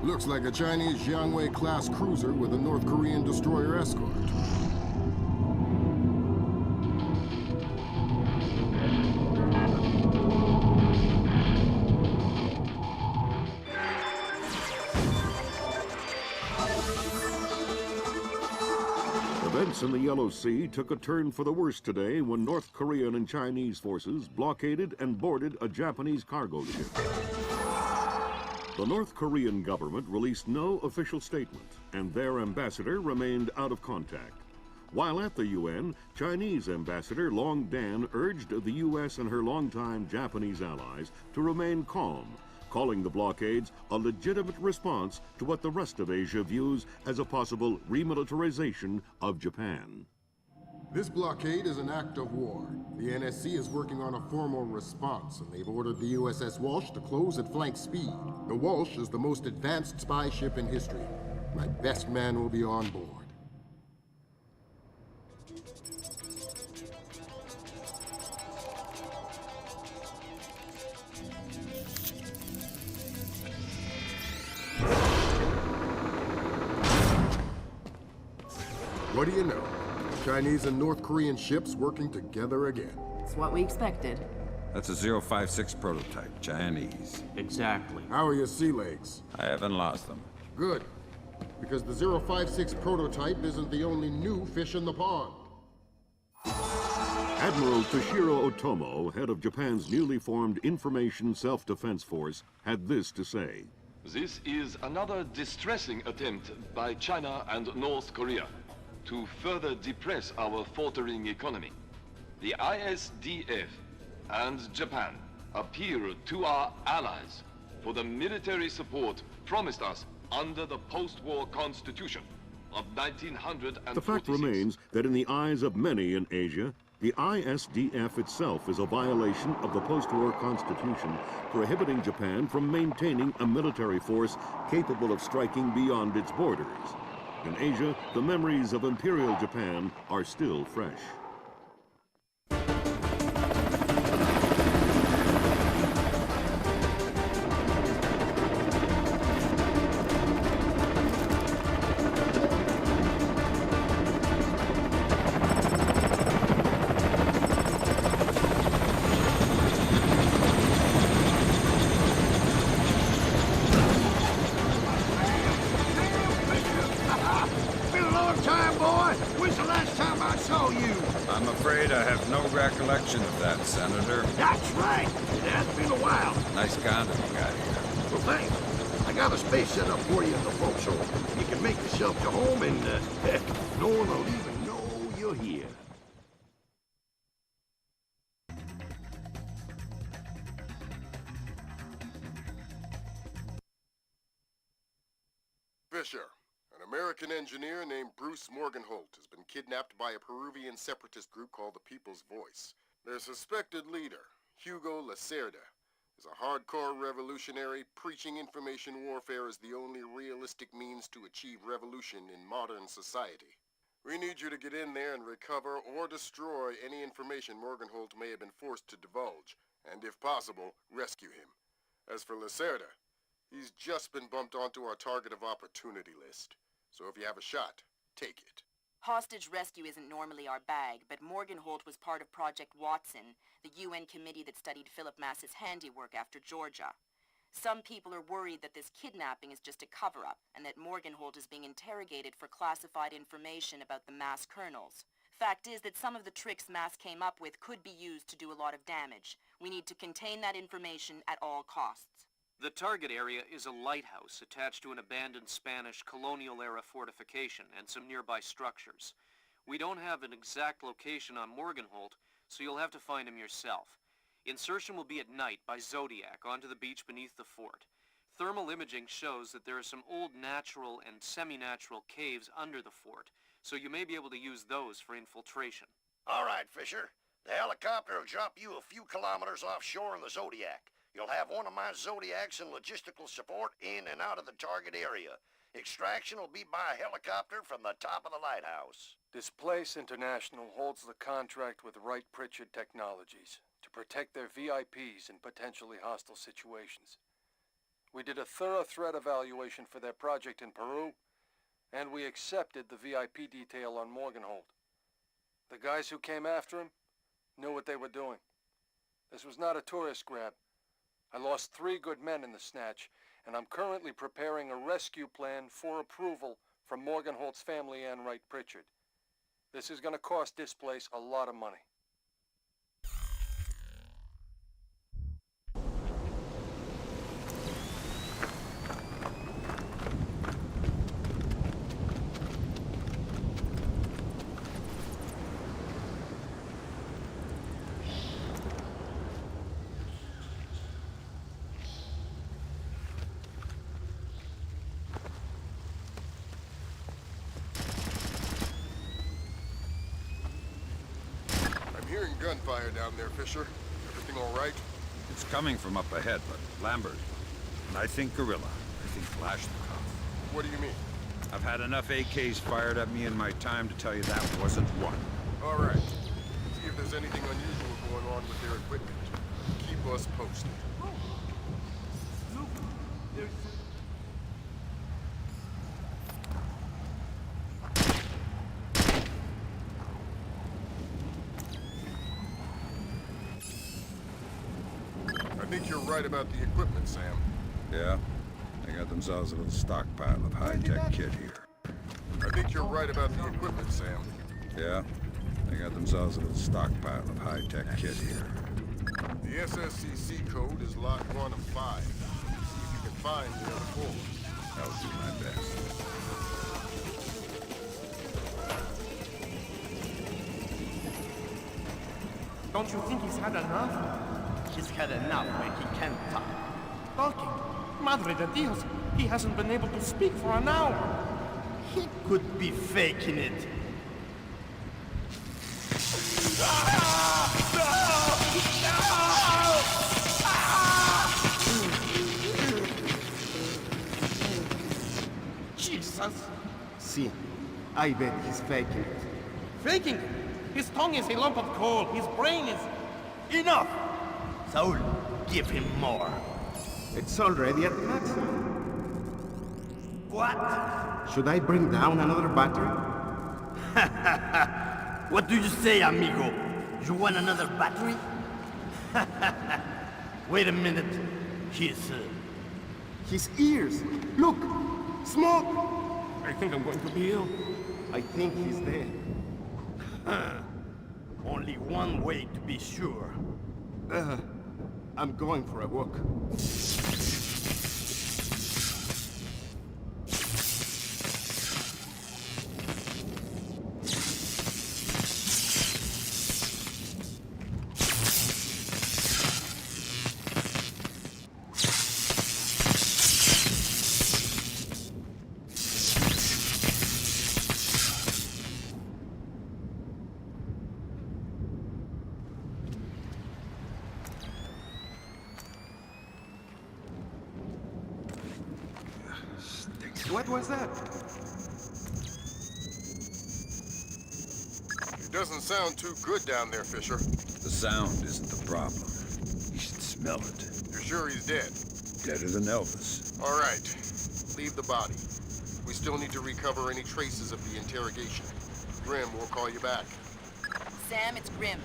Looks like a Chinese Jiangwei-class cruiser with a North Korean destroyer escort. Events in the Yellow Sea took a turn for the worse today when North Korean and Chinese forces blockaded and boarded a Japanese cargo ship. The North Korean government released no official statement, and their ambassador remained out of contact. While at the UN, Chinese Ambassador Long Dan urged the U.S. and her longtime Japanese allies to remain calm, calling the blockades a legitimate response to what the rest of Asia views as a possible remilitarization of Japan. This blockade is an act of war. The NSC is working on a formal response, and they've ordered the USS Walsh to close at flank speed. The Walsh is the most advanced spy ship in history. My best man will be on board. What do you know? Chinese and North Korean ships working together again. It's what we expected. That's a 056 prototype, Chinese. Exactly. How are your sea legs? I haven't lost them. Good. Because the 056 prototype isn't the only new fish in the pond. Admiral Toshiro Otomo, head of Japan's newly formed Information Self-Defense Force, had this to say. This is another distressing attempt by China and North Korea to further depress our faltering economy. The ISDF and Japan appeal to our allies for the military support promised us under the post-war constitution of 1946. The fact remains that in the eyes of many in Asia, the ISDF itself is a violation of the post-war constitution, prohibiting Japan from maintaining a military force capable of striking beyond its borders. In Asia, the memories of Imperial Japan are still fresh. I'm afraid I have no recollection of that, Senator. That's right. It has been a while. Nice condom you got here. Well, thanks. I got a space set up for you in the forecastle. You can make yourself to home and, heck, no one will even know you're here. Fisher, an American engineer named Bruce Morgenholt, has been kidnapped by a Peruvian separatist group called the People's Voice. Their suspected leader, Hugo Lacerda, is a hardcore revolutionary preaching information warfare as the only realistic means to achieve revolution in modern society. We need you to get in there and recover or destroy any information Morgenholt may have been forced to divulge, and if possible, rescue him. As for Lacerda, he's just been bumped onto our target of opportunity list. So if you have a shot, take it. Hostage rescue isn't normally our bag, but Morgenholt was part of Project Watson, the UN committee that studied Philip Mass's handiwork after Georgia. Some people are worried that this kidnapping is just a cover-up, and that Morgenholt is being interrogated for classified information about the Mass kernels. Fact is that some of the tricks Mass came up with could be used to do a lot of damage. We need to contain that information at all costs. The target area is a lighthouse attached to an abandoned Spanish colonial-era fortification and some nearby structures. We don't have an exact location on Morgenholt, so you'll have to find him yourself. Insertion will be at night by Zodiac onto the beach beneath the fort. Thermal imaging shows that there are some old natural and semi-natural caves under the fort, so you may be able to use those for infiltration. All right, Fisher. The helicopter will drop you a few kilometers offshore in the Zodiac. You'll have one of my Zodiacs and logistical support in and out of the target area. Extraction will be by helicopter from the top of the lighthouse. Displace International holds the contract with Wright Pritchard Technologies to protect their VIPs in potentially hostile situations. We did a thorough threat evaluation for their project in Peru, and we accepted the VIP detail on Morgenholt. The guys who came after him knew what they were doing. This was not a tourist grab. I lost 3 good men in the snatch, and I'm currently preparing a rescue plan for approval from Morgenholt's family and Wright Pritchard. This is gonna cost this place a lot of money. Hearing gunfire down there, Fisher. Everything all right? It's coming from up ahead, but Lambert. And I think Gorilla. I think Kalashnikov. What do you mean? I've had enough AKs fired at me in my time to tell you that wasn't one. All right. See if there's anything unusual going on with their equipment. Keep us posted. Look, there's... I think you're right about the equipment, Sam. Yeah? They got themselves a little stockpile of high-tech kit here. I think you're right about the equipment, Sam. Yeah? They got themselves a little stockpile of high-tech kit here. The SSCC code is Lot 1 of 5. See if you can find the other 4. I'll do my best. Don't you think he's had enough? He's had enough where he can't talk. Talking? Madre de Dios, he hasn't been able to speak for an hour. He could be faking it. Jesus! See, I bet he's faking it. Faking it? His tongue is a lump of coal. His brain is... Enough! Saul, give him more. It's already at maximum. What? Should I bring down another battery? What do you say, amigo? You want another battery? Wait a minute. His ears! Look! Smoke! I think I'm going to be ill. I think he's dead. Only one way to be sure. I'm going for a walk. What was that? It doesn't sound too good down there, Fisher. The sound isn't the problem. You should smell it. You're sure he's dead? Deader than Elvis. All right. Leave the body. We still need to recover any traces of the interrogation. Grim will call you back. Sam, it's Grim.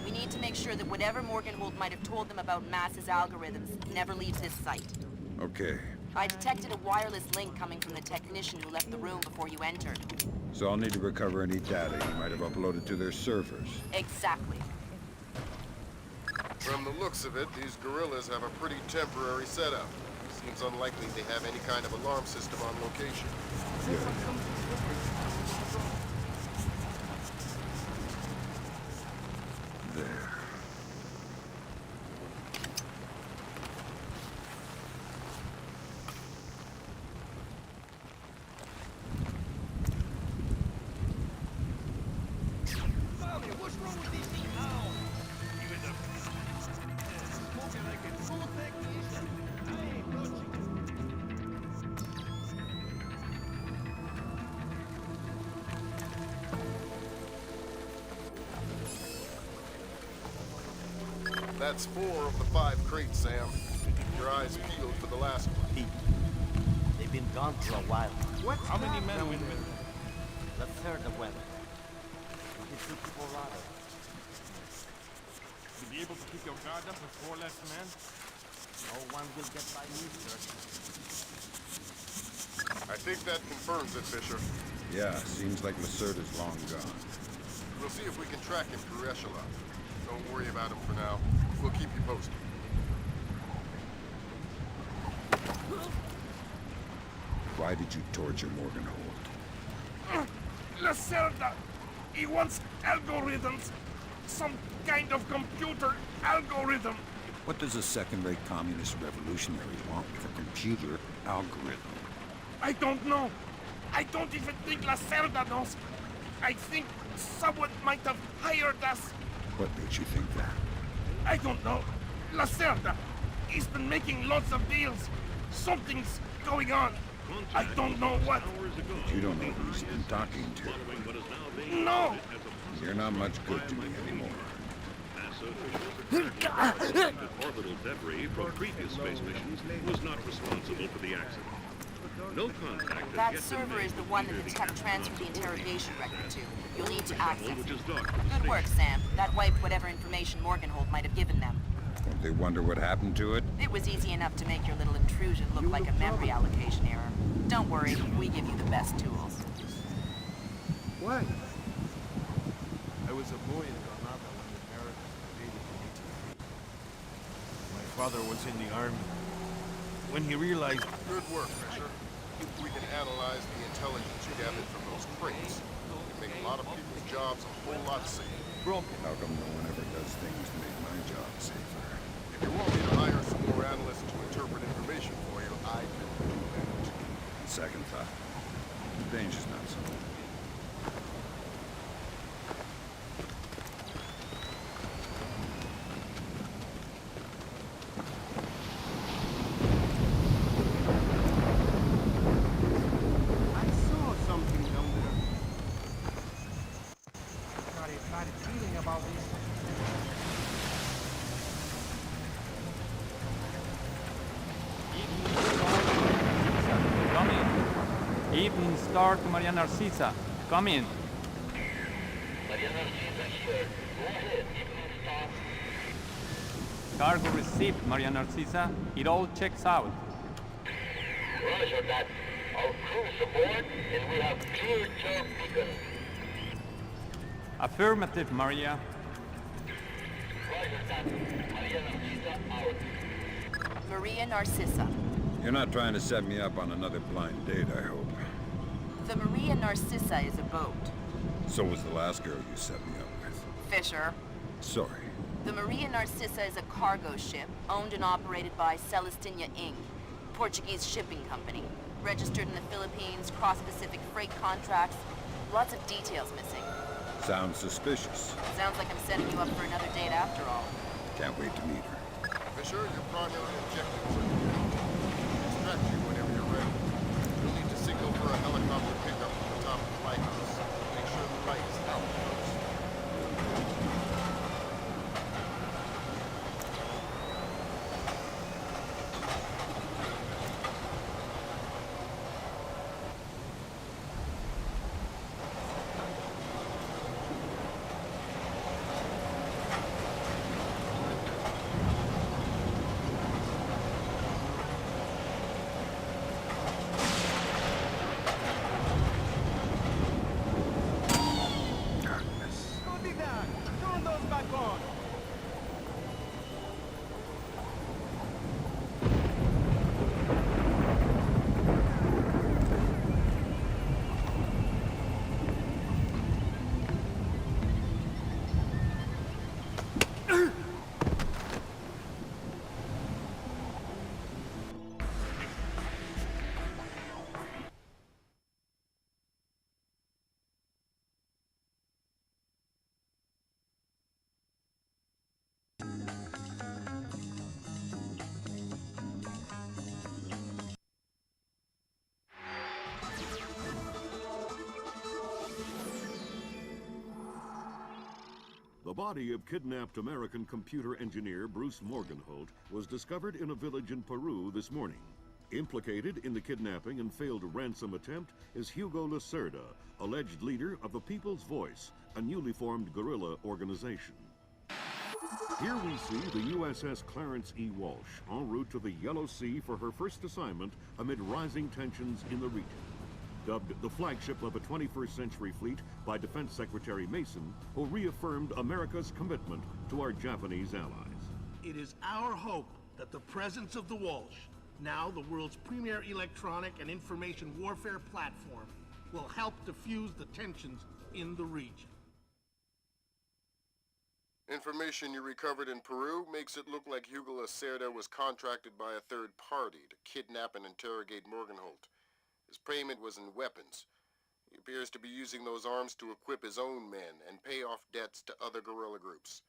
We need to make sure that whatever Morgenhold might have told them about Mass's algorithms never leaves this site. Okay. I detected a wireless link coming from the technician who left the room before you entered. So I'll need to recover any data he might have uploaded to their servers. Exactly. From the looks of it, these guerrillas have a pretty temporary setup. Seems unlikely they have any kind of alarm system on location. There. That's 4 of the 5 crates, Sam. Keep your eyes peeled for the last one. They've been gone for a while. What? How many men went with them? The third of went. We took 4 out of To be able to keep your guard up with 4 less men? No one will get by me, sir. I think that confirms it, Fisher. Yeah, seems like Lacerda's long gone. We'll see if we can track him through Echelon. Don't worry about him for now. We'll keep you posted. Why did you torture Morgan Holt? Lacerda! He wants algorithms. Some kind of computer algorithm. What does a second-rate communist revolutionary want with a computer algorithm? I don't know. I don't even think Lacerda knows. I think someone might have hired us. What makes you think that? I don't know. Lacerda, he's been making lots of deals. Something's going on. I don't know what. But you don't know who he's been talking to. No! You're not much good to me anymore. Orbital debris from previous space missions was not responsible for the accident. No contact has That yet server been made is the with one that the security tech guards. transferred the interrogation record to. You'll need to access Which it. is docked to the Good work, station. Sam. That wiped whatever information Morganhold might have given them. Won't they wonder what happened to it? It was easy enough to make your little intrusion look like a memory allocation error. Don't worry, we give you the best tools. Why? I was a boy in Granada when the Americans invaded in 1850. My father was in the army. When he realized... Good work, Fisher. If we can analyze the intelligence you gathered from those crates, it can make a lot of people's jobs a whole lot safer. How come no one ever does things to make my job safer? If you want me to hire some more analysts to interpret information for you, I can do that. On second thought, the danger's not so low. I saw something down there. Got a bad feeling about this. Come in. Evening Star to Maria Narcisa. Come in. Maria Narcisa here. Go ahead, Evening Star. Cargo received, Maria Narcisa. It all checks out. Roger that. Our crew's aboard, and we have clear job beacon. Affirmative, Maria. Roger that. Maria Narcisa out. Maria Narcissa. You're not trying to set me up on another blind date, I hope. The Maria Narcissa is a boat. So was the last girl you set me up with. Fisher. Sorry. The Maria Narcissa is a cargo ship owned and operated by Celestina Inc., Portuguese shipping company. Registered in the Philippines, cross-Pacific freight contracts. Lots of details missing. Sounds suspicious. Sounds like I'm setting you up for another date after all. Can't wait to meet her. Fisher, your primary objectives are complete. Extract you whenever you're ready. You'll need to signal for a helicopter pickup from the top of the lighthouse. Make sure the light is out first. Turn those back on! The body of kidnapped American computer engineer Bruce Morganholt was discovered in a village in Peru this morning. Implicated in the kidnapping and failed ransom attempt is Hugo Lacerda, alleged leader of the People's Voice, a newly formed guerrilla organization. Here we see the USS Clarence E. Walsh en route to the Yellow Sea for her first assignment amid rising tensions in the region. dubbed the flagship of a 21st century fleet by Defense Secretary Mason, who reaffirmed America's commitment to our Japanese allies. It is our hope that the presence of the Walsh, now the world's premier electronic and information warfare platform, will help diffuse the tensions in the region. Information you recovered in Peru makes it look like Hugo Lacerda was contracted by a third party to kidnap and interrogate Morgenholt. His payment was in weapons. He appears to be using those arms to equip his own men and pay off debts to other guerrilla groups.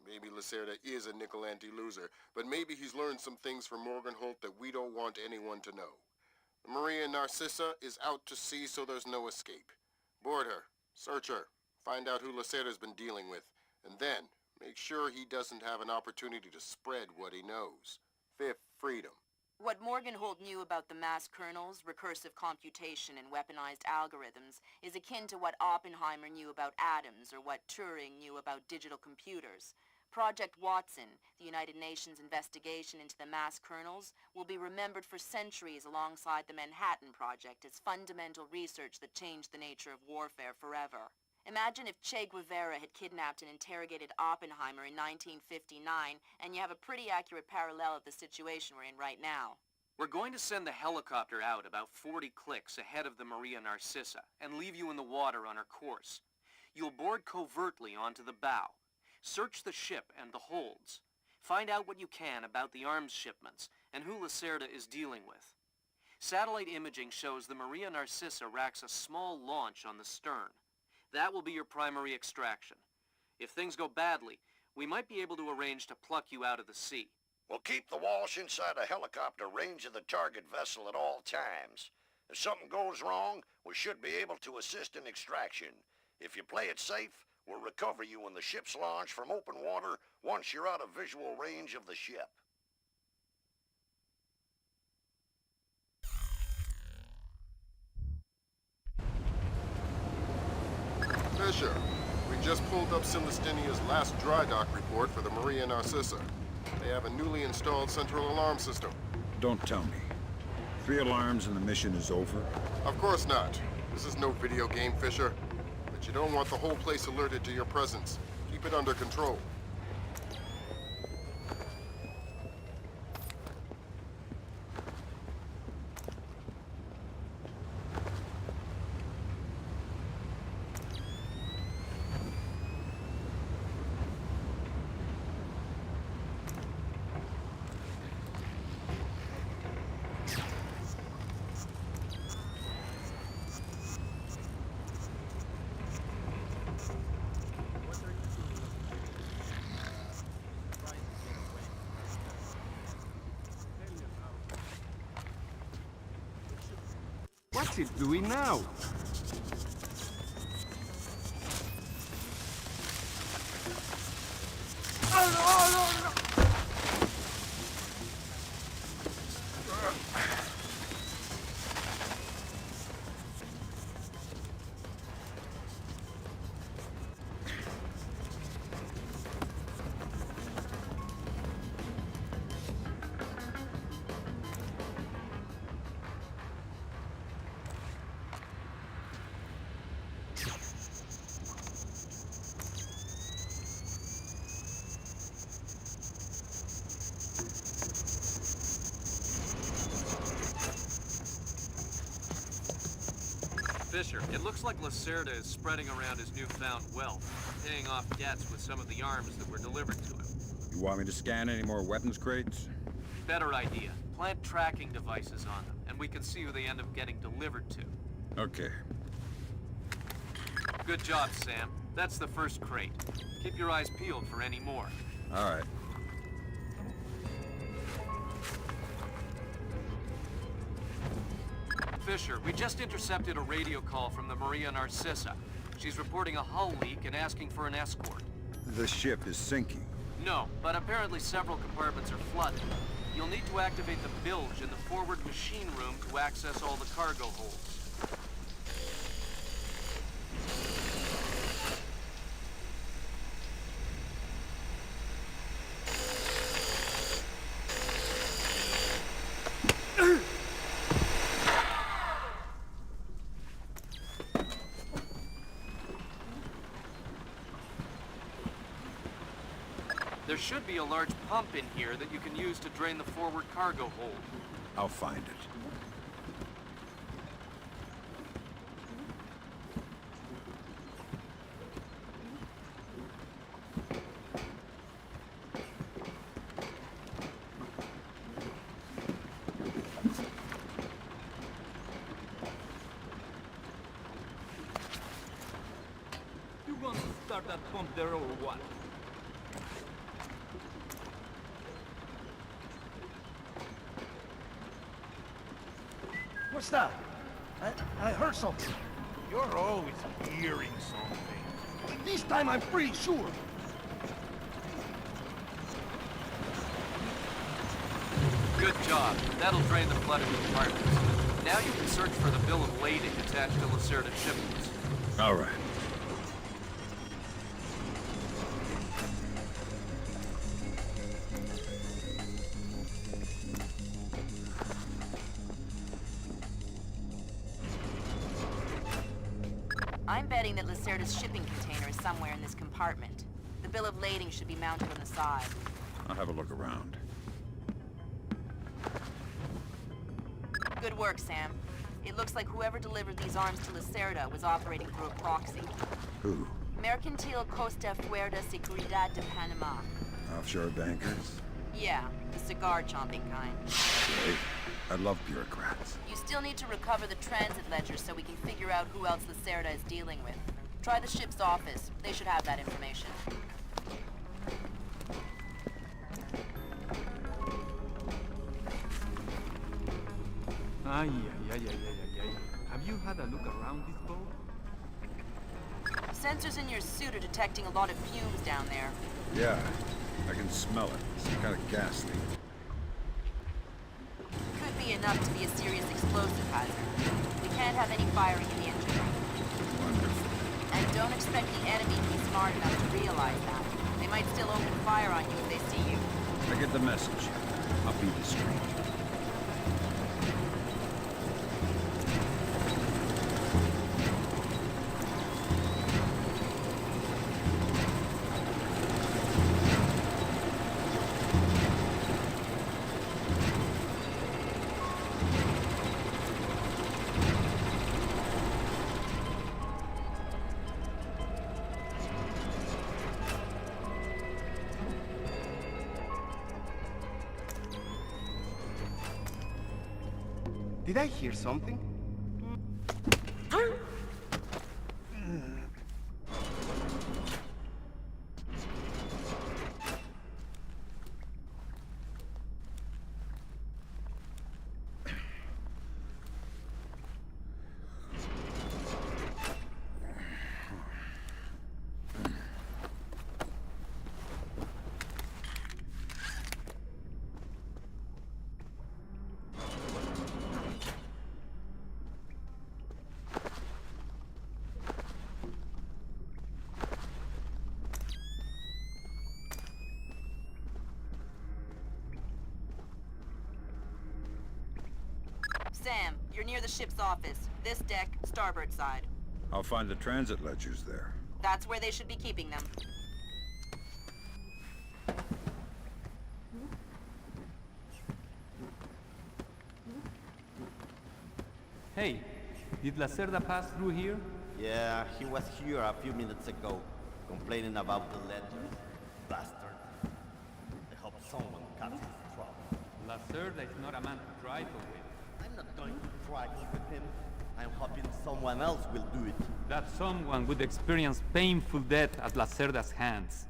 Maybe Lacerda is a nickel-ante loser, but maybe he's learned some things from Morgenholt that we don't want anyone to know. The Maria Narcissa is out to sea, so there's no escape. Board her, search her, find out who Lacerda's been dealing with, and then make sure he doesn't have an opportunity to spread what he knows. Fifth, freedom. What Morgenholt knew about the mass kernels, recursive computation, and weaponized algorithms is akin to what Oppenheimer knew about atoms or what Turing knew about digital computers. Project Watson, the United Nations investigation into the mass kernels, will be remembered for centuries alongside the Manhattan Project as fundamental research that changed the nature of warfare forever. Imagine if Che Guevara had kidnapped and interrogated Oppenheimer in 1959, and you have a pretty accurate parallel of the situation we're in right now. We're going to send the helicopter out about 40 clicks ahead of the Maria Narcissa and leave you in the water on her course. You'll board covertly onto the bow. Search the ship and the holds. Find out what you can about the arms shipments and who Lacerda is dealing with. Satellite imaging shows the Maria Narcissa racks a small launch on the stern. That will be your primary extraction. If things go badly, we might be able to arrange to pluck you out of the sea. We'll keep the Walsh inside a helicopter range of the target vessel at all times. If something goes wrong, we should be able to assist in extraction. If you play it safe, we'll recover you when the ship's launched from open water once you're out of visual range of the ship. Fisher, we just pulled up Celestinia's last dry dock report for the Maria Narcissa. They have a newly installed central alarm system. Don't tell me. 3 alarms and the mission is over? Of course not. This is no video game, Fisher. But you don't want the whole place alerted to your presence. Keep it under control. What's it doing now? Fisher, it looks like Lacerda is spreading around his newfound wealth, paying off debts with some of the arms that were delivered to him. You want me to scan any more weapons crates? Better idea. Plant tracking devices on them, and we can see who they end up getting delivered to. Okay. Good job, Sam. That's the first crate. Keep your eyes peeled for any more. All right. Fisher, we just intercepted a radio call from the Maria Narcissa. She's reporting a hull leak and asking for an escort. The ship is sinking. No, but apparently several compartments are flooded. You'll need to activate the bilge in the forward machine room to access all the cargo holds. There should be a large pump in here that you can use to drain the forward cargo hold. I'll find it. You want to start that pump there or what? What's that? I heard something. You're always hearing something. This time I'm pretty sure. Good job. That'll drain the flooded compartments. Now you can search for the bill of lading attached to Lacerda's shipments. All right. I'm betting that Lacerda's shipping container is somewhere in this compartment. The bill of lading should be mounted on the side. I'll have a look around. Good work, Sam. It looks like whoever delivered these arms to Lacerda was operating through a proxy. Who? Mercantil Costa Fuerza Seguridad de Panama. Offshore bankers? Yeah, the cigar-chomping kind. Great. I love bureaucrats. You still need to recover the transit ledger so we can figure out who else Lacerda is dealing with. Try the ship's office. They should have that information. Ay. Have you had a look around this boat? Sensors in your suit are detecting a lot of fumes down there. Yeah, I can smell it. Some kind of gas leak. Could be enough to be a serious explosive hazard. We can't have any firing in the engine room. Wonderful. And don't expect the enemy to be smart enough to realize that. They might still open fire on you if they see you. I get the message. I'll be discreet. Did I hear something? Sam, you're near the ship's office. This deck, starboard side. I'll find the transit ledgers there. That's where they should be keeping them. Hey, did Lacerda pass through here? Yeah, he was here a few minutes ago, complaining about the ledgers. Bastard. I hope someone cuts his throat. Lacerda is not a man to trifle with. I'm not going to trifle with him. I'm hoping someone else will do it. That someone would experience painful death at Lacerda's hands.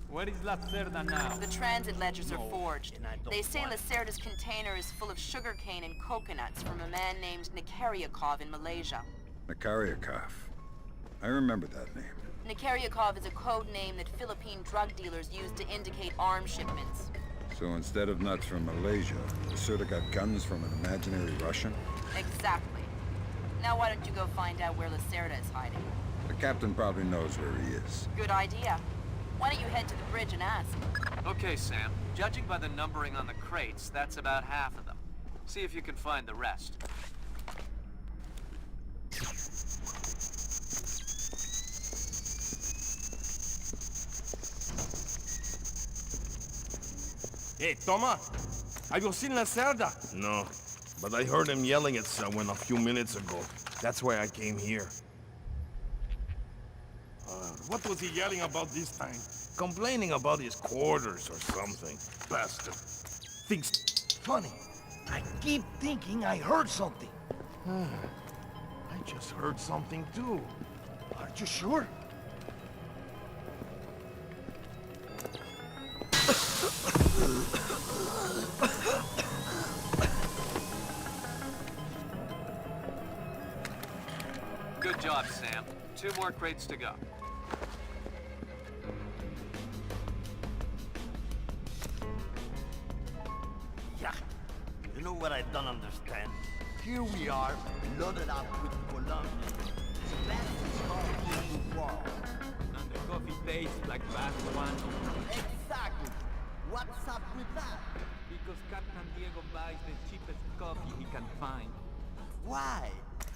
Where is Lacerda now? The transit ledgers are forged. They say Lacerda's container is full of sugarcane and coconuts from a man named Nikaryakov in Malaysia. Nikaryakov. I remember that name. Nikaryakov is a code name that Philippine drug dealers use to indicate arms shipments. So instead of nuts from Malaysia, Lacerda got guns from an imaginary Russian? Exactly. Now why don't you go find out where Lacerda is hiding? The captain probably knows where he is. Good idea. Why don't you head to the bridge and ask? Okay, Sam. Judging by the numbering on the crates, that's about half of them. See if you can find the rest. Hey, Toma, have you seen Lacerda? No, but I heard him yelling at someone a few minutes ago. That's why I came here. What was he yelling about this time? Complaining about his quarters or something. Bastard. Thinks Funny. I keep thinking I heard something. I just heard something too. Aren't you sure? Good job, Sam. 2 more crates to go. Yeah. You know what I don't understand? Here we are, loaded up with Colombia. Best coffee in the world. And the coffee tastes like bad one. Exactly. What's up with that? Because Captain Diego buys the cheapest coffee he can find. Why?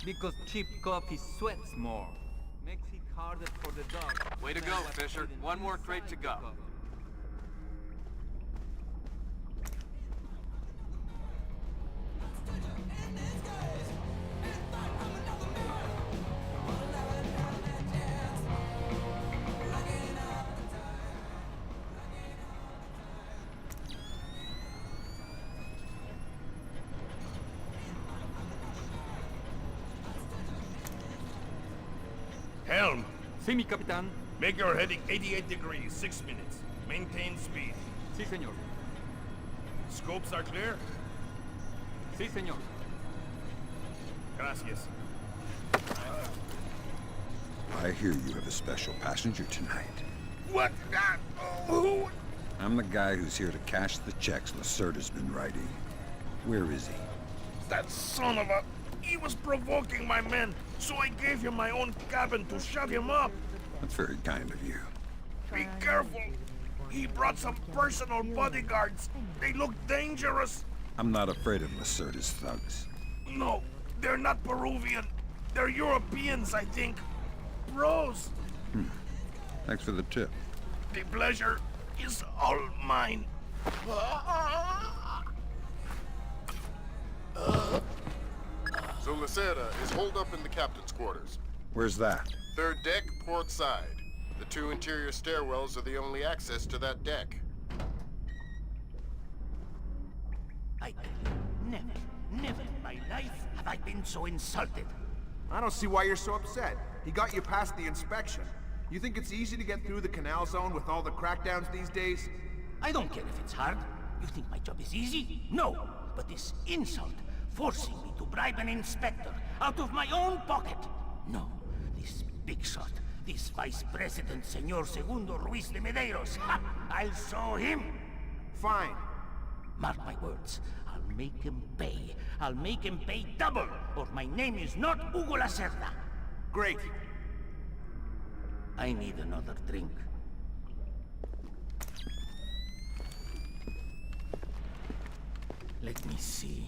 Because cheap coffee sweats more. Makes it harder for the dog. Way to go, Fisher. 1 more crate to go. Helm, Sí, mi capitán. make your heading 88 degrees, 6 minutes. Maintain speed. Sí, señor. Scopes are clear? Sí, señor. Gracias. I hear you have a special passenger tonight. What? Who? I'm the guy who's here to cash the checks Lacerda's been writing. Where is he? That son of a... He was provoking my men, so I gave him my own cabin to shut him up. That's very kind of you. Be careful. He brought some personal bodyguards. They look dangerous. I'm not afraid of Lacerda's thugs. No, they're not Peruvian. They're Europeans, I think. Bros. Thanks for the tip. The pleasure is all mine. So Lacerda is holed up in the captain's quarters. Where's that? 3rd deck, port side. The 2 interior stairwells are the only access to that deck. Never in my life have I been so insulted. I don't see why you're so upset. He got you past the inspection. You think it's easy to get through the canal zone with all the crackdowns these days? I don't care if it's hard. You think my job is easy? No, but this insult, forcing me to bribe an inspector out of my own pocket. No, this big shot, this Vice President, Señor Segundo Ruiz de Medeiros. Ha! I'll show him. Fine. Mark my words. I'll make him pay. I'll make him pay double, or my name is not Hugo Lacerda. Great. I need another drink. Let me see.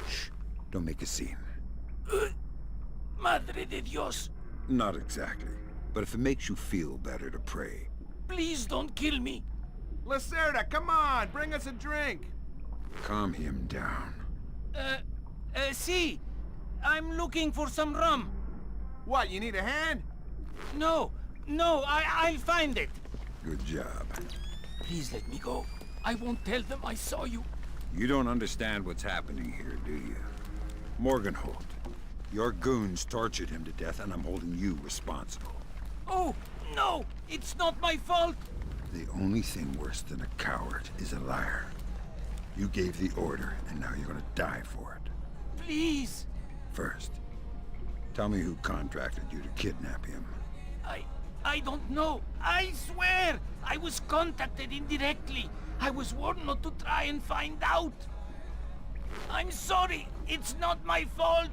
Shh. Don't make a scene. Madre de Dios. Not exactly. But if it makes you feel better to pray. Please don't kill me. Lacerda, come on! Bring us a drink! Calm him down. See. I'm looking for some rum. What, you need a hand? No, I'll find it. Good job. Please let me go. I won't tell them I saw you. You don't understand what's happening here, do you? Morgenholt, your goons tortured him to death, and I'm holding you responsible. Oh, no! It's not my fault! The only thing worse than a coward is a liar. You gave the order, and now you're gonna die for it. Please! First, tell me who contracted you to kidnap him. I don't know. I swear! I was contacted indirectly. I was warned not to try and find out. I'm sorry. It's not my fault.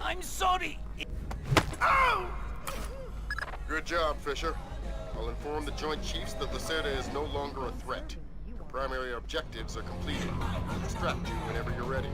I'm sorry. Ow! Good job, Fisher. I'll inform the Joint Chiefs that Lacerda is no longer a threat. Primary objectives are completed. We'll extract you whenever you're ready.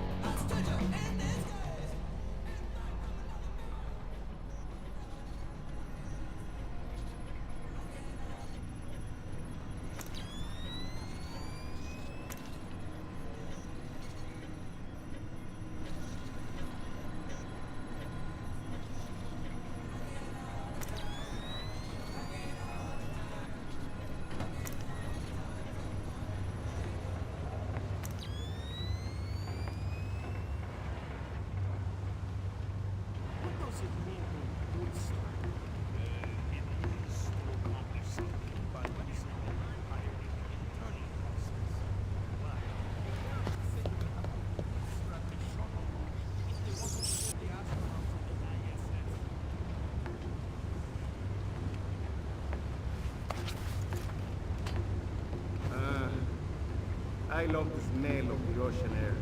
I love the smell of the ocean air.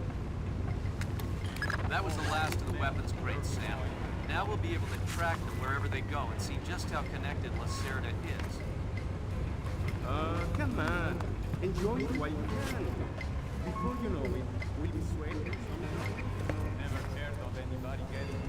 That was the last of the weapons crates, Sam. Now we'll be able to track them wherever they go and see just how connected Lacerda is. Come on. Enjoy it while you can. Before you know it, we'll be sweating. Never heard of anybody getting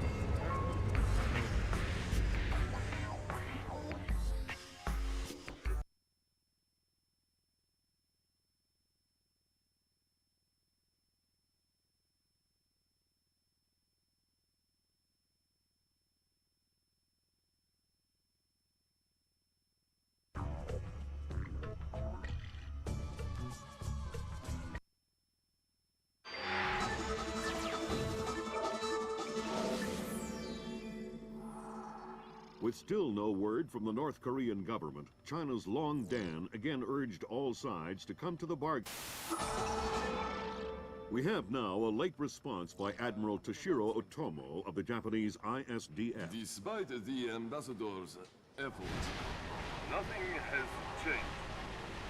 With still no word from the North Korean government, China's Long Dan again urged all sides to come to the bargain. We have now a late response by Admiral Toshiro Otomo of the Japanese ISDF. Despite the ambassador's efforts, nothing has changed.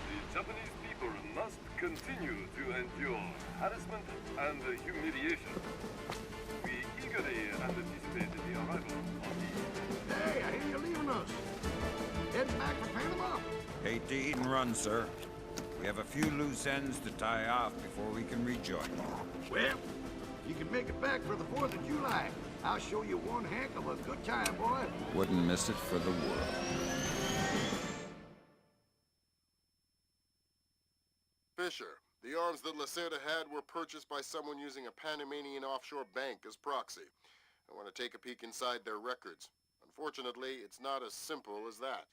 The Japanese people must continue to endure harassment and humiliation. We eagerly anticipate the arrival of the... Hey, I hear you're leaving us. Heading back for Panama? Hate to eat and run, sir. We have a few loose ends to tie off before we can rejoin you. Well, you can make it back for the 4th of July. I'll show you one heck of a good time, boy. Wouldn't miss it for the world. Fisher, the arms that Lacerda had were purchased by someone using a Panamanian offshore bank as proxy. I want to take a peek inside their records. Unfortunately, it's not as simple as that.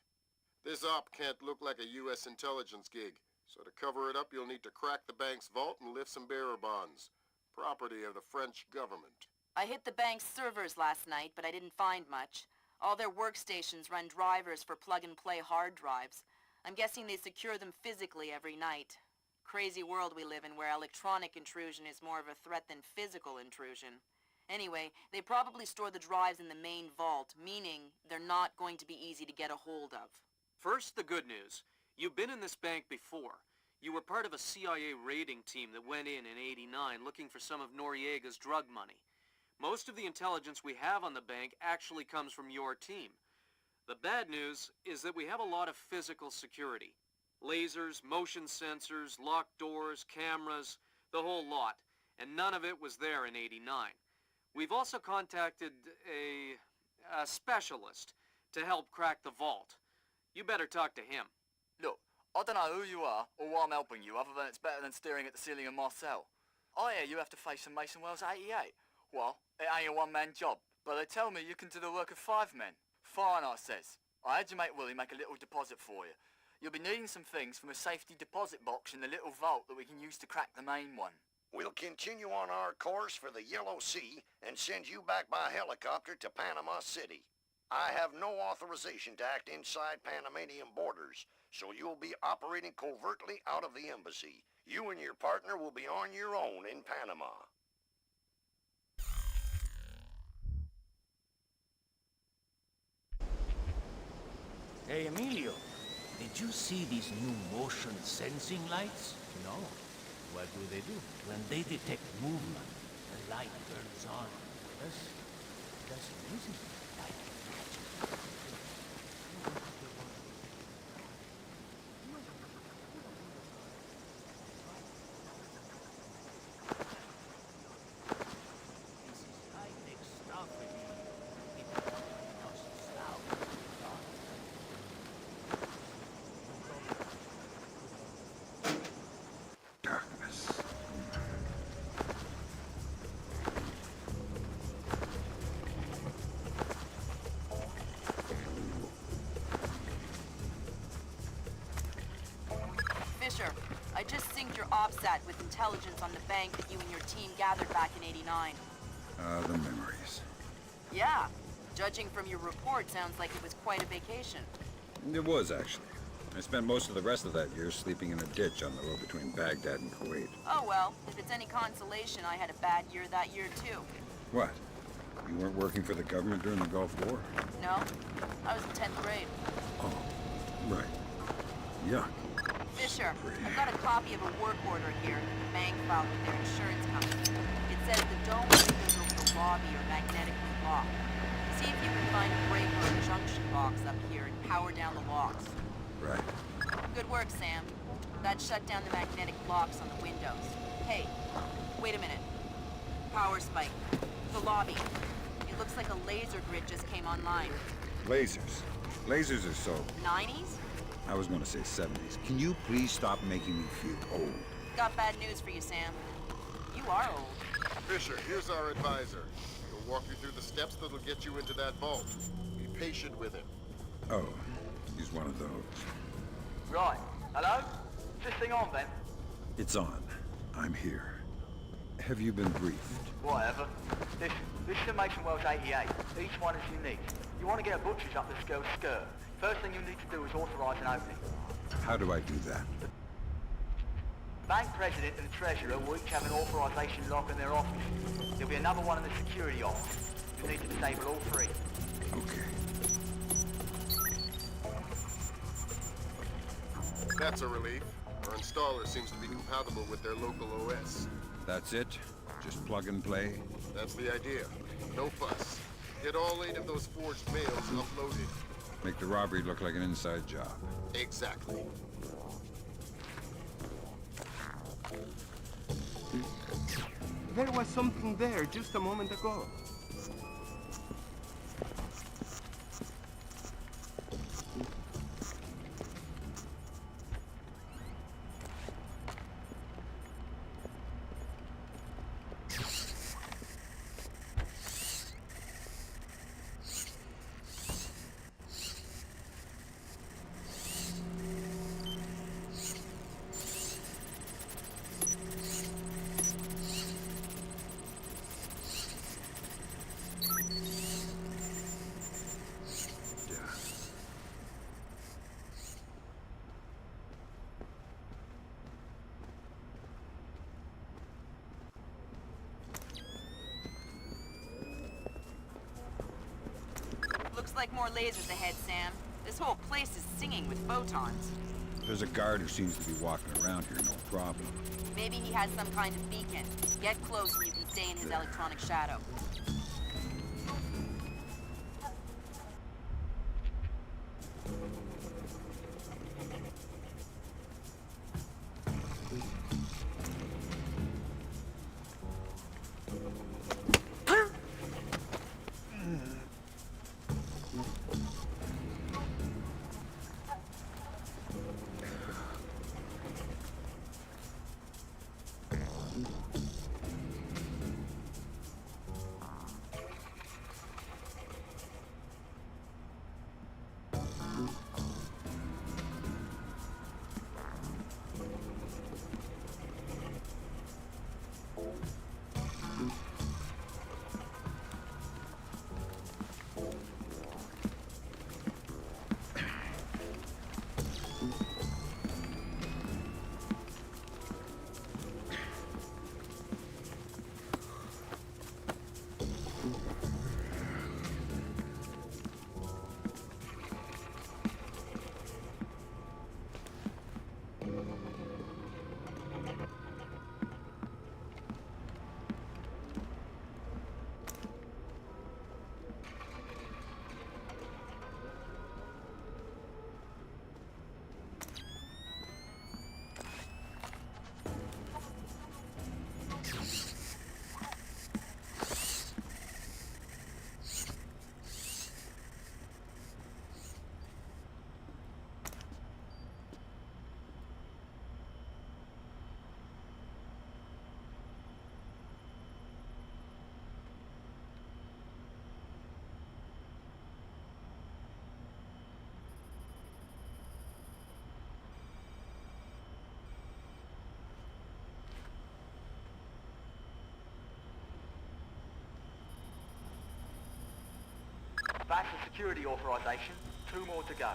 This op can't look like a U.S. intelligence gig, so to cover it up, you'll need to crack the bank's vault and lift some bearer bonds. Property of the French government. I hit the bank's servers last night, but I didn't find much. All their workstations run drivers for plug-and-play hard drives. I'm guessing they secure them physically every night. Crazy world we live in where electronic intrusion is more of a threat than physical intrusion. Anyway, they probably store the drives in the main vault, meaning they're not going to be easy to get a hold of. First, the good news. You've been in this bank before. You were part of a CIA raiding team that went in '89 looking for some of Noriega's drug money. Most of the intelligence we have on the bank actually comes from your team. The bad news is that we have a lot of physical security. Lasers, motion sensors, locked doors, cameras, the whole lot. And none of it was there in '89. We've also contacted a specialist to help crack the vault. You better talk to him. Look, I don't know who you are or why I'm helping you, other than it's better than staring at the ceiling of my cell. I hear you have to face some Mason Wells 88. Well, it ain't a one-man job, but they tell me you can do the work of 5 men. Fine, I says. I had your mate Willie make a little deposit for you. You'll be needing some things from a safety deposit box in the little vault that we can use to crack the main one. We'll continue on our course for the Yellow Sea and send you back by helicopter to Panama City. I have no authorization to act inside Panamanian borders, so you'll be operating covertly out of the embassy. You and your partner will be on your own in Panama. Hey, Emilio, did you see these new motion sensing lights? No. What do? When they detect movement, the light turns on. That's amazing. OPSAT with intelligence on the bank that you and your team gathered back in '89. The memories. Yeah. Judging from your report, sounds like it was quite a vacation. It was, actually. I spent most of the rest of that year sleeping in a ditch on the road between Baghdad and Kuwait. Oh well, if it's any consolation, I had a bad year that year too. What? You weren't working for the government during the Gulf War? No, I was in 10th grade. Oh, right. Yuck. Fisher, I've got a copy of a work order here the bank filed with their insurance company. It says the dome windows over the lobby are magnetically locked. See if you can find a breaker or junction box up here and power down the locks. Right. Good work, Sam. That shut down the magnetic locks on the windows. Hey, wait a minute. Power spike. The lobby. It looks like a laser grid just came online. Lasers. Lasers are so... 90s? I was going to say 70s. Can you please stop making me feel old? Got bad news for you, Sam. You are old. Fisher, here's our advisor. He'll walk you through the steps that'll get you into that vault. Be patient with him. Oh, he's one of those. Right. Hello? Is this thing on, then? It's on. I'm here. Have you been briefed? Whatever. This is the Mason Wells 88. Each one is unique. You want to get a butcher's up this girl's skirt. First thing you need to do is authorize an opening. How do I do that? The bank president and the treasurer will each have an authorization lock in their office. There'll be another one in the security office. You need to disable all three. Okay. That's a relief. Our installer seems to be compatible with their local OS. That's it? Just plug and play? That's the idea. No fuss. Get all 8 of those forged mails uploaded. Make the robbery look like an inside job. Exactly. There was something there just a moment ago. Looks like more lasers ahead, Sam. This whole place is singing with photons. There's a guard who seems to be walking around here, no problem. Maybe he has some kind of beacon. Get close and you can stay in his electronic shadow. That's the security authorization. 2 more to go.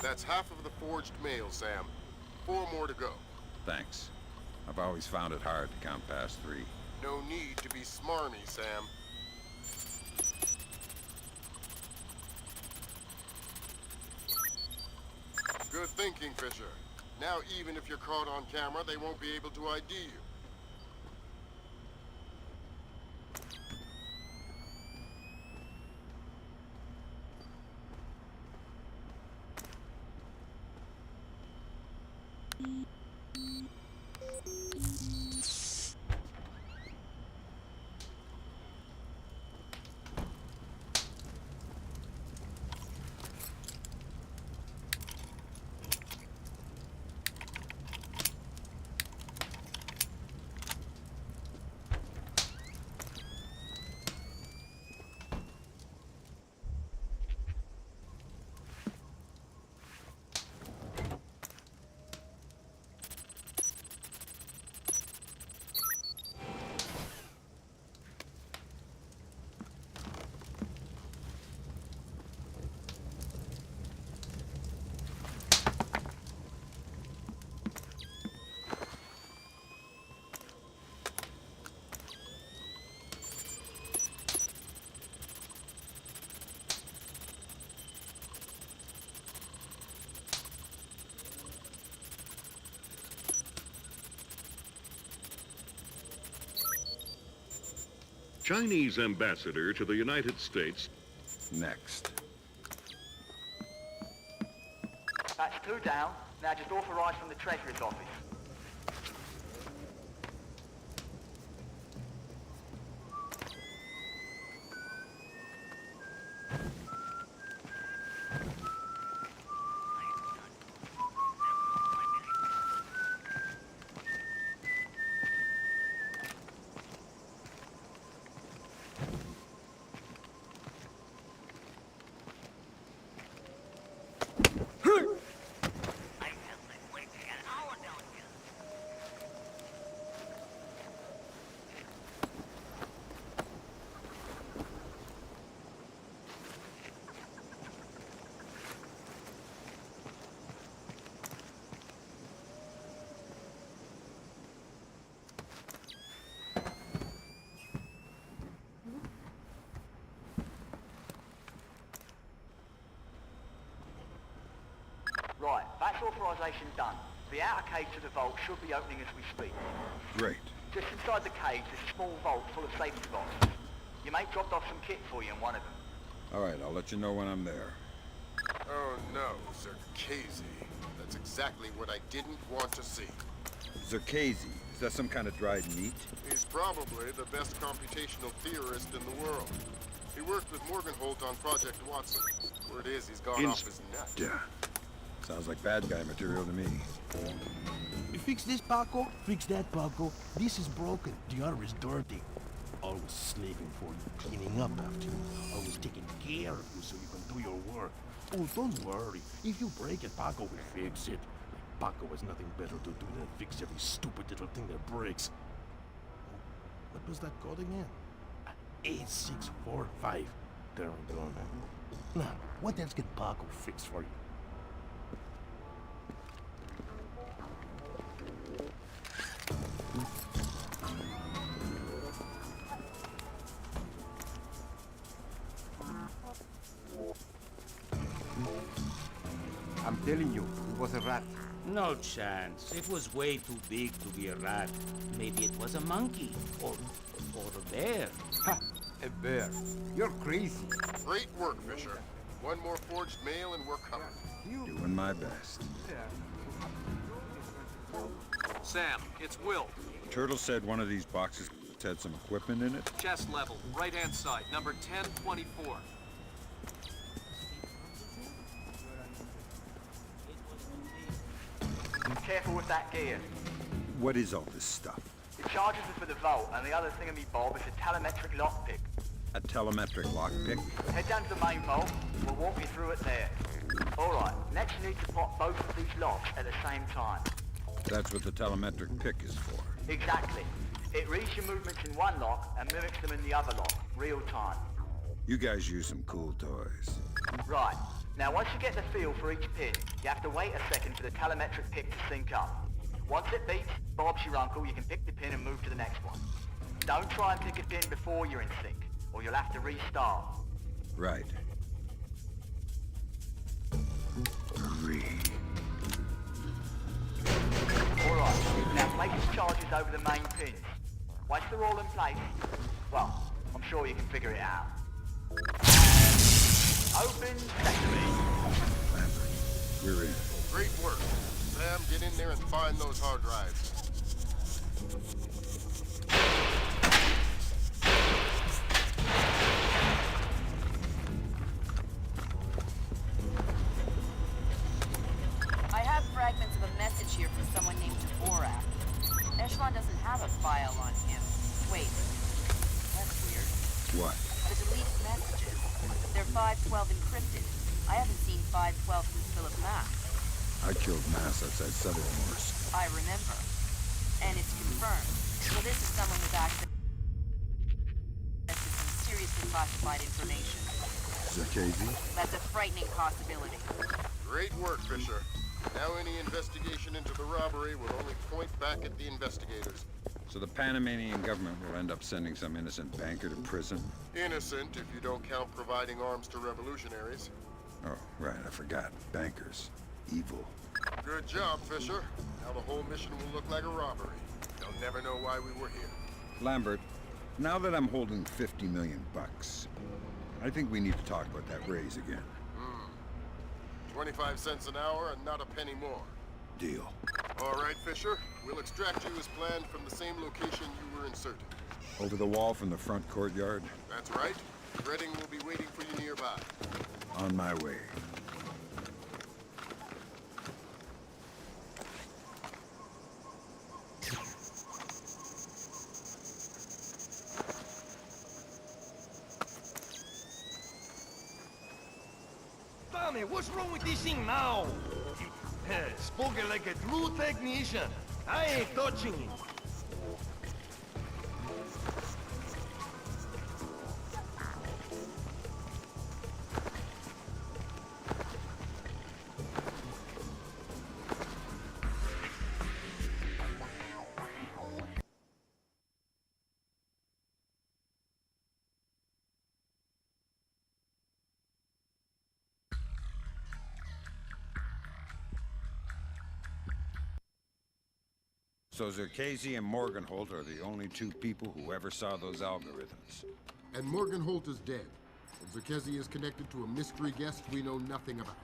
That's half of the forged mail, Sam. 4 more to go. Thanks. I've always found it hard to count past 3. No need to be smarmy, Sam. Good thinking, Fisher. Now even if you're caught on camera, they won't be able to ID you. Chinese ambassador to the United States. Next. That's 2 down. Now just authorise from the Treasury's office. Right, that's authorisation done. The outer cage to the vault should be opening as we speak. Great. Just inside the cage, there's a small vault full of safety boxes. Your mate dropped off some kit for you in one of them. All right, I'll let you know when I'm there. Oh no, Zerkezi. That's exactly what I didn't want to see. Zerkezi. Is that some kind of dried meat? He's probably the best computational theorist in the world. He worked with Morgenholt on Project Watson. Word is he's gone off his nut. Yeah. Sounds like bad guy material to me. You fix this, Paco? Fix that, Paco. This is broken. The other is dirty. Always slaving for you, cleaning up after you. Always taking care of you so you can do your work. Oh, don't worry. If you break it, Paco will fix it. Paco has nothing better to do than fix every stupid little thing that breaks. What was that code again? 8645. There we go, man. Now, what else can Paco fix for you? I'm telling you, it was a rat. No chance. It was way too big to be a rat. Maybe it was a monkey. Or a bear. Ha! A bear. You're crazy. Great work, Fisher. 1 more forged mail and we're covered. Doing my best. Sam, it's Will. Turtle said one of these boxes had some equipment in it. Chest level, right-hand side, number 1024. Careful with that gear. What is all this stuff? The charges are for the vault, and the other thingamy-bob is a telemetric lockpick. A telemetric lockpick? Head down to the main vault. We'll walk you through it there. All right, next you need to pop both of these locks at the same time. That's what the telemetric pick is for. Exactly. It reads your movements in one lock and mimics them in the other lock, real time. You guys use some cool toys. Right. Now, once you get the feel for each pin, you have to wait a second for the telemetric pick to sync up. Once it beeps, Bob's your uncle, you can pick the pin and move to the next one. Don't try and pick a pin before you're in sync, or you'll have to restart. Right. Alright, now place the charges over the main pins. Once they're all in place, well, I'm sure you can figure it out. Open secondary. We're in. Great work. Sam, get in there and find those hard drives. I have fragments of a message here from someone named Dvorak. Echelon doesn't have a file on him. Wait, that's weird. What? The deleted messages. They're 512 encrypted. I haven't seen 512 since Philip Mass. I killed Mass outside Severomorsk. I remember. And it's confirmed. So this is someone with access to some seriously classified information. Zerkezi? That's a frightening possibility. Great work, Fisher. Now any investigation into the robbery will only point back at the investigators. So the Panamanian government will end up sending some innocent banker to prison? Innocent, if you don't count providing arms to revolutionaries. Oh, right, I forgot. Bankers. Evil. Good job, Fisher. Now the whole mission will look like a robbery. They'll never know why we were here. Lambert, now that I'm holding 50 million bucks, I think we need to talk about that raise again. 25 cents an hour and not a penny more. Deal. All right, Fisher. We'll extract you as planned from the same location you were inserted. Over the wall from the front courtyard? That's right. Redding will be waiting for you nearby. On my way. Tommy, what's wrong with this thing now? Spoken like a true technician. I ain't touching it. So Zerkezi and Morgenholt are the only two people who ever saw those algorithms. And Morgenholt is dead. And Zerkezi is connected to a mystery guest we know nothing about.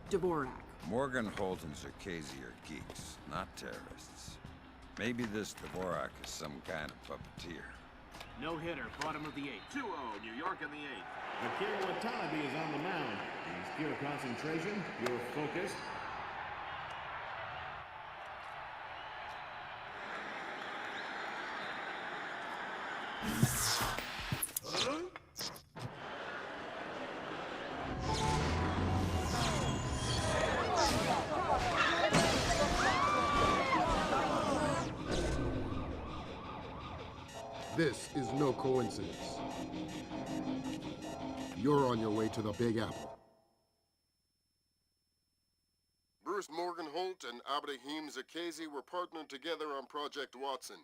Dvorak. Morgenholt and Zerkezi are geeks, not terrorists. Maybe this Dvorak is some kind of puppeteer. No hitter, bottom of the eighth. 2-0, New York in the eighth. Akira Watanabe is on the mound. He's pure concentration, pure focus. This is no coincidence. You're on your way to the Big Apple. Bruce Morgenholt and Abraham Zerkezi were partnered together on Project Watson,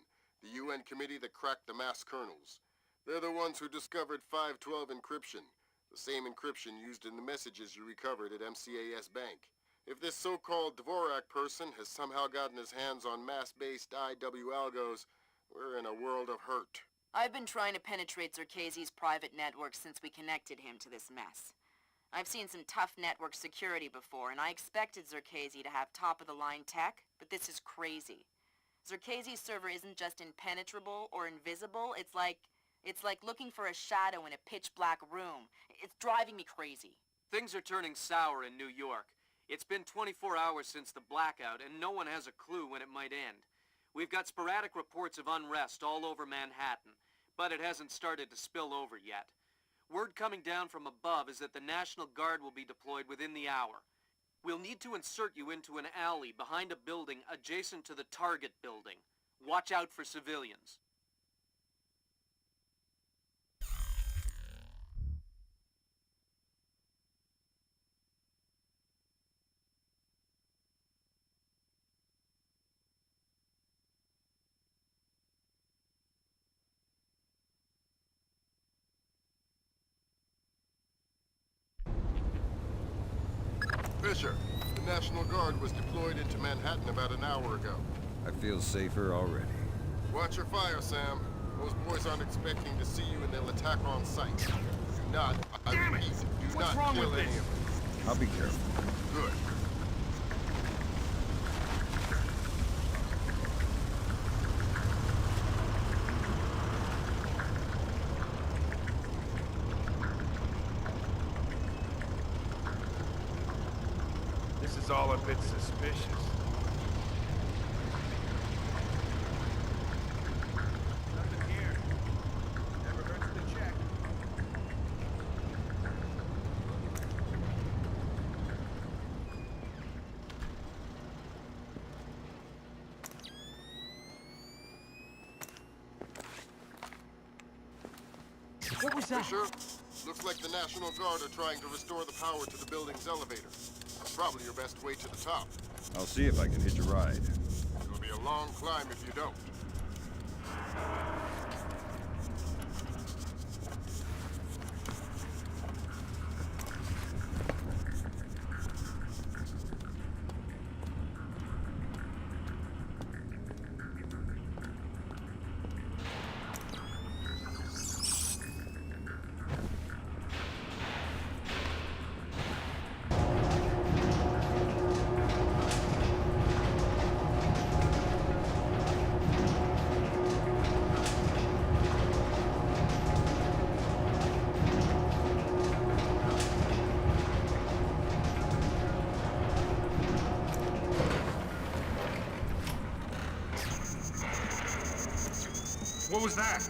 the UN committee that cracked the mass kernels. They're the ones who discovered 512 encryption, the same encryption used in the messages you recovered at MCAS Bank. If this so-called Dvorak person has somehow gotten his hands on mass-based IW algos, we're in a world of hurt. I've been trying to penetrate Zerkezi's private network since we connected him to this mess. I've seen some tough network security before, and I expected Zerkezi to have top-of-the-line tech, but this is crazy. Zerkezi's server isn't just impenetrable or invisible, it's like looking for a shadow in a pitch-black room. It's driving me crazy. Things are turning sour in New York. It's been 24 hours since the blackout, and no one has a clue when it might end. We've got sporadic reports of unrest all over Manhattan, but it hasn't started to spill over yet. Word coming down from above is that the National Guard will be deployed within the hour. We'll need to insert you into an alley behind a building adjacent to the target building. Watch out for civilians. Fisher, the National Guard was deployed into Manhattan about an hour ago. I feel safer already. Watch your fire, Sam. Those boys aren't expecting to see you and they'll attack on sight. Do not, I repeat, do not kill any of them. I'll be careful. Good. This is all a bit suspicious. Nothing here. Never hurts to check. What was that? Fisher, looks like the National Guard are trying to restore the power to the building's elevator. Probably your best way to the top. I'll see if I can hitch a ride. It'll be a long climb if you don't. What was that?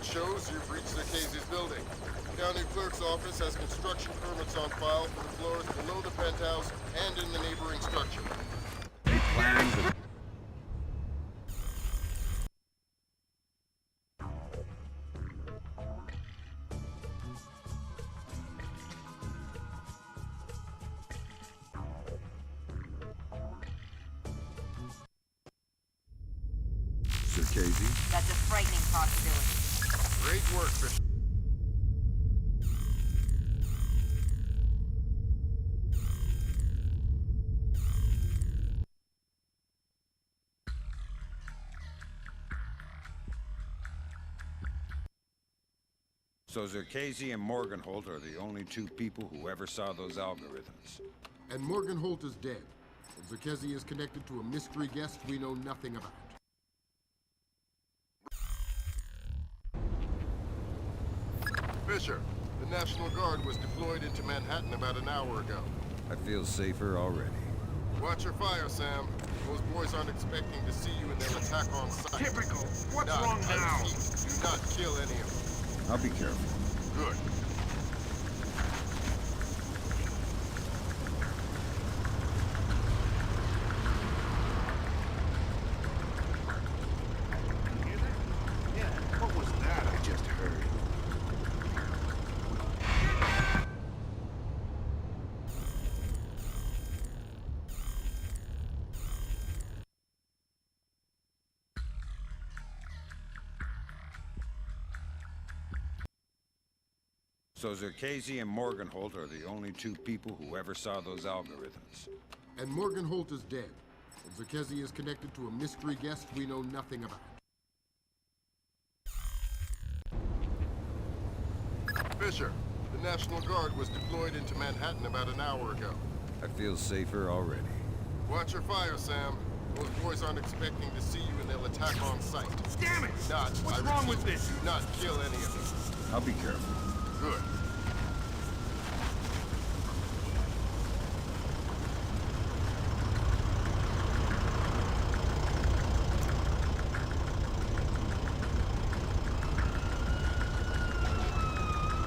Shows you've reached Casey's building. County Clerk's office has construction permits on file for the floors below the penthouse and in the neighboring structure. Plans of... Sir Casey? That's a frightening possibility. Great work, Fisher. So Zerkasi and Morgenholt are the only two people who ever saw those algorithms. And Morgenholt is dead. And Zerkesi is connected to a mystery guest we know nothing about. Fisher, the National Guard was deployed into Manhattan about an hour ago. I feel safer already. Watch your fire, Sam. Those boys aren't expecting to see you and they'll attack on sight. Typical. What's Not, wrong now? I repeat, do not kill any of them. I'll be careful. Good. Yeah, what was that I just heard? So Zerkesi and Morgenholt are the only two people who ever saw those algorithms. And Morgenholt is dead. And Zerkesi is connected to a mystery guest we know nothing about. Fisher, the National Guard was deployed into Manhattan about an hour ago. I feel safer already. Watch your fire, Sam. Those boys aren't expecting to see you and they'll attack on sight. Damn it! What's wrong with this? Do not kill any of them. I'll be careful. Good.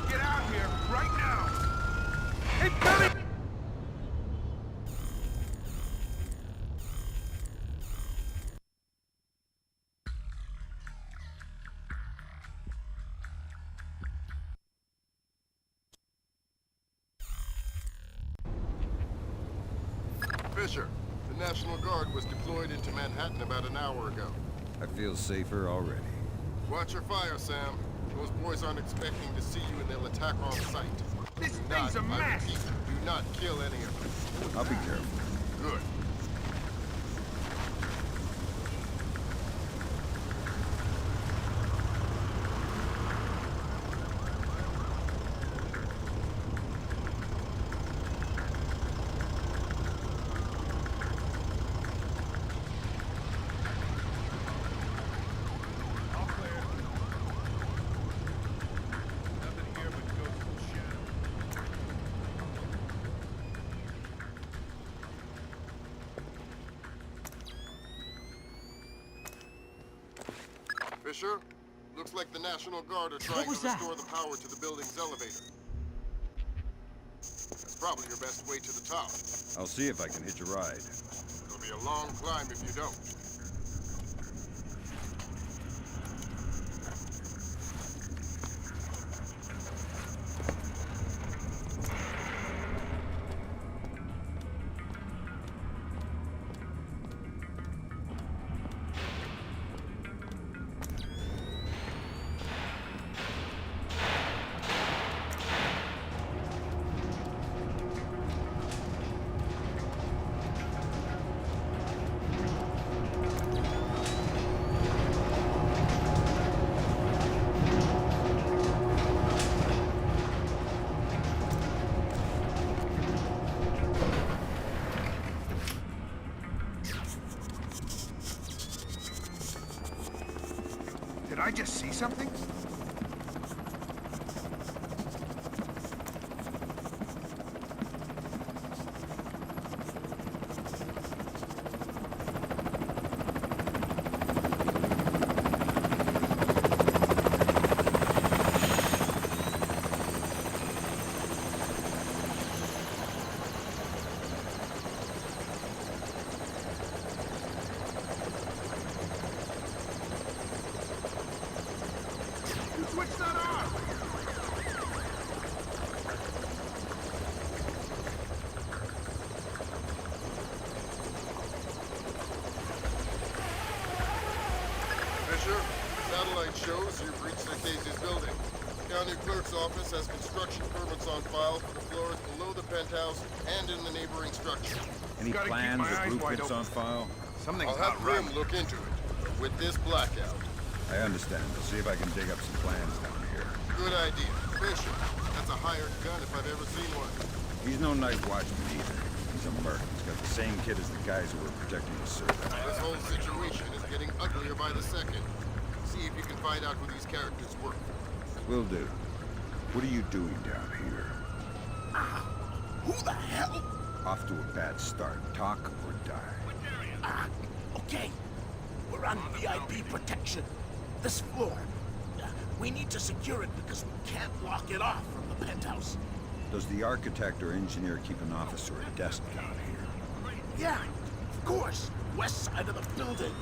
Get out here, right now! Hey, Billy! Fisher, the National Guard was deployed into Manhattan about an hour ago. I feel safer already. Watch your fire, Sam. Those boys aren't expecting to see you and they'll attack on sight. This Do thing's a not, I mess! repeat, do not kill any of them. I'll be careful. Good. All clear. Nothing here but ghosts and shadows. Fisher, looks like the National Guard are trying to restore the power to the building's elevator. That's probably your best way to the top. I'll see if I can hitch a ride. It'll be a long climb if you don't. Did I just see something? Switch that on! Fisher, satellite shows you've reached Zerkesi's building. County Clerk's office has construction permits on file for the floors below the penthouse and in the neighboring structure. Any Gotta keep plans my or eyes wide blueprints open. on file? Something's I'll not have right. Grim look into it. With this blackout. I understand. I'll see if I can dig up some plans down here. Good idea. Fisher, that's a hired gun if I've ever seen one. He's no night watchman either. He's a merc. He's got the same kit as the guys who were protecting the servant. This whole situation is getting uglier by the second. See if you can find out who these characters work for. Will do. What are you doing down here? Who the hell? Off to a bad start. Talk or die. Okay. We're on VIP protection. This floor. We need to secure it because we can't lock it off from the penthouse. Does the architect or engineer keep an office or a desk down here? Yeah, of course. West side of the building.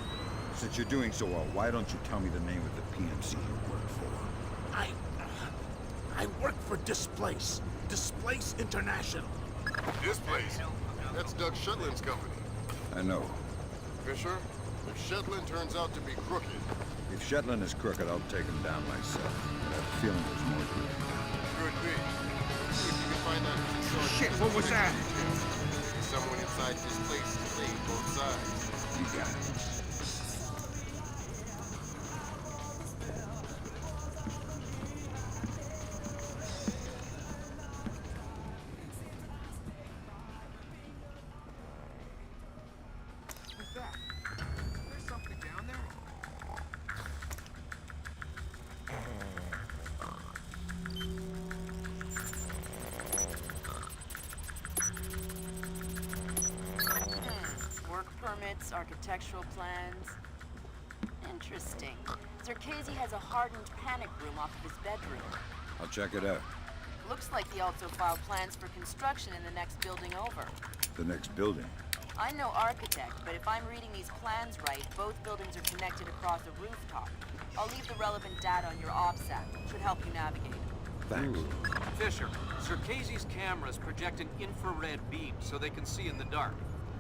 Since you're doing so well, why don't you tell me the name of the PMC you work for? I work for Displace. Displace International. Displace? That's Doug Shetland's company. I know. Fisher, if Shetland turns out to be crooked... If Shetland is crooked, I'll take him down myself. I have a feeling there's more to it. Could be. Shit, what was that? Someone inside this place played both sides. You got it. What's that? There's something down there. Work permits, architectural plans. Interesting. Circassian has a hardened panic room off of his bedroom. I'll check it out. Looks like he also filed plans for construction in the next building over. The next building. I'm no architect, but if I'm reading these plans right, both buildings are connected across a rooftop. I'll leave the relevant data on your OBSAT. Should help you navigate. Thanks. Fisher, Circassian's cameras project an infrared beam so they can see in the dark.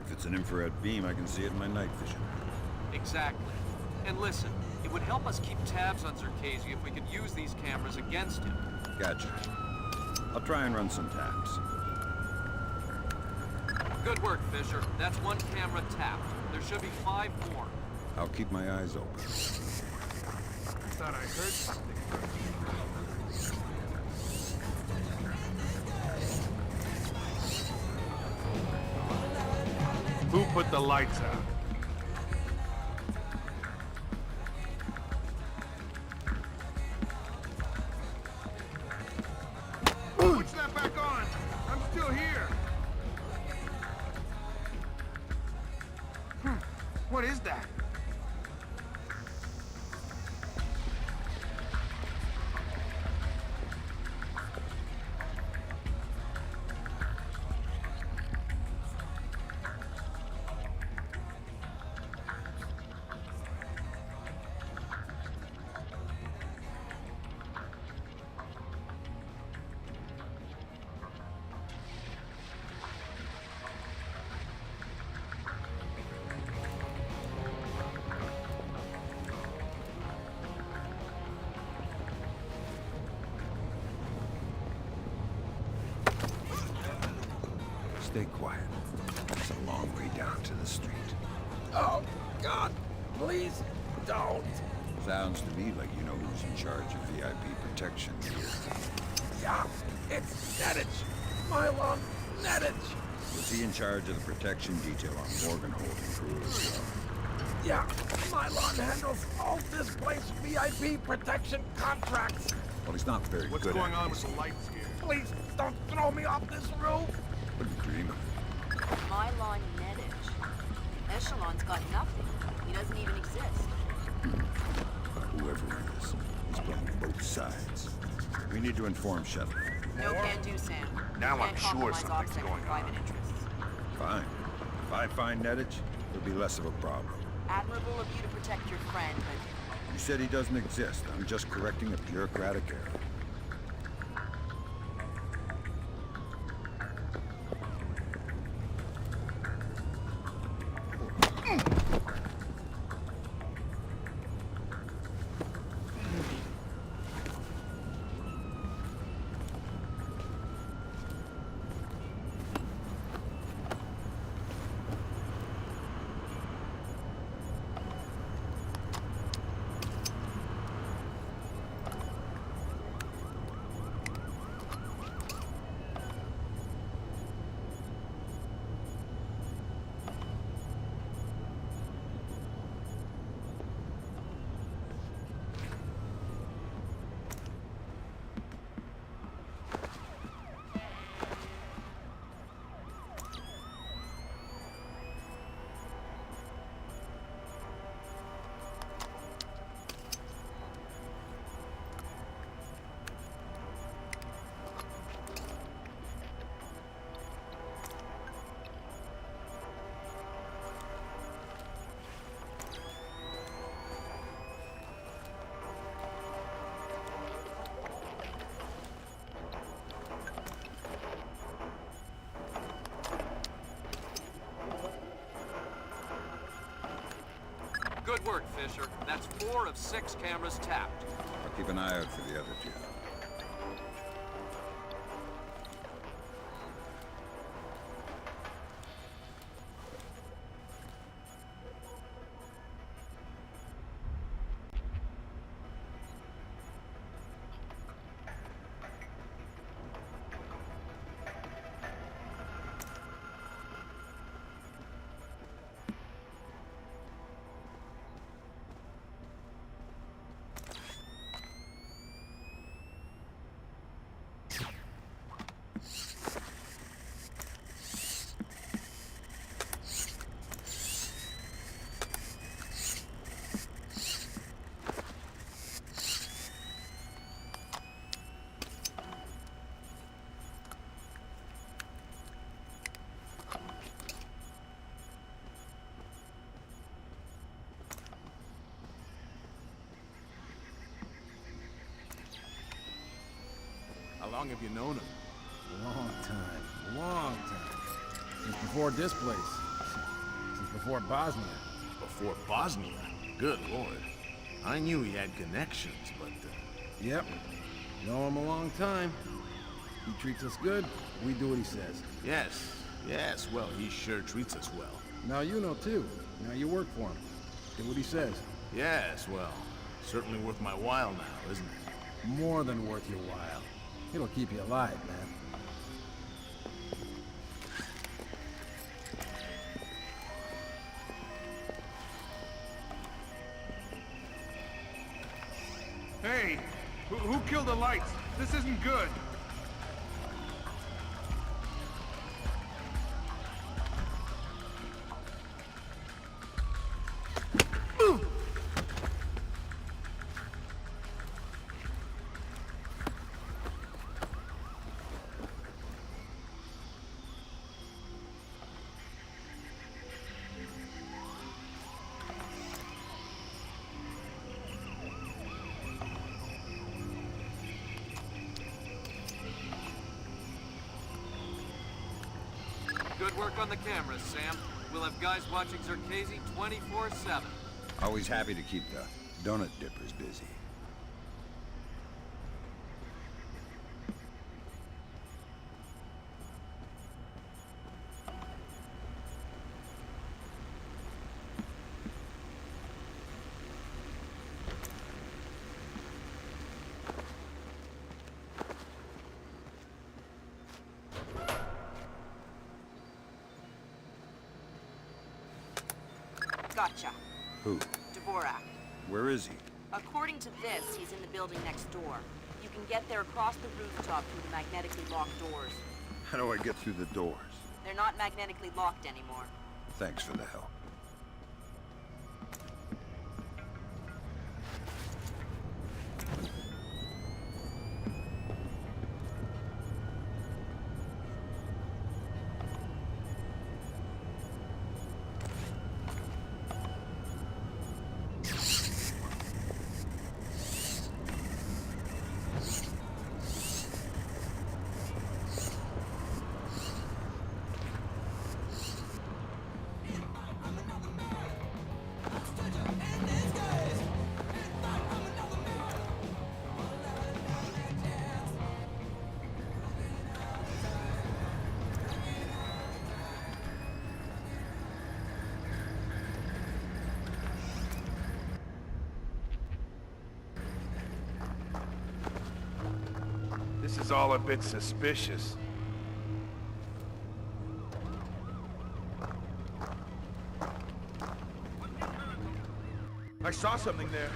If it's an infrared beam, I can see it in my night vision. Exactly. And listen, it would help us keep tabs on Circassian if we could use these cameras against him. Gotcha. I'll try and run some tabs. Good work, Fisher. That's one camera tapped. There should be 5 more. I'll keep my eyes open. I thought I heard something. Who put the lights out? Switch that back on. I'm still here. What is that? Stay quiet. It's a long way down to the street. Oh, God, please don't. Sounds to me like you know who's in charge of VIP protection here. Yeah, it's Nettich. Mylon Nettich. Was he in charge of the protection detail on Morganholt crew as well? Yeah, Mylon handles all displaced VIP protection contracts. Well, he's not very What's good going at on it. with the lights here? Please don't throw me off this roof. What are you dreaming? Mylon Nettich. Echelon's got nothing. He doesn't even exist. Whoever he is, he's playing both sides. We need to inform Shuttle. No can do, Sam. Now Can't I'm sure compromise something's OPSEC for going private on. interests. Fine. If I find Nettich, it'll be less of a problem. Admirable of you to protect your friend, but You said he doesn't exist. I'm just correcting a bureaucratic error. Good work, Fisher. That's 4 of 6 cameras tapped. I'll keep an eye out for the other 2. How long have you known him? A long time. A long time. Since before this place. Since before Bosnia. Before Bosnia? Good lord. I knew he had connections, but... Yep. Know him a long time. He treats us good, we do what he says. Yes. Yes, well, he sure treats us well. Now you know too. Now you work for him. Do what he says. Yes, well, certainly worth my while now, isn't it? More than worth your while. It'll keep you alive, man. Hey, who killed the lights? This isn't good. Good work on the cameras, Sam. We'll have guys watching Zerkezi 24/7. Always happy to keep the donut dippers busy. Gotcha. Who? Dvorak. Where is he? According to this, he's in the building next door. You can get there across the rooftop through the magnetically locked doors. How do I get through the doors? They're not magnetically locked anymore. Thanks for the help. This is all a bit suspicious. I saw something there.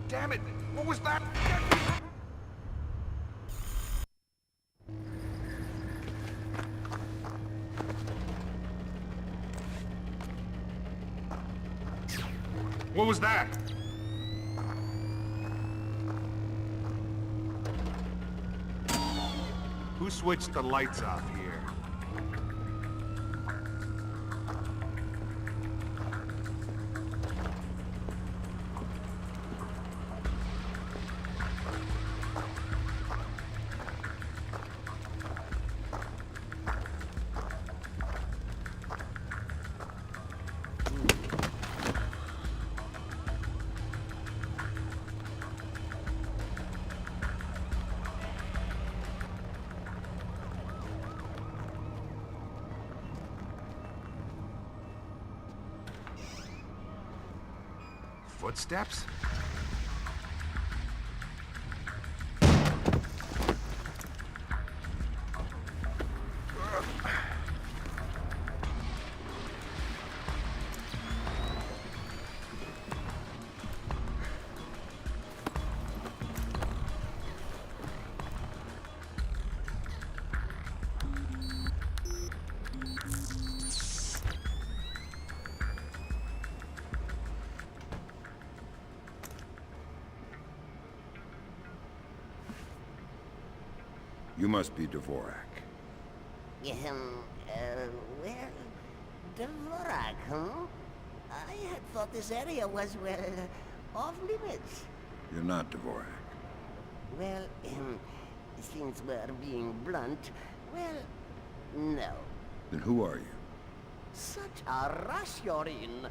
Damn it! What was that? What was that? Who switched the lights off here? Footsteps? You must be Dvorak. Well, Dvorak, huh? I had thought this area was, well, off limits. You're not Dvorak. Well, since we're being blunt, well, no. Then who are you? Such a rush you're in.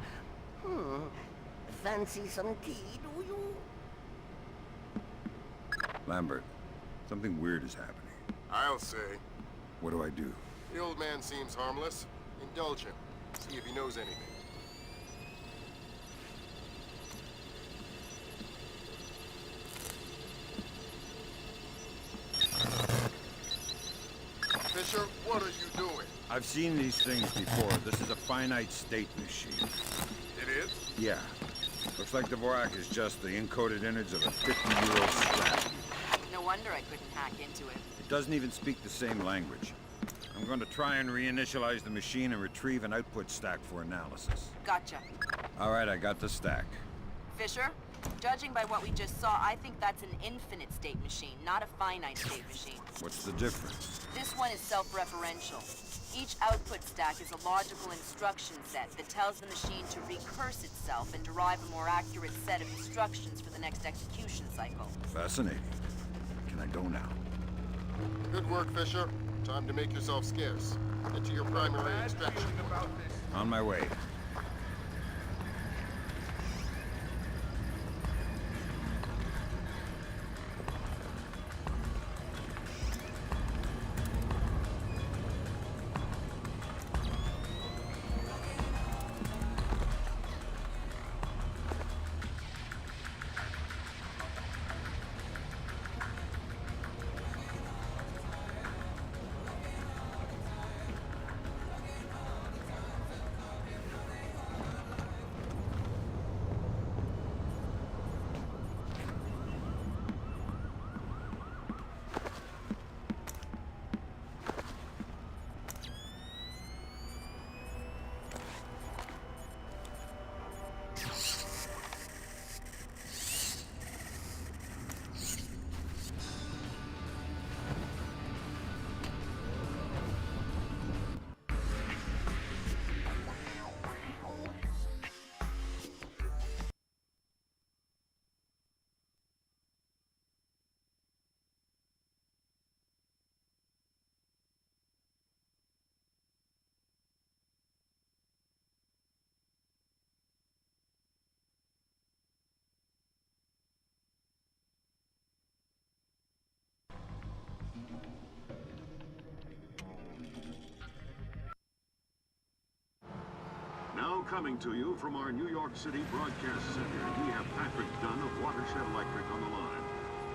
Fancy some tea, do you? Lambert, something weird is happening. I'll say. What do I do? The old man seems harmless. Indulge him. See if he knows anything. Fisher, what are you doing? I've seen these things before. This is a finite state machine. It is? Yeah. Looks like Dvorak is just the encoded innards of a 50-year-old scrap. No wonder I couldn't hack into it. It doesn't even speak the same language. I'm going to try and reinitialize the machine and retrieve an output stack for analysis. Gotcha. All right, I got the stack. Fisher, judging by what we just saw, I think that's an infinite state machine, not a finite state machine. What's the difference? This one is self-referential. Each output stack is a logical instruction set that tells the machine to recurse itself and derive a more accurate set of instructions for the next execution cycle. Fascinating. Can I go now? Good work, Fisher. Time to make yourself scarce. Get to your primary extraction. On my way. Now coming to you from our New York City broadcast center, we have Patrick Dunn of Watershed Electric on the line.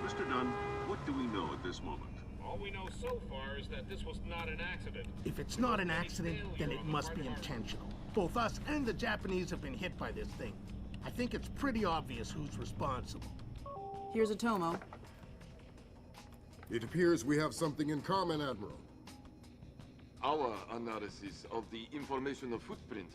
Mr. Dunn, what do we know at this moment? All we know so far is that this was not an accident. If it's not an accident, then it must be intentional. Both us and the Japanese have been hit by this thing. I think it's pretty obvious who's responsible. Here's a Tomo. It appears we have something in common, Admiral. Our analysis of the information footprint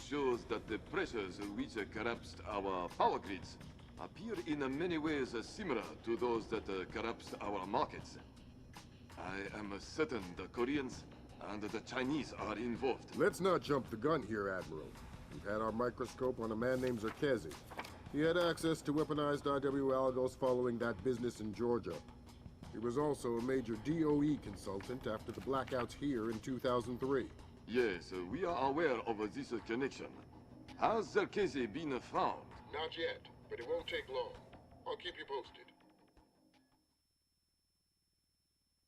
shows that the pressures which collapsed our power grids appear in many ways similar to those that collapsed our markets. I am certain the Koreans and the Chinese are involved. Let's not jump the gun here, Admiral. We've had our microscope on a man named Zerkezi. He had access to weaponized IW algos following that business in Georgia. He was also a major DOE consultant after the blackouts here in 2003. Yes, we are aware of this connection. Has Zerkezi been found? Not yet, but it won't take long. I'll keep you posted.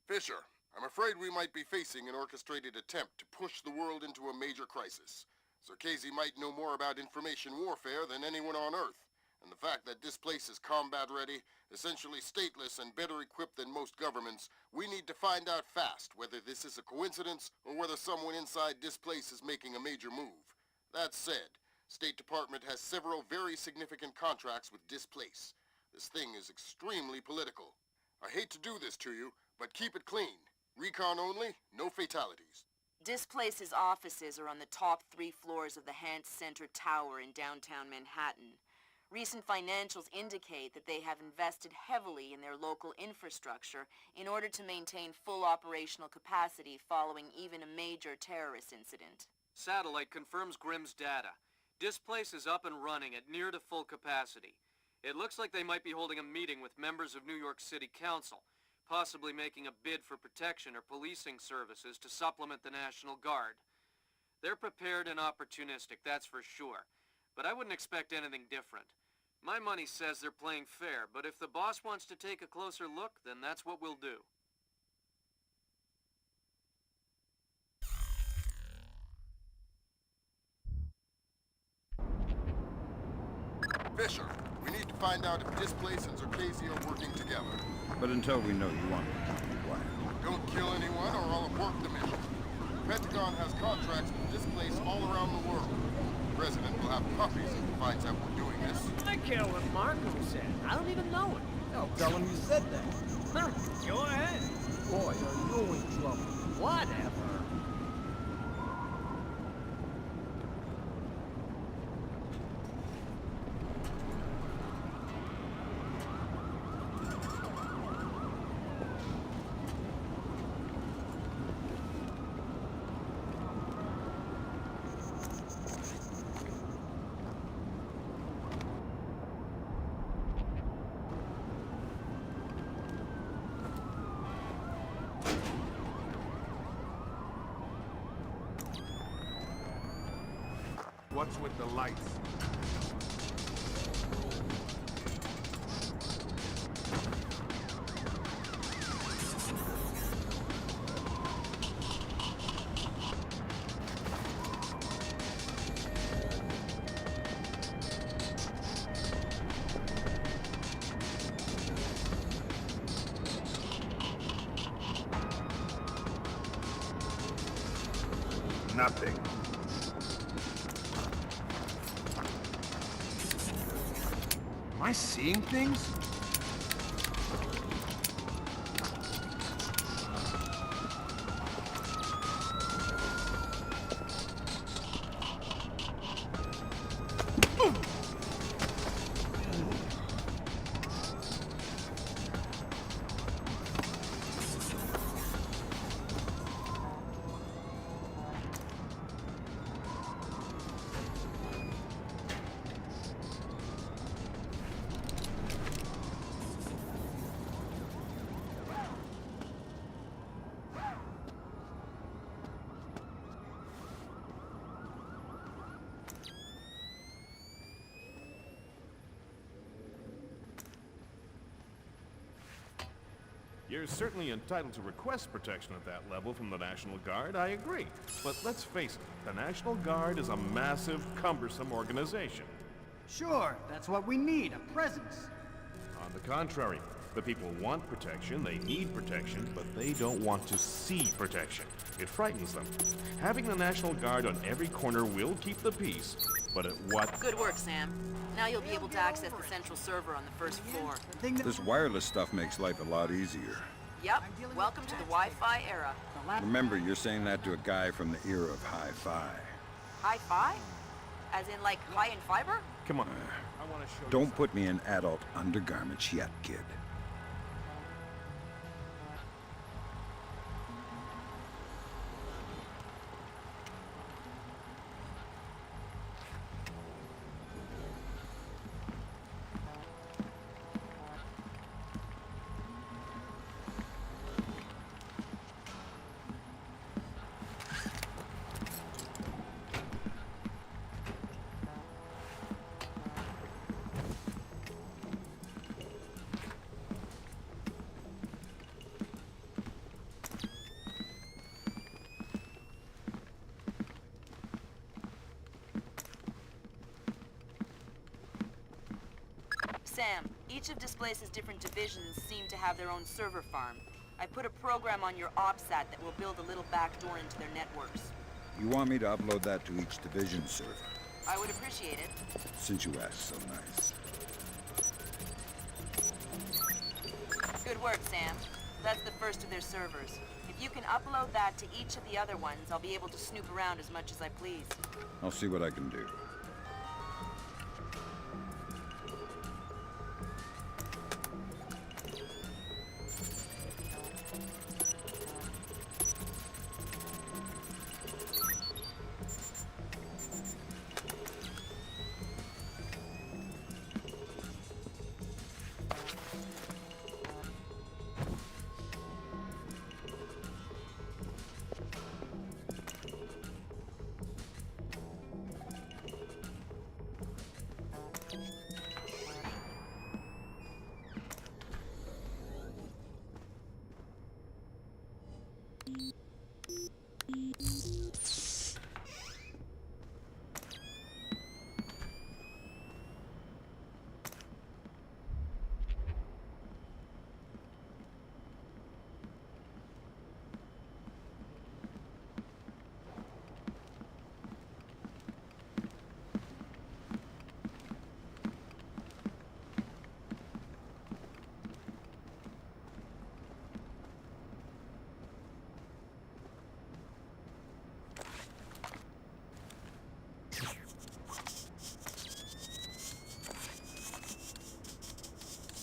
Fisher, I'm afraid we might be facing an orchestrated attempt to push the world into a major crisis. Zerkezi might know more about information warfare than anyone on Earth. And the fact that this place is combat-ready, essentially stateless and better equipped than most governments, we need to find out fast whether this is a coincidence or whether someone inside this place is making a major move. That said, State Department has several very significant contracts with this place. This thing is extremely political. I hate to do this to you, but keep it clean. Recon only, no fatalities. Displace's offices are on the top 3 floors of the Hans Center Tower in downtown Manhattan. Recent financials indicate that they have invested heavily in their local infrastructure in order to maintain full operational capacity following even a major terrorist incident. Satellite confirms Grimm's data. Displace is up and running at near to full capacity. It looks like they might be holding a meeting with members of New York City Council, possibly making a bid for protection or policing services to supplement the National Guard. They're prepared and opportunistic, that's for sure. But I wouldn't expect anything different. My money says they're playing fair, but if the boss wants to take a closer look, then that's what we'll do. Fisher, we need to find out if Displace and Zerkasi are working together. But until we know, you want me to keep it quiet. Don't kill anyone or I'll abort the mission. The Pentagon has contracts with Displace all around the world. The President will have puppies if he finds out we're doing this. I care what Marco said. I don't even know it. No, tell him you said that. Huh, go ahead. Boy, are you in trouble. Whatever. What's with the lights? Nothing. Am I seeing things? You're certainly entitled to request protection at that level from the National Guard, I agree. But let's face it, the National Guard is a massive, cumbersome organization. Sure, that's what we need, a presence. On the contrary, the people want protection, they need protection, but they don't want to see protection. It frightens them. Having the National Guard on every corner will keep the peace, but at what... Good work, Sam. Now you'll be able to access the central server on the first floor. This wireless stuff makes life a lot easier. Yep. Welcome to the Wi-Fi era. Remember, you're saying that to a guy from the era of hi-fi. Hi-fi? As in, like, high in fiber? Come on. I want to show Don't put me in adult undergarments yet, kid. Sam, each of Displace's different divisions seem to have their own server farm. I put a program on your OPSAT that will build a little backdoor into their networks. You want me to upload that to each division server? I would appreciate it. Since you asked so nice. Good work, Sam. That's the first of their servers. If you can upload that to each of the other ones, I'll be able to snoop around as much as I please. I'll see what I can do.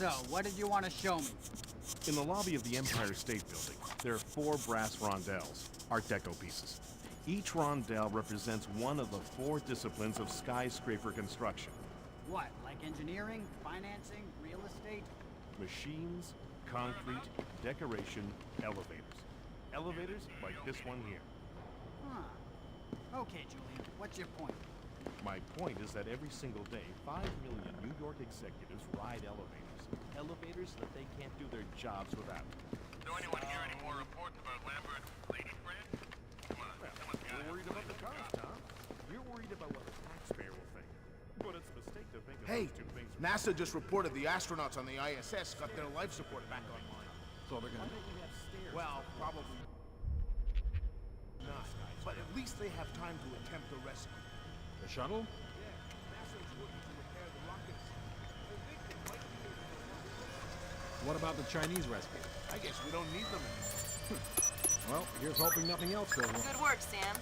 So, what did you want to show me? In the lobby of the Empire State Building, there are 4 brass rondelles, Art Deco pieces. Each rondelle represents one of the 4 disciplines of skyscraper construction. What, like engineering, financing, real estate? Machines, concrete, decoration, elevators. Elevators like this one here. Huh. Okay, Julian, what's your point? My point is that every single day, 5 million New York executives ride elevators. Elevators that they can't do their jobs without. Do anyone hear any more reports about Lambert's lady friend? Come on, You're worried about the cost, Tom. You're worried about what the taxpayer will think. But it's a mistake to think of Hey, those 2 things. NASA just reported the astronauts on the ISS got their life support back online. So they're Why gonna... don't we have stairs? Well, probably not. But at least they have time to attempt a rescue. The shuttle? NASA's working to repair the rockets. What about the Chinese rescue? I guess we don't need them anymore. Well, here's hoping nothing else goes wrong. Good work, Sam.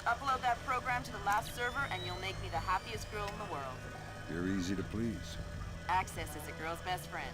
Upload that program to the last server and you'll make me the happiest girl in the world. You're easy to please. Access is a girl's best friend.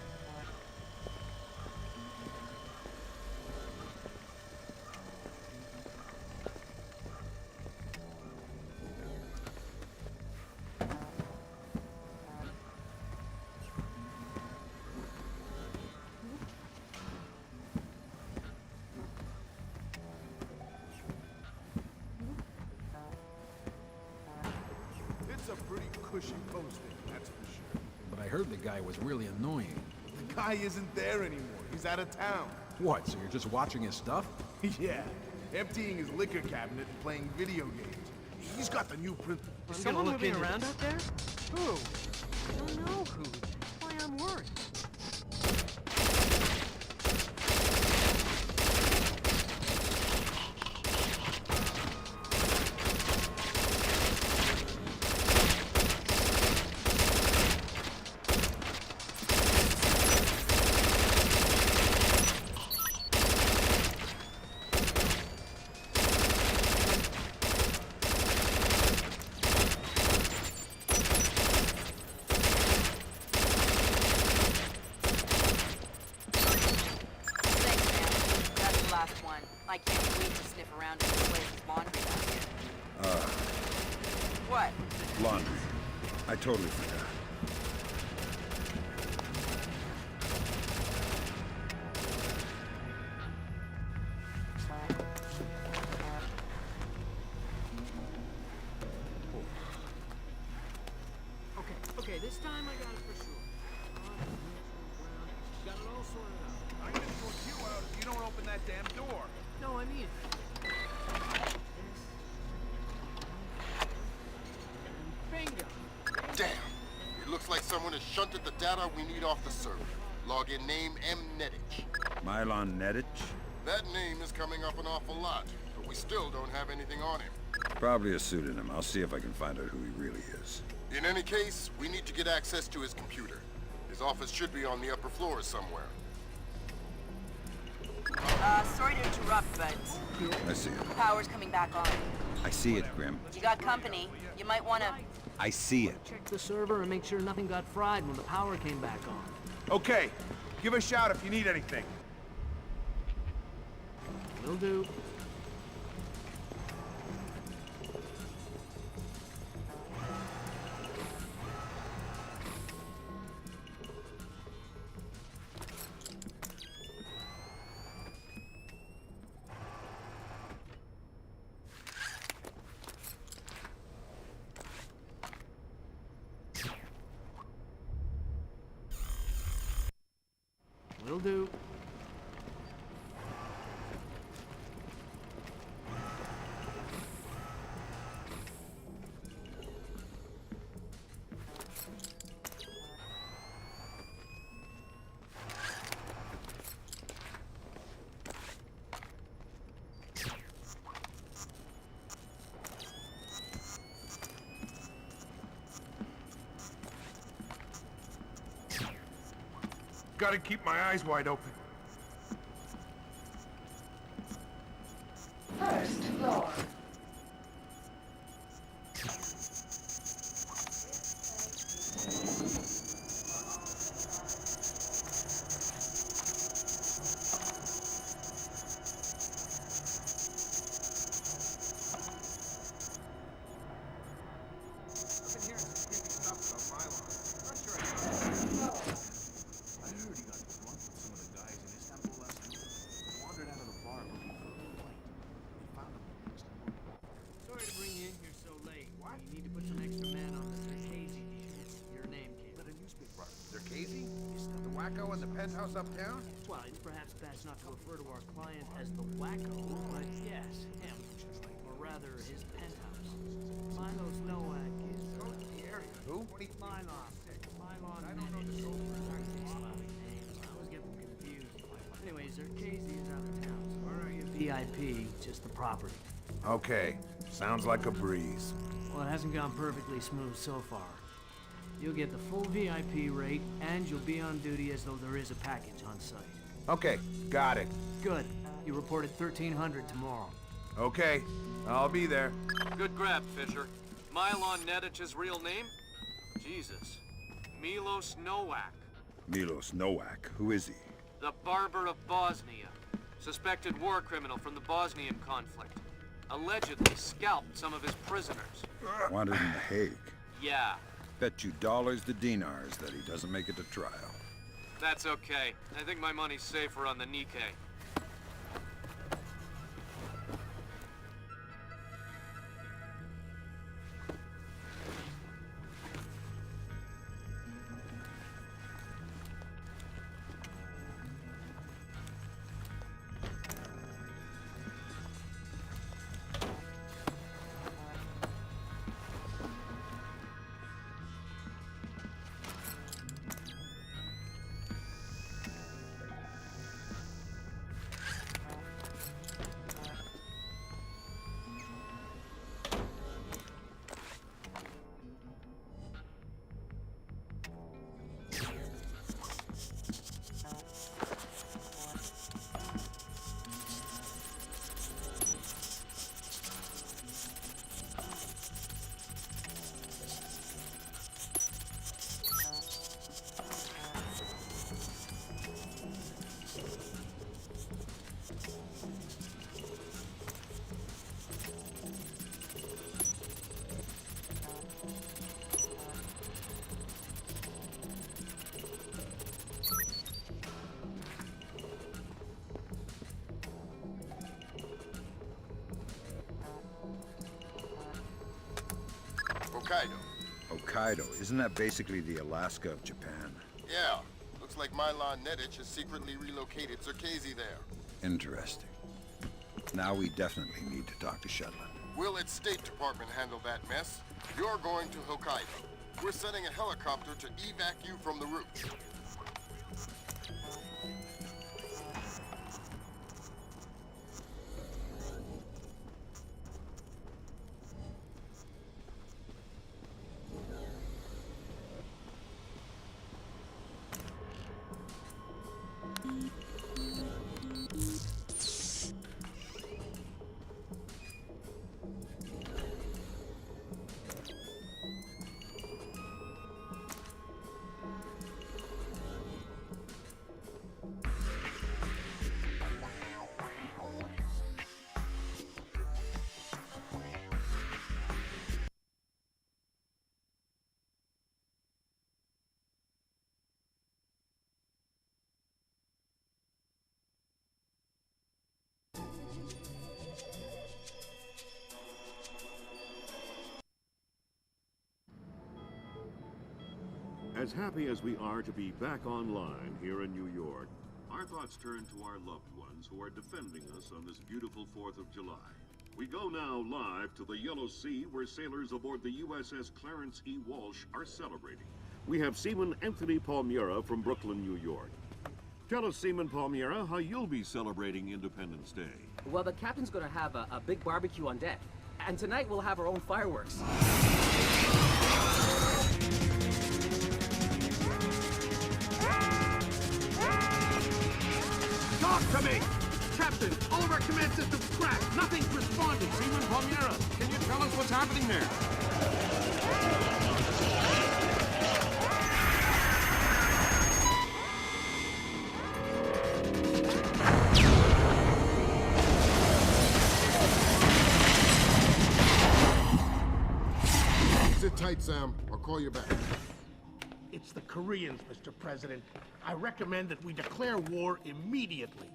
It's a pretty cushy posting, that's for sure. But I heard the guy was really annoying. The guy isn't there anymore. He's out of town. What, so you're just watching his stuff? Yeah, emptying his liquor cabinet and playing video games. He's got the new print. Is someone moving around out there? Who? I don't know who. That's why I'm worried. I can't wait to sniff around in the place's laundry down here. What? Laundry. I totally forgot. Okay, this time I got it for sure. Got it all sorted out. I'm gonna sort you out if you don't open that damn door. No, I mean bingo. Damn! It looks like someone has shunted the data we need off the server. Login name M. Nedich. Mylon Nedich? That name is coming up an awful lot, but we still don't have anything on him. Probably a pseudonym. I'll see if I can find out who he really is. In any case, we need to get access to his computer. His office should be on the upper floors somewhere. Sorry to interrupt, but I see it. power's coming back on. I see it, Grim. You got company. You might want to... I see it. Check the server and make sure nothing got fried when the power came back on. Okay, give a shout if you need anything. Will do. Will do. gotta keep my eyes wide open. First floor. Sorry to bring you in here so late. What? You need to put some extra men on the Circassian unit. Your name came. But a newspaper. Circassian? The wacko in the penthouse uptown? Well, it's perhaps best not to refer to our client as the wacko, but yes, him. Or rather, his penthouse. Milos Nowak is the area. Who? Mylon. I don't know the I was getting confused. Anyway, Circassian is out of town. So why aren't you VIP, just the property? Okay. Sounds like a breeze. Well, it hasn't gone perfectly smooth so far. You'll get the full VIP rate, and you'll be on duty as though there is a package on site. Okay, got it. Good. You reported 1300 tomorrow. Okay, I'll be there. Good grab, Fisher. Mylon Nedich's real name? Jesus. Milos Nowak. Milos Nowak, who is he? The Barber of Bosnia. Suspected war criminal from the Bosnian conflict. Allegedly scalped some of his prisoners. Wanted in The Hague. Yeah. Bet you dollars to dinars that he doesn't make it to trial. That's okay. I think my money's safer on the Nikkei. Hokkaido. Isn't that basically the Alaska of Japan? Yeah. Looks like Mylon Nedich has secretly relocated Circassian there. Interesting. Now we definitely need to talk to Shetland. Will its State Department handle that mess? You're going to Hokkaido. We're sending a helicopter to evac you from the route. As happy as we are to be back online here in New York, our thoughts turn to our loved ones who are defending us on this beautiful 4th of July. We go now live to the Yellow Sea, where sailors aboard the USS Clarence E. Walsh are celebrating. We have Seaman Anthony Palmiera from Brooklyn, New York. Tell us, Seaman Palmiera, how you'll be celebrating Independence Day. Well, the captain's gonna have a big barbecue on deck. And tonight we'll have our own fireworks. Talk to me! Captain, all of our command systems cracked. Nothing's responding. Seaman Palmyra, can you tell us what's happening there? Sit tight, Sam. I'll call you back. It's the Koreans, Mr. President. I recommend that we declare war immediately.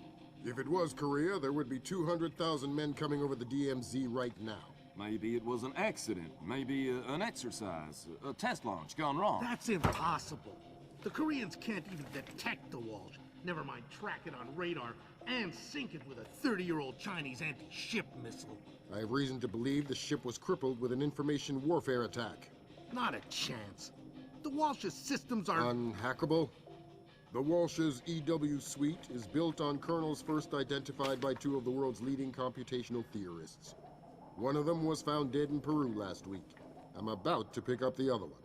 If it was Korea, there would be 200,000 men coming over the DMZ right now. Maybe it was an accident. Maybe an exercise. A test launch gone wrong. That's impossible. The Koreans can't even detect the Walsh. Never mind track it on radar and sink it with a 30-year-old Chinese anti-ship missile. I have reason to believe the ship was crippled with an information warfare attack. Not a chance. The Walsh's systems are... Unhackable? The Walsh's EW suite is built on kernels first identified by two of the world's leading computational theorists. One of them was found dead in Peru last week. I'm about to pick up the other one.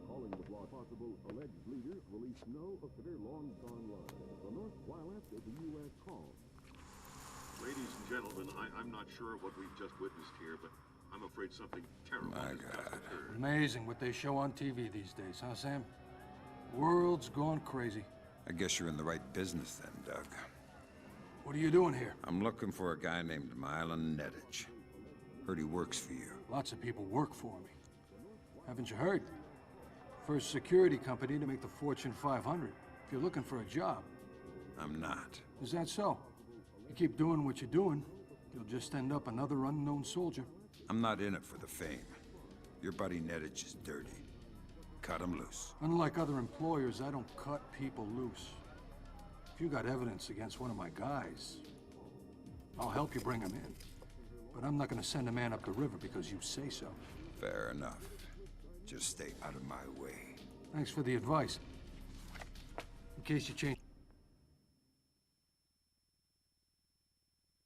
Calling the possible alleged leader released no of their long-gone lives. The North, while after the U.S. call. Ladies and gentlemen, I'm not sure what we've just witnessed here, but I'm afraid something terrible has just occurred. Amazing what they show on TV these days, huh, Sam? World's gone crazy. I guess you're in the right business then, Doug. What are you doing here? I'm looking for a guy named Milan Nedich. Heard he works for you. Lots of people work for me. Haven't you heard? First security company to make the Fortune 500. If you're looking for a job. I'm not. Is that so? You keep doing what you're doing, you'll just end up another unknown soldier. I'm not in it for the fame. Your buddy Nedich is dirty. Cut him loose. Unlike other employers, I don't cut people loose. If you got evidence against one of my guys, I'll help you bring him in. But I'm not gonna send a man up the river because you say so. Fair enough. Just stay out of my way. Thanks for the advice. In case you change...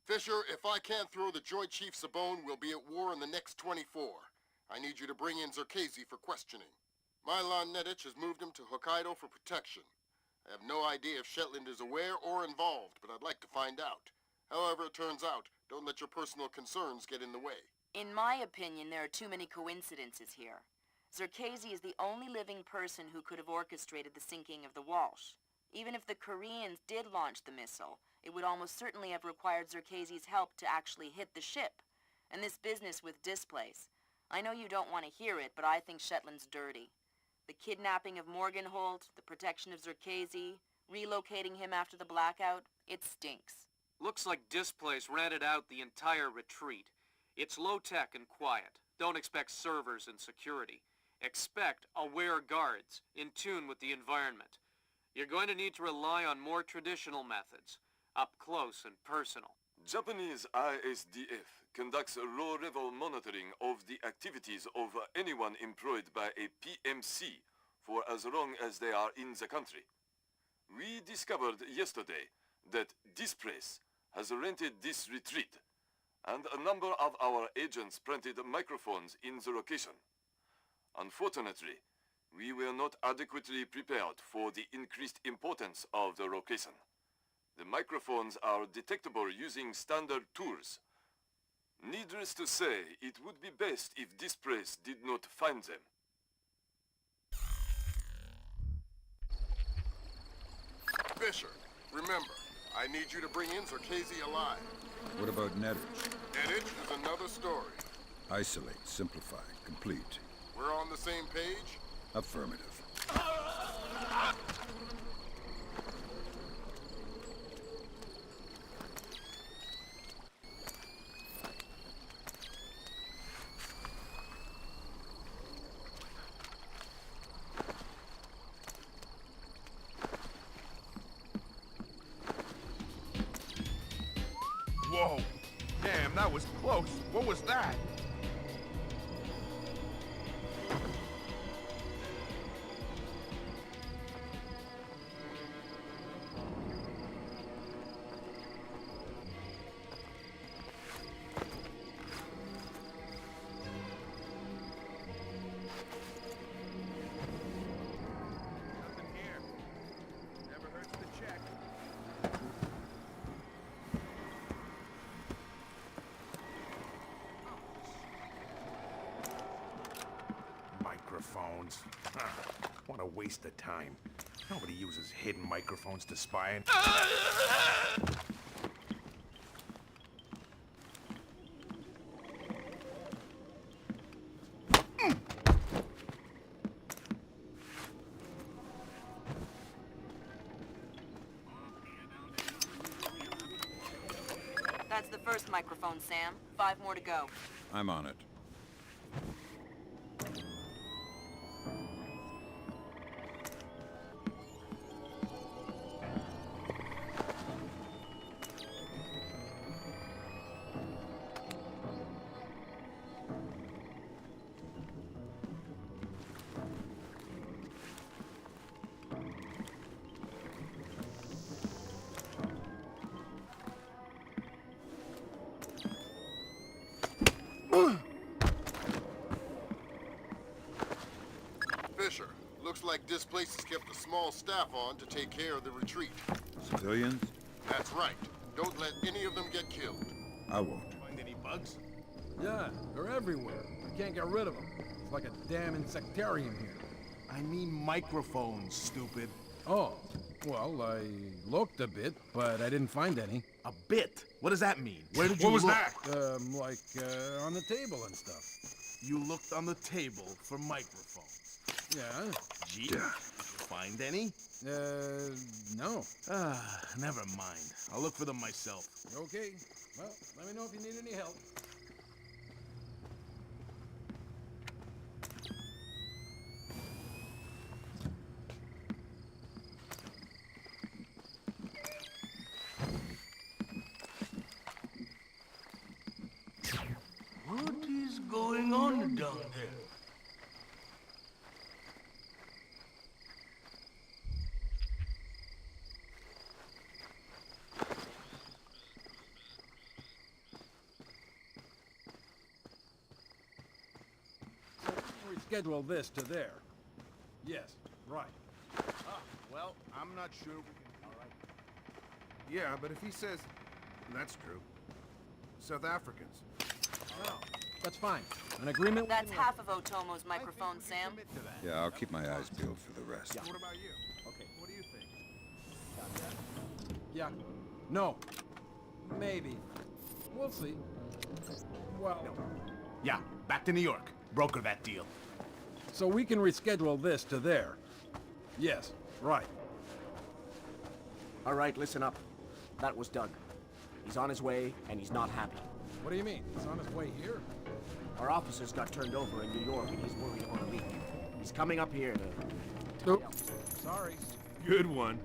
Fisher, if I can't throw the Joint Chiefs a bone, we'll be at war in the next 24. I need you to bring in Zerkezi for questioning. Milan Nedich has moved him to Hokkaido for protection. I have no idea if Shetland is aware or involved, but I'd like to find out. However it turns out, don't let your personal concerns get in the way. In my opinion, there are too many coincidences here. Zerkezi is the only living person who could have orchestrated the sinking of the Walsh. Even if the Koreans did launch the missile, it would almost certainly have required Zerkezi's help to actually hit the ship. And this business with displays. I know you don't want to hear it, but I think Shetland's dirty. The kidnapping of Morgenholt, the protection of Zerkezi, relocating him after the blackout, it stinks. Looks like Displays rented out the entire retreat. It's low-tech and quiet. Don't expect servers and security. Expect aware guards, in tune with the environment. You're going to need to rely on more traditional methods, up close and personal. Japanese ISDF conducts low-level monitoring of the activities of anyone employed by a PMC for as long as they are in the country. We discovered yesterday that Displace has rented this retreat, and a number of our agents planted microphones in the location. Unfortunately, we were not adequately prepared for the increased importance of the location. The microphones are detectable using standard tools. Needless to say, it would be best if Displace did not find them. Fisher, remember, I need you to bring in Zerkezi alive. What about Nedich? Nedich is another story. Isolate, simplify, complete. We're on the same page? Affirmative. Whoa! Damn, that was close. What was that? microphones. What a waste of time. Nobody uses hidden microphones to spy. That's the first microphone, Sam. 5 more to go. I'm on it. Fisher, looks like this place has kept a small staff on to take care of the retreat. Civilians? That's right. Don't let any of them get killed. I won't. Find any bugs? Yeah, they're everywhere. I can't get rid of them. It's like a damn insectarium here. I mean microphones, stupid. Oh, well, I looked a bit, but I didn't find any. A bit? What does that mean? Where did you What was look? that? Like, on the table and stuff. You looked on the table for microphones. Yeah. Gee, did you find any? No. Never mind. I'll look for them myself. Okay. Well, let me know if you need any help. What is going on down there? Reschedule this to there. Yes, right. Well, I'm not sure we can... All right. Yeah, but if he says... That's true. South Africans. No, that's fine. An agreement... That's half of Otomo's microphone, Sam. Yeah, I'll keep my eyes peeled for the rest. Yeah. What about you? Okay. What do you think? Yeah. No. Maybe. We'll see. Well... No. Yeah, back to New York. Broker that deal. So we can reschedule this to there. Yes, right. All right, listen up. That was Doug. He's on his way, and he's not happy. What do you mean? He's on his way here? Our officers got turned over in New York, and he's worried about a leak. He's coming up here to... Nope. Sorry. Good one.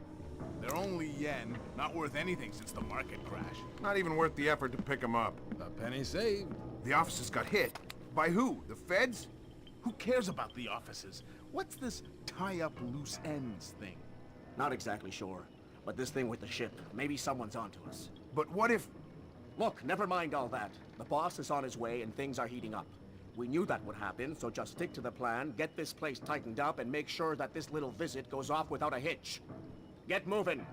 They're only yen, not worth anything since the market crash. Not even worth the effort to pick them up. A penny saved. The officers got hit. By who? The feds? Who cares about the officers? What's this tie-up loose ends thing? Not exactly sure. But this thing with the ship, maybe someone's onto us. But what if... Look, never mind all that. The boss is on his way and things are heating up. We knew that would happen, so just stick to the plan, get this place tightened up, and make sure that this little visit goes off without a hitch. Get moving!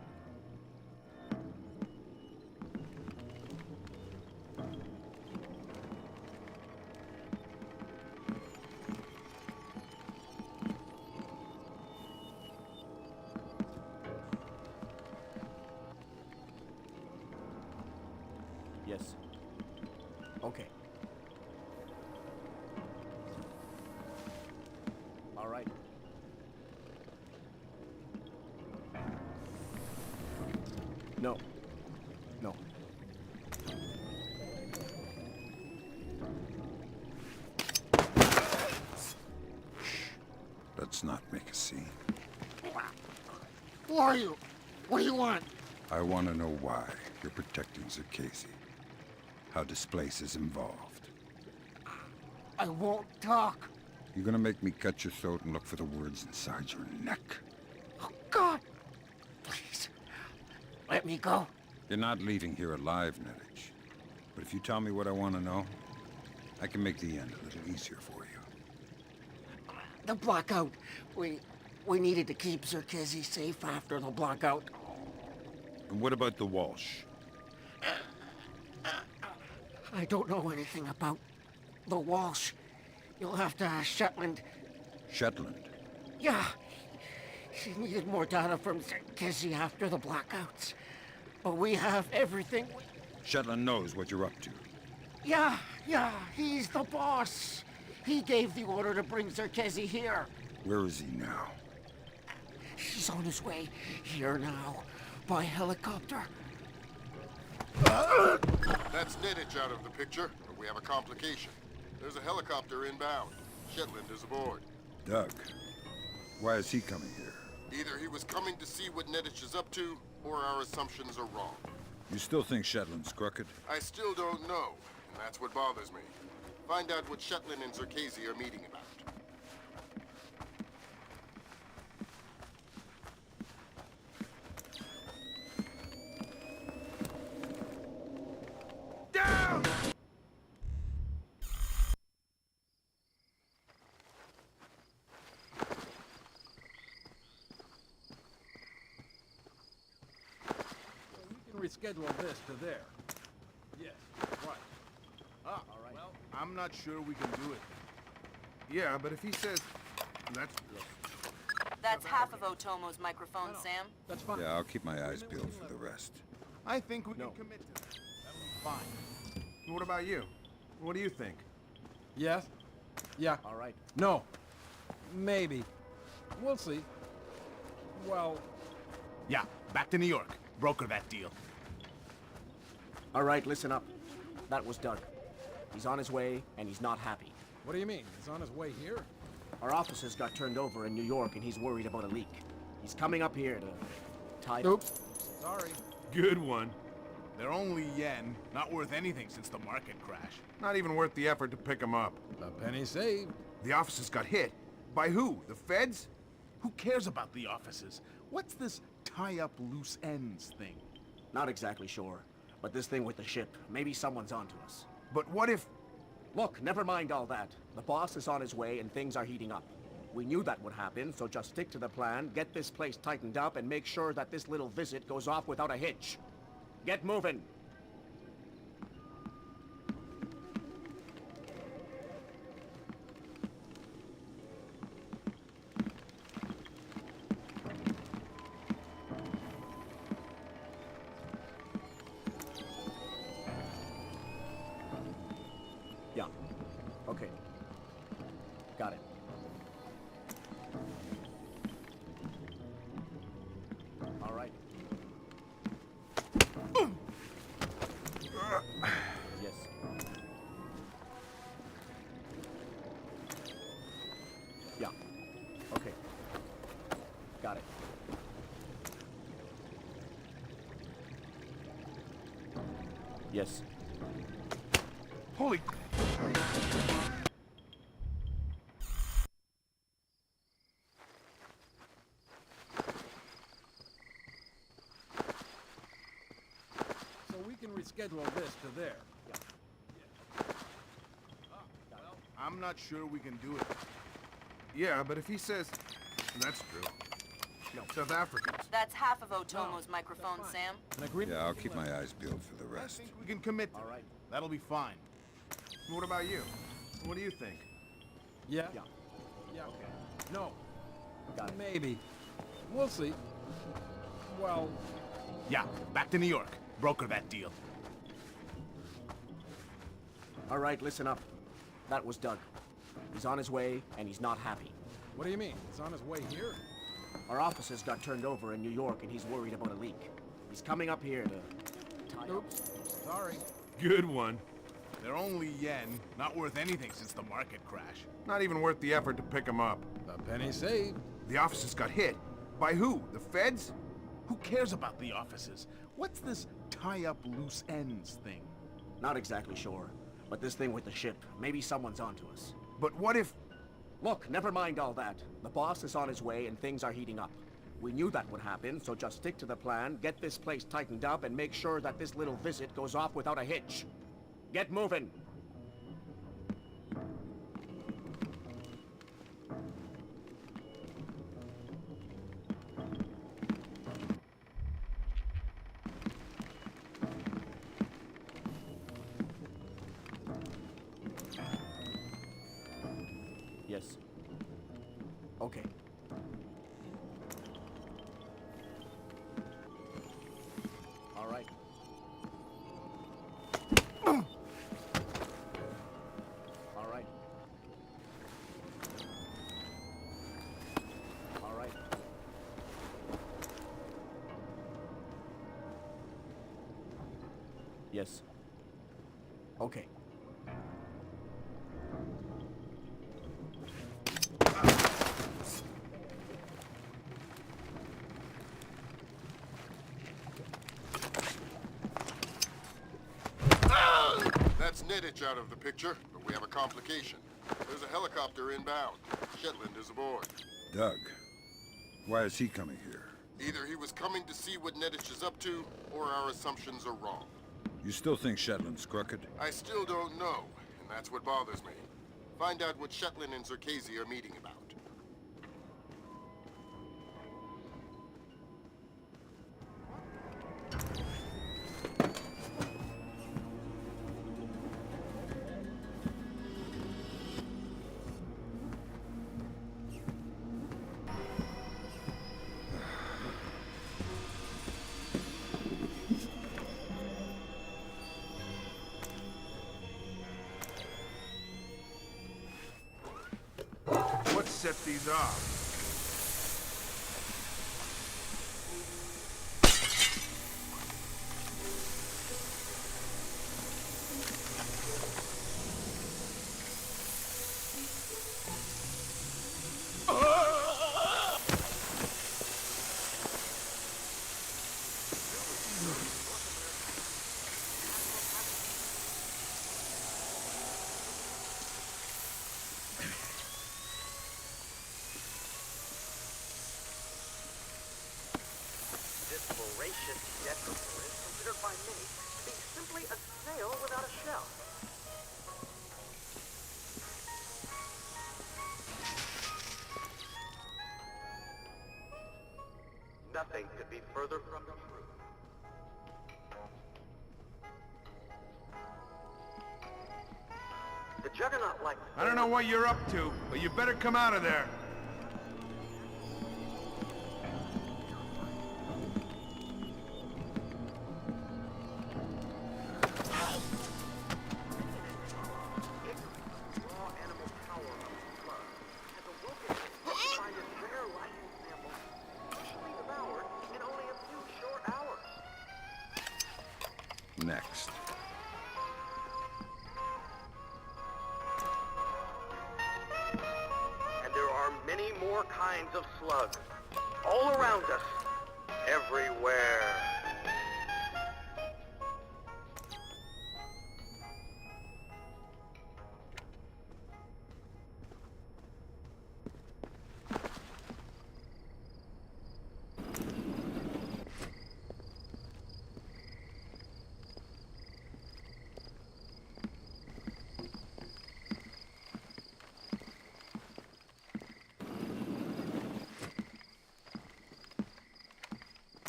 Yes. Okay. All right. No. No. Let's not make a scene. Who are you? What do you want? I want to know why you're protecting Zerkesi. How this place is involved. I won't talk. You're gonna make me cut your throat and look for the words inside your neck. Oh, God. Please. Let me go. You're not leaving here alive, Nedich. But if you tell me what I want to know, I can make the end a little easier for you. The blackout. We needed to keep Zerkesi safe after the blackout. And what about the Walsh? I don't know anything about the Walsh. You'll have to ask Shetland. Shetland. Yeah. She needed more data from Zerkezi after the blackouts. But we have everything. Shetland knows what you're up to. Yeah, he's the boss. He gave the order to bring Zerkezi here. Where is he now? He's on his way here now, by helicopter. That's Nedich out of the picture, but we have a complication. There's a helicopter inbound. Shetland is aboard. Doug. Why is he coming here? Either he was coming to see what Nedich is up to, or our assumptions are wrong. You still think Shetland's crooked? I still don't know, and that's what bothers me. Find out what Shetland and Zerkezi are meeting about. Down! Reschedule this to there. Yes, right. Ah, all right. Well, I'm not sure we can do it. Yeah, but if he says... That's half of Otomo's microphone, Sam. That's fine. Yeah, I'll keep my eyes peeled for the rest. I think we can commit to that. Fine. What about you? What do you think? Yes? Yeah. All right. No. Maybe. We'll see. Well... Yeah, back to New York. Broker that deal. All right, listen up. That was Doug. He's on his way, and he's not happy. What do you mean? He's on his way here? Our offices got turned over in New York, and he's worried about a leak. He's coming up here to tie... Oops. Sorry. Good one. They're only yen, not worth anything since the market crash. Not even worth the effort to pick them up. A penny saved. The offices got hit. By who? The feds? Who cares about the offices? What's this tie-up loose ends thing? Not exactly sure. But this thing with the ship, maybe someone's onto us. But what if... Look, never mind all that. The boss is on his way and things are heating up. We knew that would happen, so just stick to the plan, get this place tightened up, and make sure that this little visit goes off without a hitch. Get moving! Yeah. Okay. Got it. All right. Yes. Yeah. Okay. Got it. Yes. Holy... So we can reschedule this to there. I'm not sure we can do it. Yeah, but if he says... That's true. No. South Africans. That's half of Otomo's microphone, Sam. Yeah, I'll keep my eyes peeled for the rest. I think we can commit to... All right. That'll be fine. What about you? What do you think? Yeah? Yeah. Yeah, okay. No. Got it. Maybe. We'll see. Well... Yeah, back to New York. Broker that deal. All right, listen up. That was Doug. He's on his way, and he's not happy. What do you mean? He's on his way here? Our offices got turned over in New York, and he's worried about a leak. He's coming up here to tie up. Oops. Sorry. Good one. They're only yen, not worth anything since the market crash. Not even worth the effort to pick them up. A penny saved. The offices got hit. By who? The feds? Who cares about the offices? What's this tie-up loose ends thing? Not exactly sure. But this thing with the ship, maybe someone's onto us. But what if... Look, never mind all that. The boss is on his way and things are heating up. We knew that would happen, so just stick to the plan, get this place tightened up, and make sure that this little visit goes off without a hitch. Get moving! Yes. Yes. Okay. That's Neddich out of the picture, but we have a complication. There's a helicopter inbound. Shetland is aboard. Doug, why is he coming here? Either he was coming to see what Neddich is up to, or our assumptions are wrong. You still think Shetland's crooked? I still don't know, and that's what bothers me. Find out what Shetland and Zerkezi are meeting about. What set these off? voracious decorator is considered by many to be simply a snail without a shell. Nothing could be further from the truth. The Juggernaut like... I don't know what you're up to, but you better come out of there. Next. And there are many more kinds of slugs, all around us, everywhere.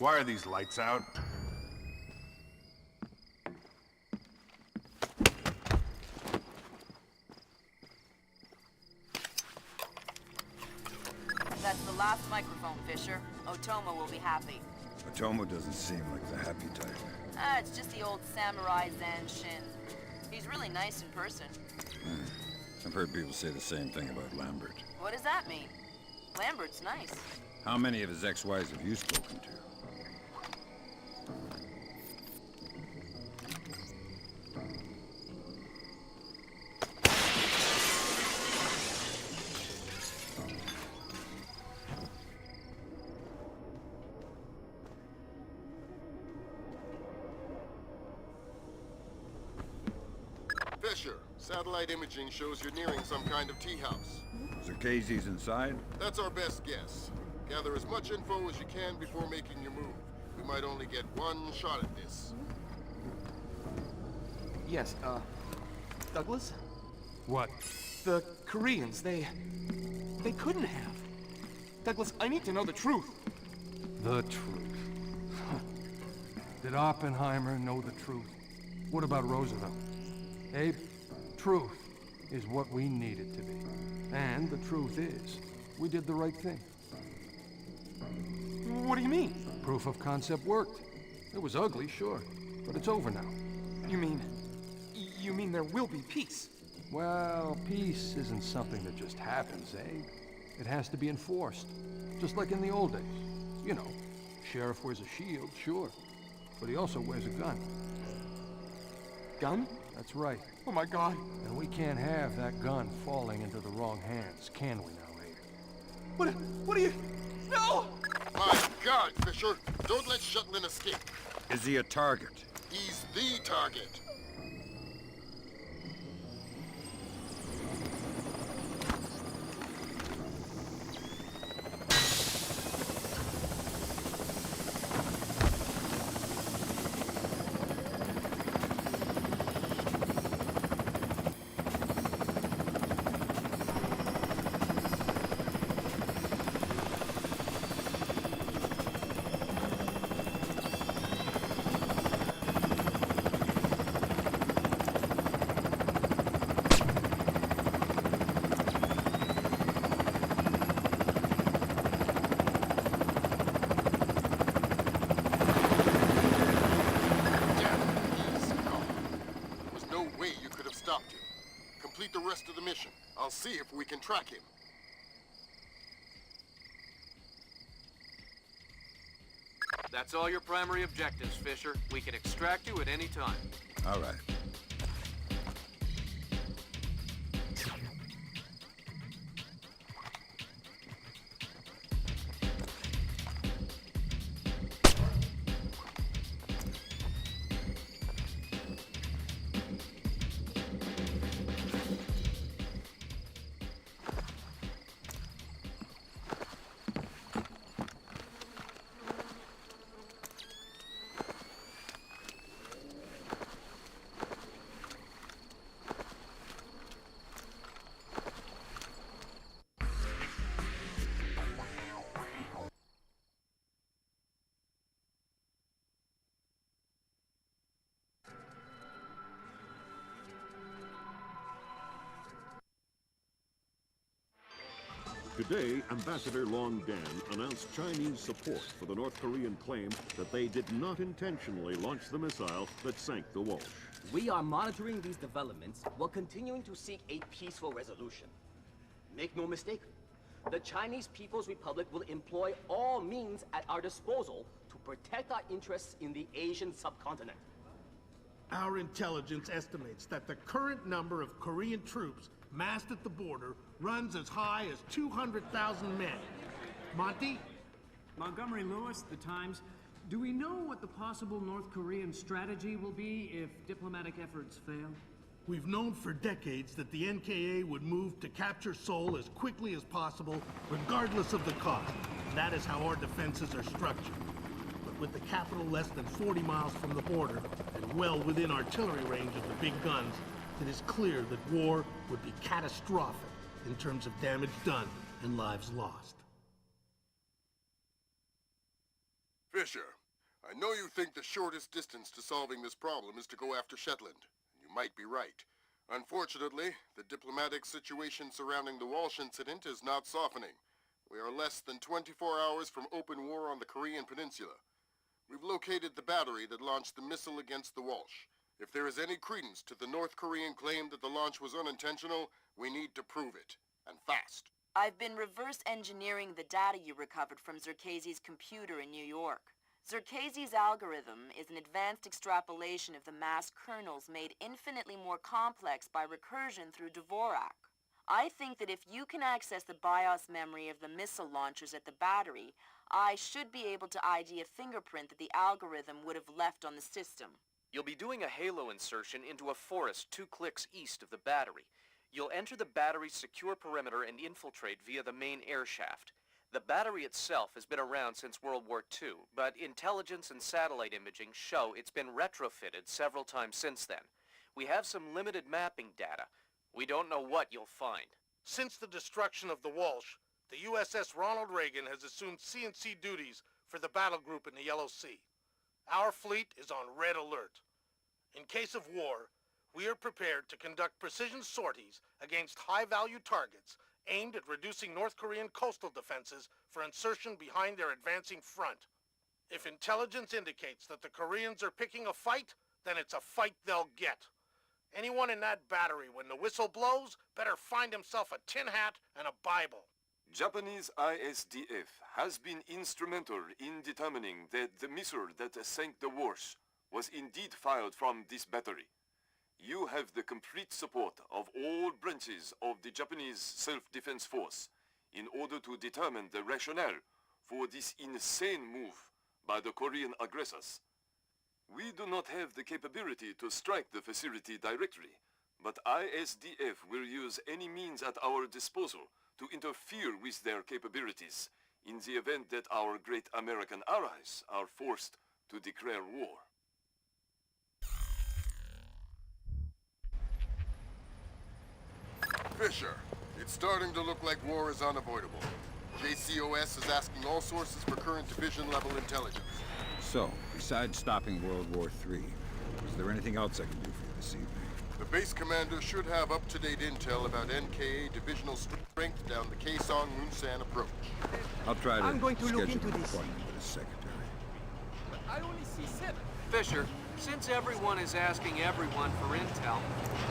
Why are these lights out? That's the last microphone, Fisher. Otomo will be happy. Otomo doesn't seem like the happy type. Ah, it's just the old samurai Zan Shin. He's really nice in person. I've heard people say the same thing about Lambert. What does that mean? Lambert's nice. How many of his ex-wives have you spoken to? Fisher, satellite imaging shows you're nearing some kind of tea house. Zerkezi's inside? That's our best guess. Gather as much info as you can before making your move. We might only get one shot at this. Yes, Douglas? What? The Koreans, they couldn't have. Douglas, I need to know the truth. The truth. Did Oppenheimer know the truth? What about Roosevelt? Abe, truth is what we need it to be. And the truth is, we did the right thing. What do you mean? Proof of concept worked. It was ugly, sure, but it's over now. You mean there will be peace? Well, peace isn't something that just happens, Abe. It has to be enforced, just like in the old days. You know, sheriff wears a shield, sure, but he also wears a gun. gun? That's right. Oh my God. And we can't have that gun falling into the wrong hands, can we now, Abe? What are you... No! My God, Fisher! Don't let Shutlin escape. Is he a target? He's the target. Complete the rest of the mission. I'll see if we can track him. That's all your primary objectives, Fisher. We can extract you at any time. All right. Today, Ambassador Long Dan announced Chinese support for the North Korean claim that they did not intentionally launch the missile that sank the Walsh. We are monitoring these developments while continuing to seek a peaceful resolution. Make no mistake, the Chinese People's Republic will employ all means at our disposal to protect our interests in the Asian subcontinent. Our intelligence estimates that the current number of Korean troops massed at the border runs as high as 200,000 men. Monty? Montgomery Lewis, The Times. Do we know what the possible North Korean strategy will be if diplomatic efforts fail? We've known for decades that the NKA would move to capture Seoul as quickly as possible, regardless of the cost. That is how our defenses are structured. But with the capital less than 40 miles from the border, and well within artillery range of the big guns, it is clear that war would be catastrophic in terms of damage done and lives lost. Fisher, I know you think the shortest distance to solving this problem is to go after Shetland. You might be right. Unfortunately, the diplomatic situation surrounding the Walsh incident is not softening. We are less than 24 hours from open war on the Korean Peninsula. We've located the battery that launched the missile against the Walsh. If there is any credence to the North Korean claim that the launch was unintentional, we need to prove it, and fast. I've been reverse engineering the data you recovered from Zerkezi's computer in New York. Zerkezi's algorithm is an advanced extrapolation of the mass kernels made infinitely more complex by recursion through Dvorak. I think that if you can access the BIOS memory of the missile launchers at the battery, I should be able to ID a fingerprint that the algorithm would have left on the system. You'll be doing a halo insertion into a forest 2 clicks east of the battery. You'll enter the battery's secure perimeter and infiltrate via the main air shaft. The battery itself has been around since World War II, but intelligence and satellite imaging show it's been retrofitted several times since then. We have some limited mapping data. We don't know what you'll find. Since the destruction of the Walsh, the USS Ronald Reagan has assumed C&C duties for the battle group in the Yellow Sea. Our fleet is on red alert. In case of war, we are prepared to conduct precision sorties against high-value targets aimed at reducing North Korean coastal defenses for insertion behind their advancing front. If intelligence indicates that the Koreans are picking a fight, then it's a fight they'll get. Anyone in that battery, when the whistle blows, better find himself a tin hat and a Bible. Japanese ISDF has been instrumental in determining that the missile that sank the Walsh was indeed fired from this battery. You have the complete support of all branches of the Japanese self-defense force in order to determine the rationale for this insane move by the Korean aggressors. We do not have the capability to strike the facility directly, but ISDF will use any means at our disposal to interfere with their capabilities in the event that our great American allies are forced to declare war. Fisher, it's starting to look like war is unavoidable. JCOS is asking all sources for current division-level intelligence. So, besides stopping World War III, is there anything else I can do for you this evening? The base commander should have up-to-date intel about NKA divisional strength down the Kaesong-Munsan approach. I'll try to I'm going to look schedule into an this. appointment with his secretary. But I only see 7. Fisher, since everyone is asking everyone for intel,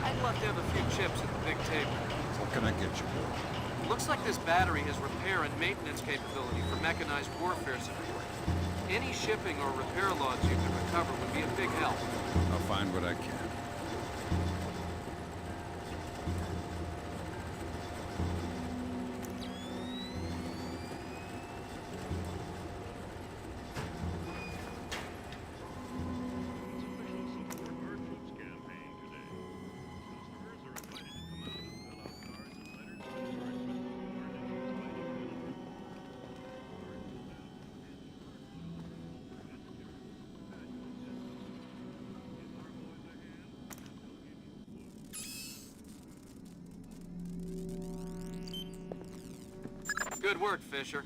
I'd love to have a few chips at the big table. What can I get you, Bill? Looks like this battery has repair and maintenance capability for mechanized warfare support. Any shipping or repair logs you can recover would be a big help. I'll find what I can. Good work, Fisher.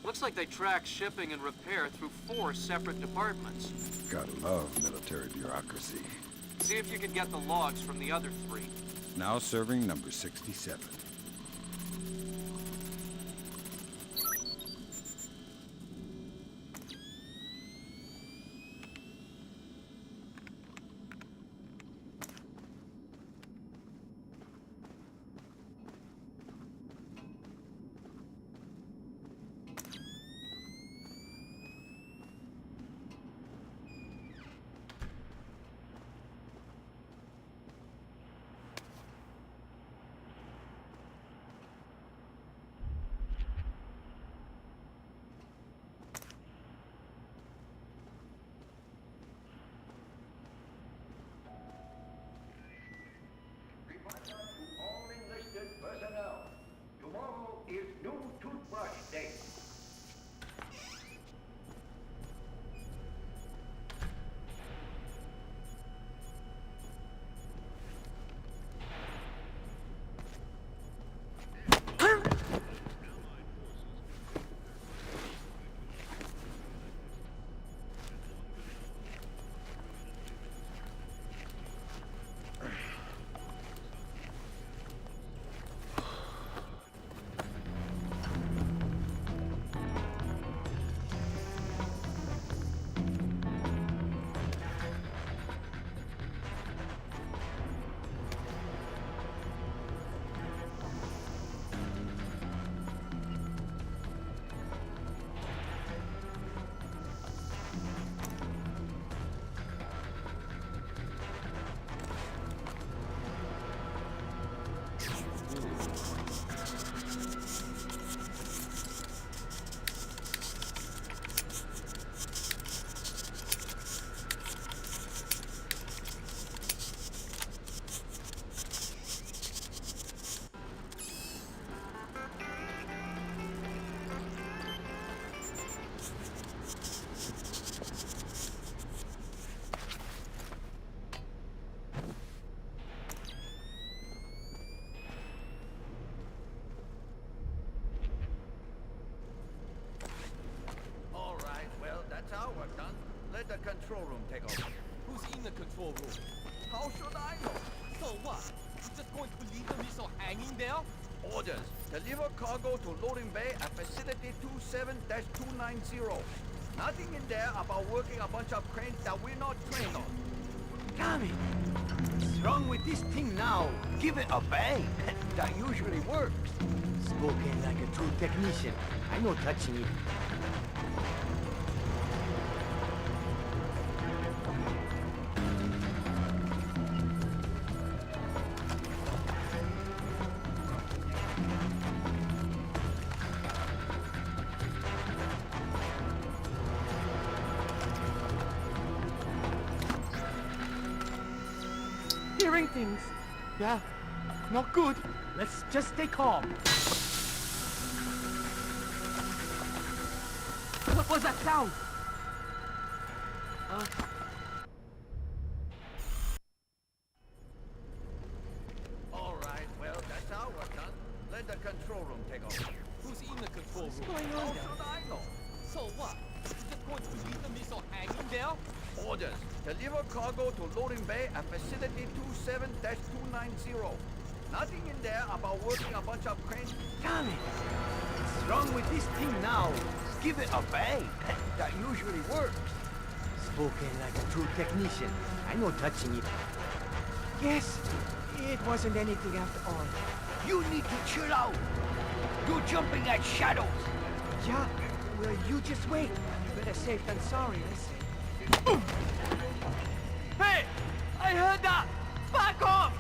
Looks like they track shipping and repair through 4 separate departments. Gotta love military bureaucracy. See if you can get the logs from the other 3. Now serving number 67. Let the control room take over. Who's in the control room? How should I know? So what? You just going to leave the missile hanging there? Orders. Deliver cargo to loading bay at facility 27-290. Nothing in there about working a bunch of cranes that we're not trained on. Damn it! What's wrong with this thing now? Give it a bang. That usually works. Spoken like a true technician. I know touching it. hearing things. Yeah, not good. Let's just stay calm. What was that sound? All right, well, that's our work done. Let the control room take over. Who's in the control room? What's going on How down should I know? So what? You just going to leave the missile hanging there? Orders. Deliver cargo to loading bay at facility 27-290. Nothing in there about working a bunch of cranes. Damn it! What's wrong with this thing now? Give it a bang. That usually works. Spoken like a true technician. I know touching it. Yes, it wasn't anything after all. You need to chill out. You're jumping at shadows. Yeah, well, you just wait. Better safe than sorry, I say. Hey! I heard that! Back off!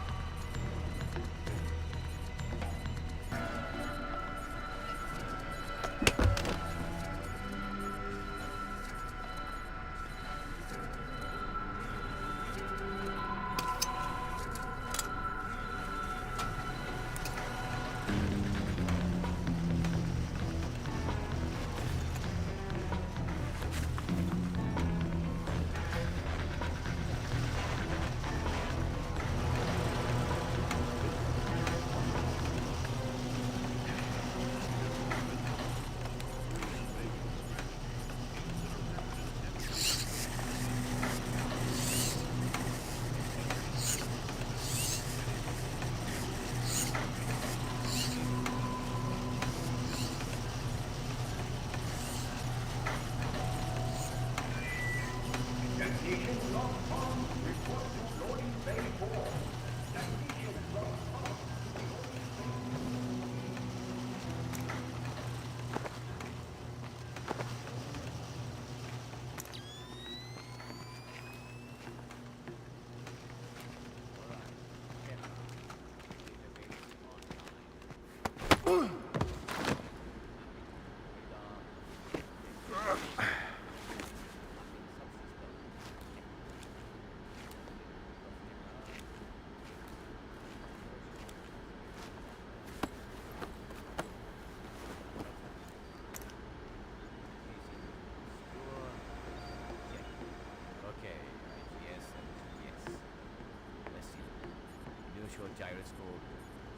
Initial gyroscope.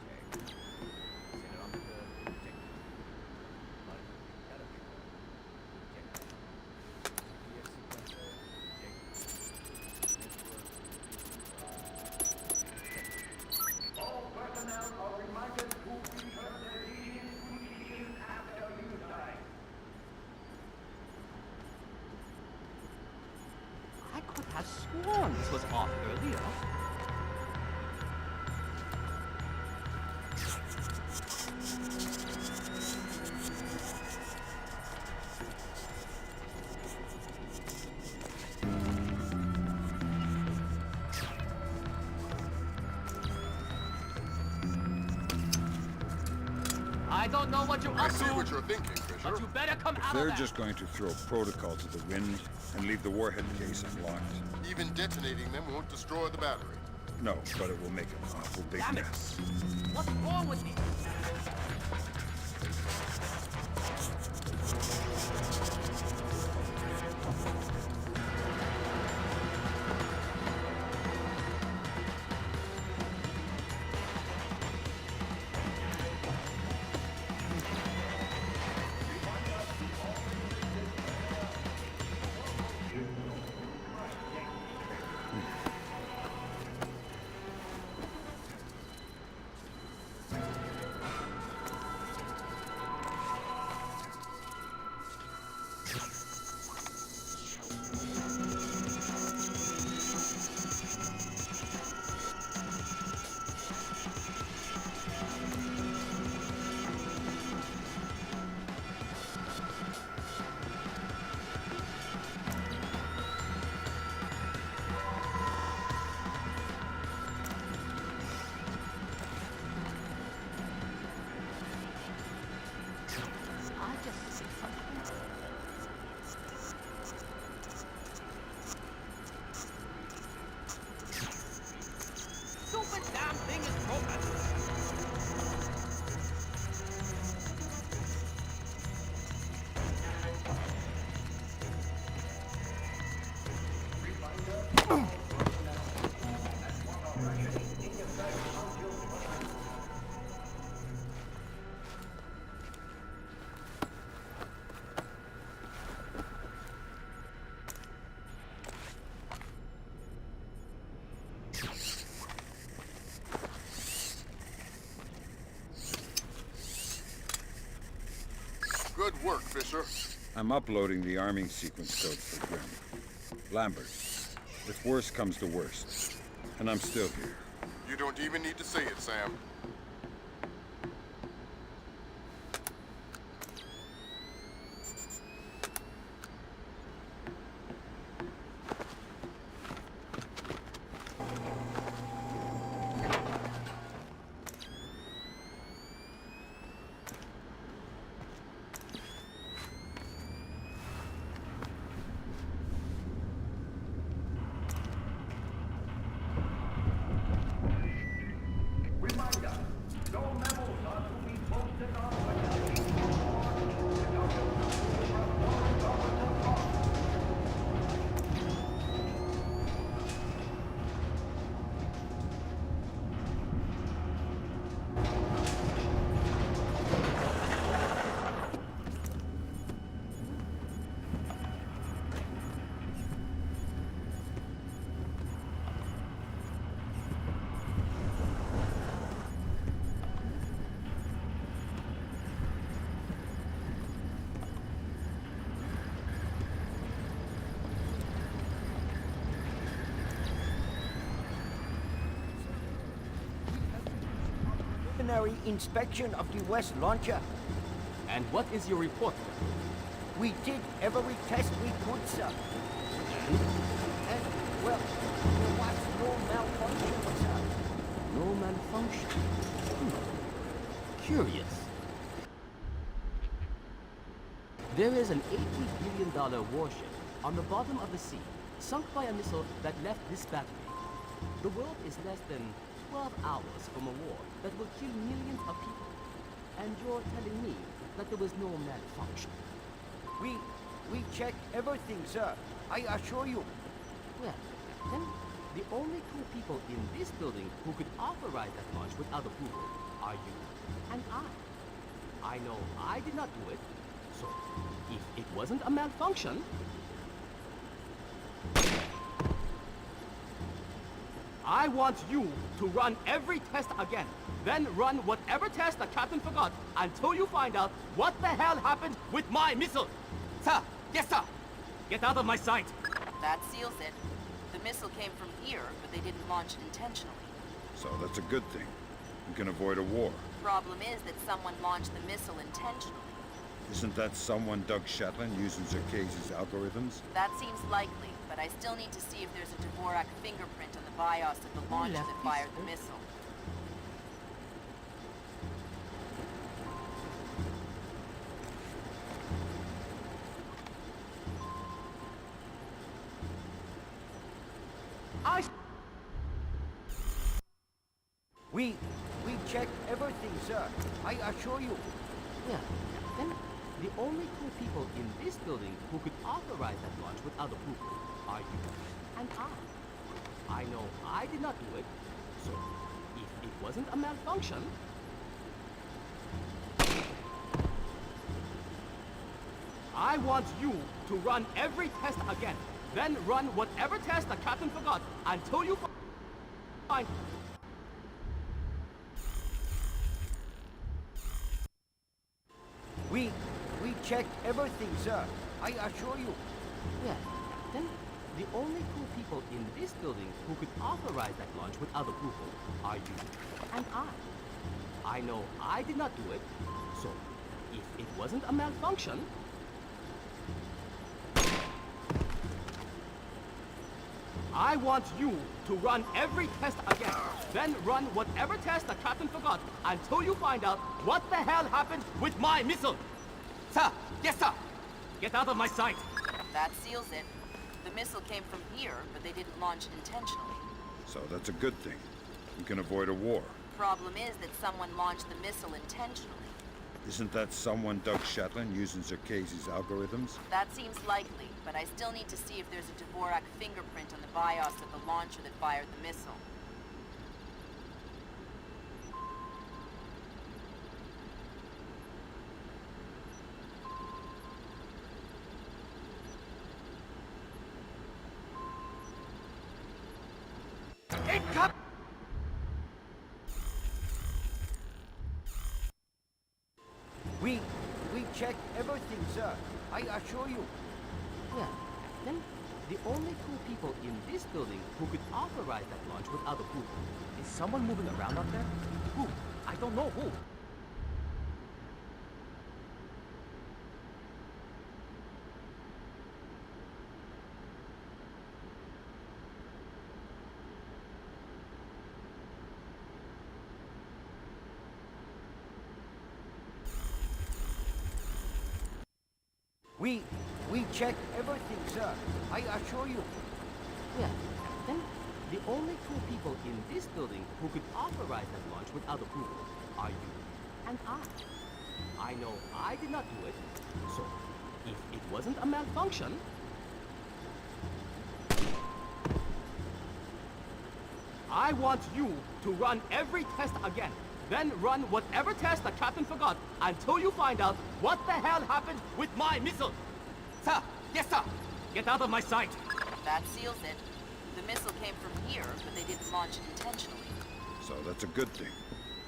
Check. Accelerometer. Check. Calibrator. Check. GPS sequencer. Check. All personnel are reminded to return their immediate position after you die. I could have sworn this was off earlier. I don't know what you're I up see to, what you're thinking, Fisher. but you better come out of They're that. just going to throw protocol to the wind and leave the warhead case unlocked. Even detonating them won't destroy the battery. No, but it will make an awful big Damn it. mess. What's wrong with me? Good work, Fisher. I'm uploading the arming sequence code for Grim. Lambert, if worst comes to worst, and I'm still here. You don't even need to say it, Sam. Preliminary inspection of the West launcher. And what is your report? We did every test we could, sir. And, well, there was no malfunction, sir. No malfunction? Curious. There is an $80 billion warship on the bottom of the sea, sunk by a missile that left this battery. The world is less than 12 hours from a war that will kill millions of people. And you're telling me that there was no malfunction? We checked everything, sir. I assure you. Well, then, the only two people in this building who could authorize that launch without approval are you and I. I know I did not do it, so if it wasn't a malfunction, I want you to run every test again. Then run whatever test the captain forgot until you find out what the hell happened with my missile. Sir! Yes, sir! Get out of my sight! That seals it. The missile came from here, but they didn't launch it intentionally. So that's a good thing. We can avoid a war. Problem is that someone launched the missile intentionally. Isn't that someone Doug Shetland using Zerkese's algorithms? That seems likely, but I still need to see if there's a Dvorak fingerprint on the BIOS of the launcher that fired the missile. We checked everything, sir. I assure you. Yeah, then the only two people in this building who could authorize that launch without approval are you and I. I know I did not do it, so if it wasn't a malfunction, I want you to run every test again. Then run whatever test the captain forgot until you find... We checked everything, sir. I assure you. Yeah, then the only two people in this building who could authorize that launch without approval are you and I. I know I did not do it, so if it wasn't a malfunction, I want you to run every test again. Then run whatever test the captain forgot until you find out what the hell happened with my missile. Sir! Yes, sir! Get out of my sight! That seals it. The missile came from here, but they didn't launch it intentionally. So that's a good thing. We can avoid a war. Problem is that someone launched the missile intentionally. Isn't that someone Doug Shetland using Zerkese's algorithms? That seems likely, but I still need to see if there's a Dvorak fingerprint on the BIOS of the launcher that fired the missile. We checked everything, sir. I assure you. Yeah, then the only two people in this building who could authorize that launch without approval. Is someone moving around up there? Who? I don't know who. We checked everything, sir. I assure you. Yeah, then the only two people in this building who could authorize that launch without approval are you and I. I know I did not do it, so if it wasn't a malfunction, I want you to run every test again. Then run whatever test the captain forgot until you find out what the hell happened with my missile. Sir! Yes, sir! Get out of my sight! That seals it. The missile came from here, but they didn't launch it intentionally. So that's a good thing.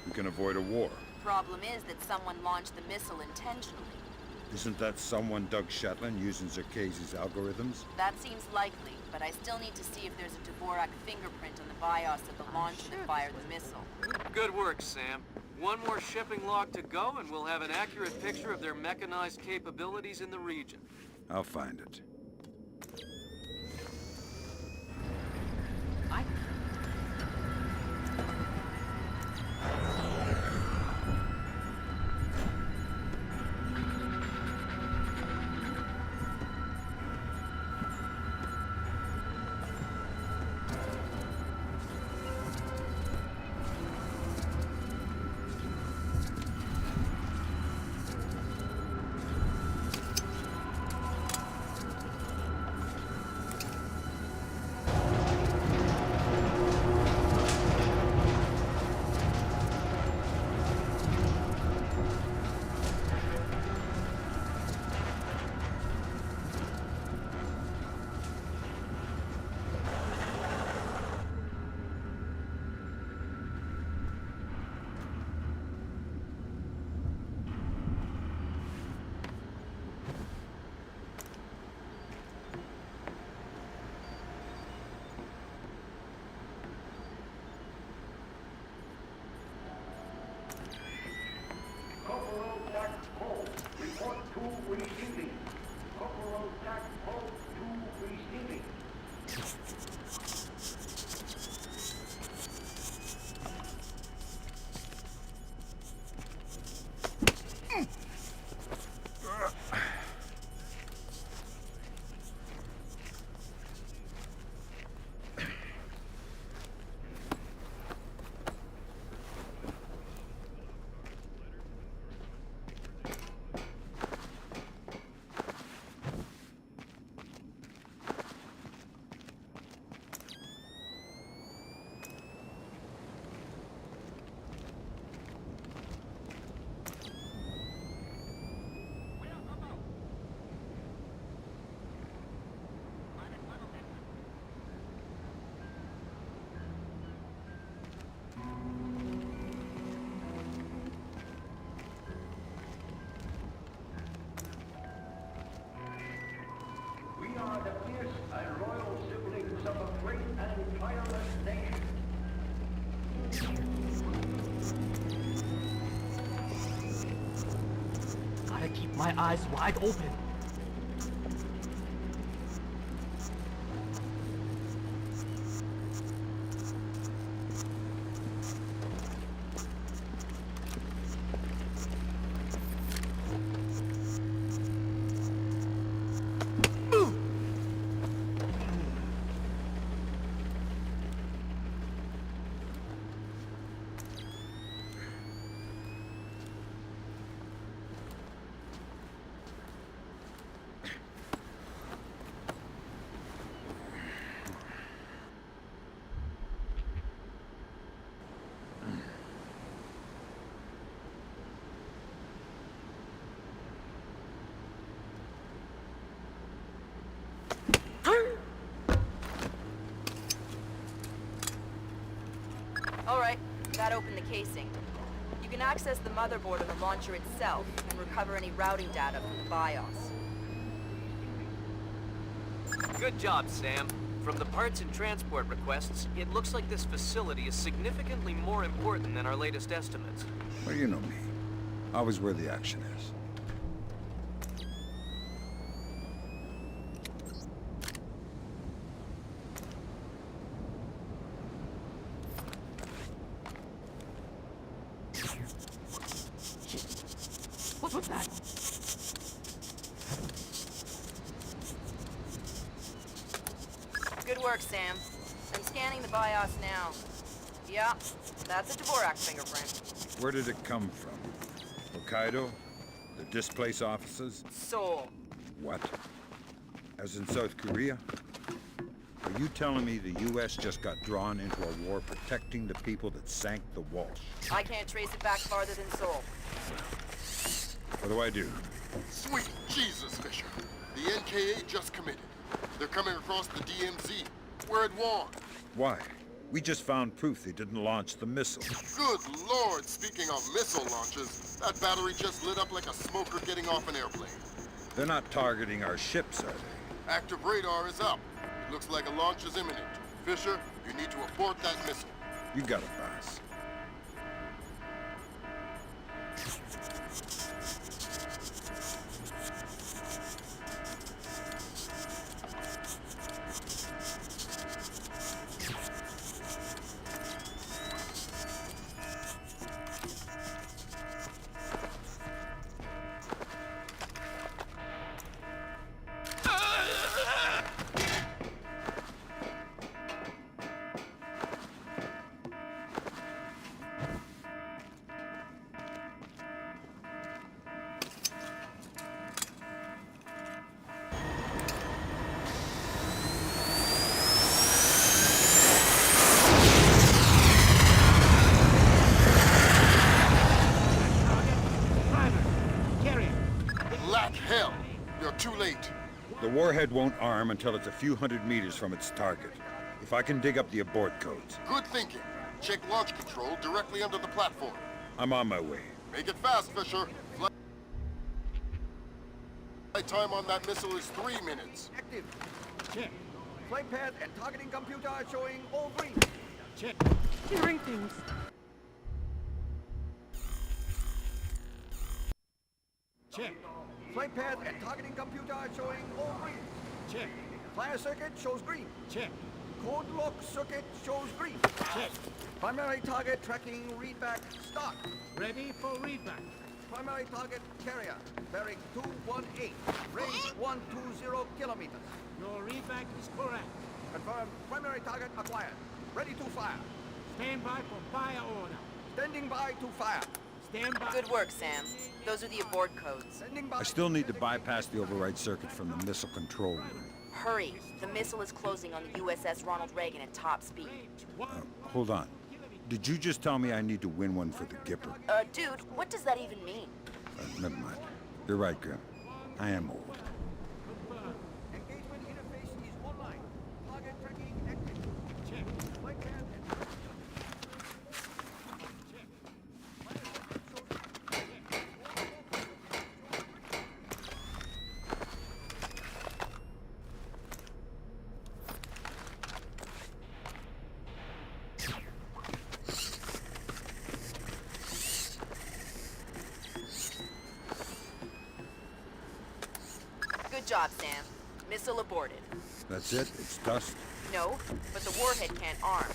We can avoid a war. Problem is that someone launched the missile intentionally. Isn't that someone Doug Shetland using Zerkese's algorithms? That seems likely, but I still need to see if there's a Dvorak fingerprint on the BIOS of the launcher that fired the missile. Good work, Sam. One more shipping log to go, and we'll have an accurate picture of their mechanized capabilities in the region. I'll find it. Corporal Jack Poe, report to receiving. Corporal Jack Poe to receiving. We are the fierce and loyal siblings of a great and tireless nation. Gotta keep my eyes wide open. All right, that opened the casing. You can access the motherboard and the launcher itself and recover any routing data from the BIOS. Good job, Sam. From the parts and transport requests, it looks like this facility is significantly more important than our latest estimates. Well, you know me. Always where the action is. What's that? Good work, Sam. I'm scanning the BIOS now. Yeah, that's a Dvorak fingerprint. Where did it come from? Hokkaido? The displaced officers? Seoul. What? As in South Korea? Are you telling me the U.S. just got drawn into a war protecting the people that sank the Walsh? I can't trace it back farther than Seoul. What do I do? Sweet Jesus, Fisher. The NKA just committed. They're coming across the DMZ. We're at war. Why? We just found proof they didn't launch the missile. Good Lord, speaking of missile launches, that battery just lit up like a smoker getting off an airplane. They're not targeting our ships, are they? Active radar is up. It looks like a launch is imminent. Fisher, you need to abort that missile. You got it, boss. Black hell! You're too late. The warhead won't arm until it's a few hundred meters from its target. If I can dig up the abort codes. Good thinking. Check launch control directly under the platform. I'm on my way. Make it fast, Fisher. Flight time on that missile is 3 minutes. Active. Check. Flight path and targeting computer are showing all green. Check. Hearing things. Check. Flight path and targeting computer are showing all green. Check. Fire circuit shows green. Check. Code lock circuit shows green. Check. Primary target tracking readback start. Ready for readback. Primary target carrier. Bearing 218. Range 120 kilometers. Your readback is correct. Confirm. Primary target acquired. Ready to fire. Stand by for fire order. Standing by to fire. Stand by. Good work, Sam. Those are the abort codes. I still need to bypass the override circuit from the missile control room. Hurry. The missile is closing on the USS Ronald Reagan at top speed. Hold on. Did you just tell me I need to win one for the Gipper? Dude, what does that even mean? Never mind. You're right, Grim. I am old. Engagement interface is online. Target tracking active. Check. Flight path and... Good job, Sam. Missile aborted. That's it? It's dust? No, but the warhead can't arm.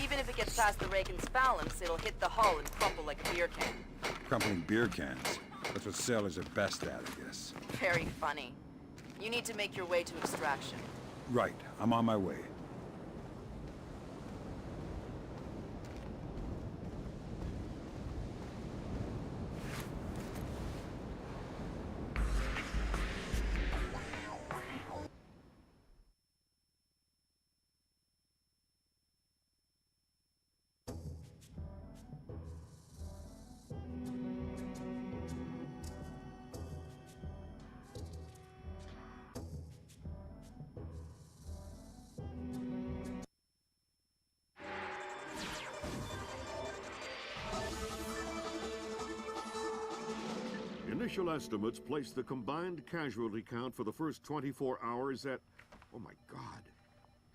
Even if it gets past the Reagan's phalanx, it'll hit the hull and crumple like a beer can. Crumpling beer cans. That's what sailors are best at, I guess. Very funny. You need to make your way to extraction. Right. I'm on my way. Initial estimates place the combined casualty count for the first 24 hours at, oh my God,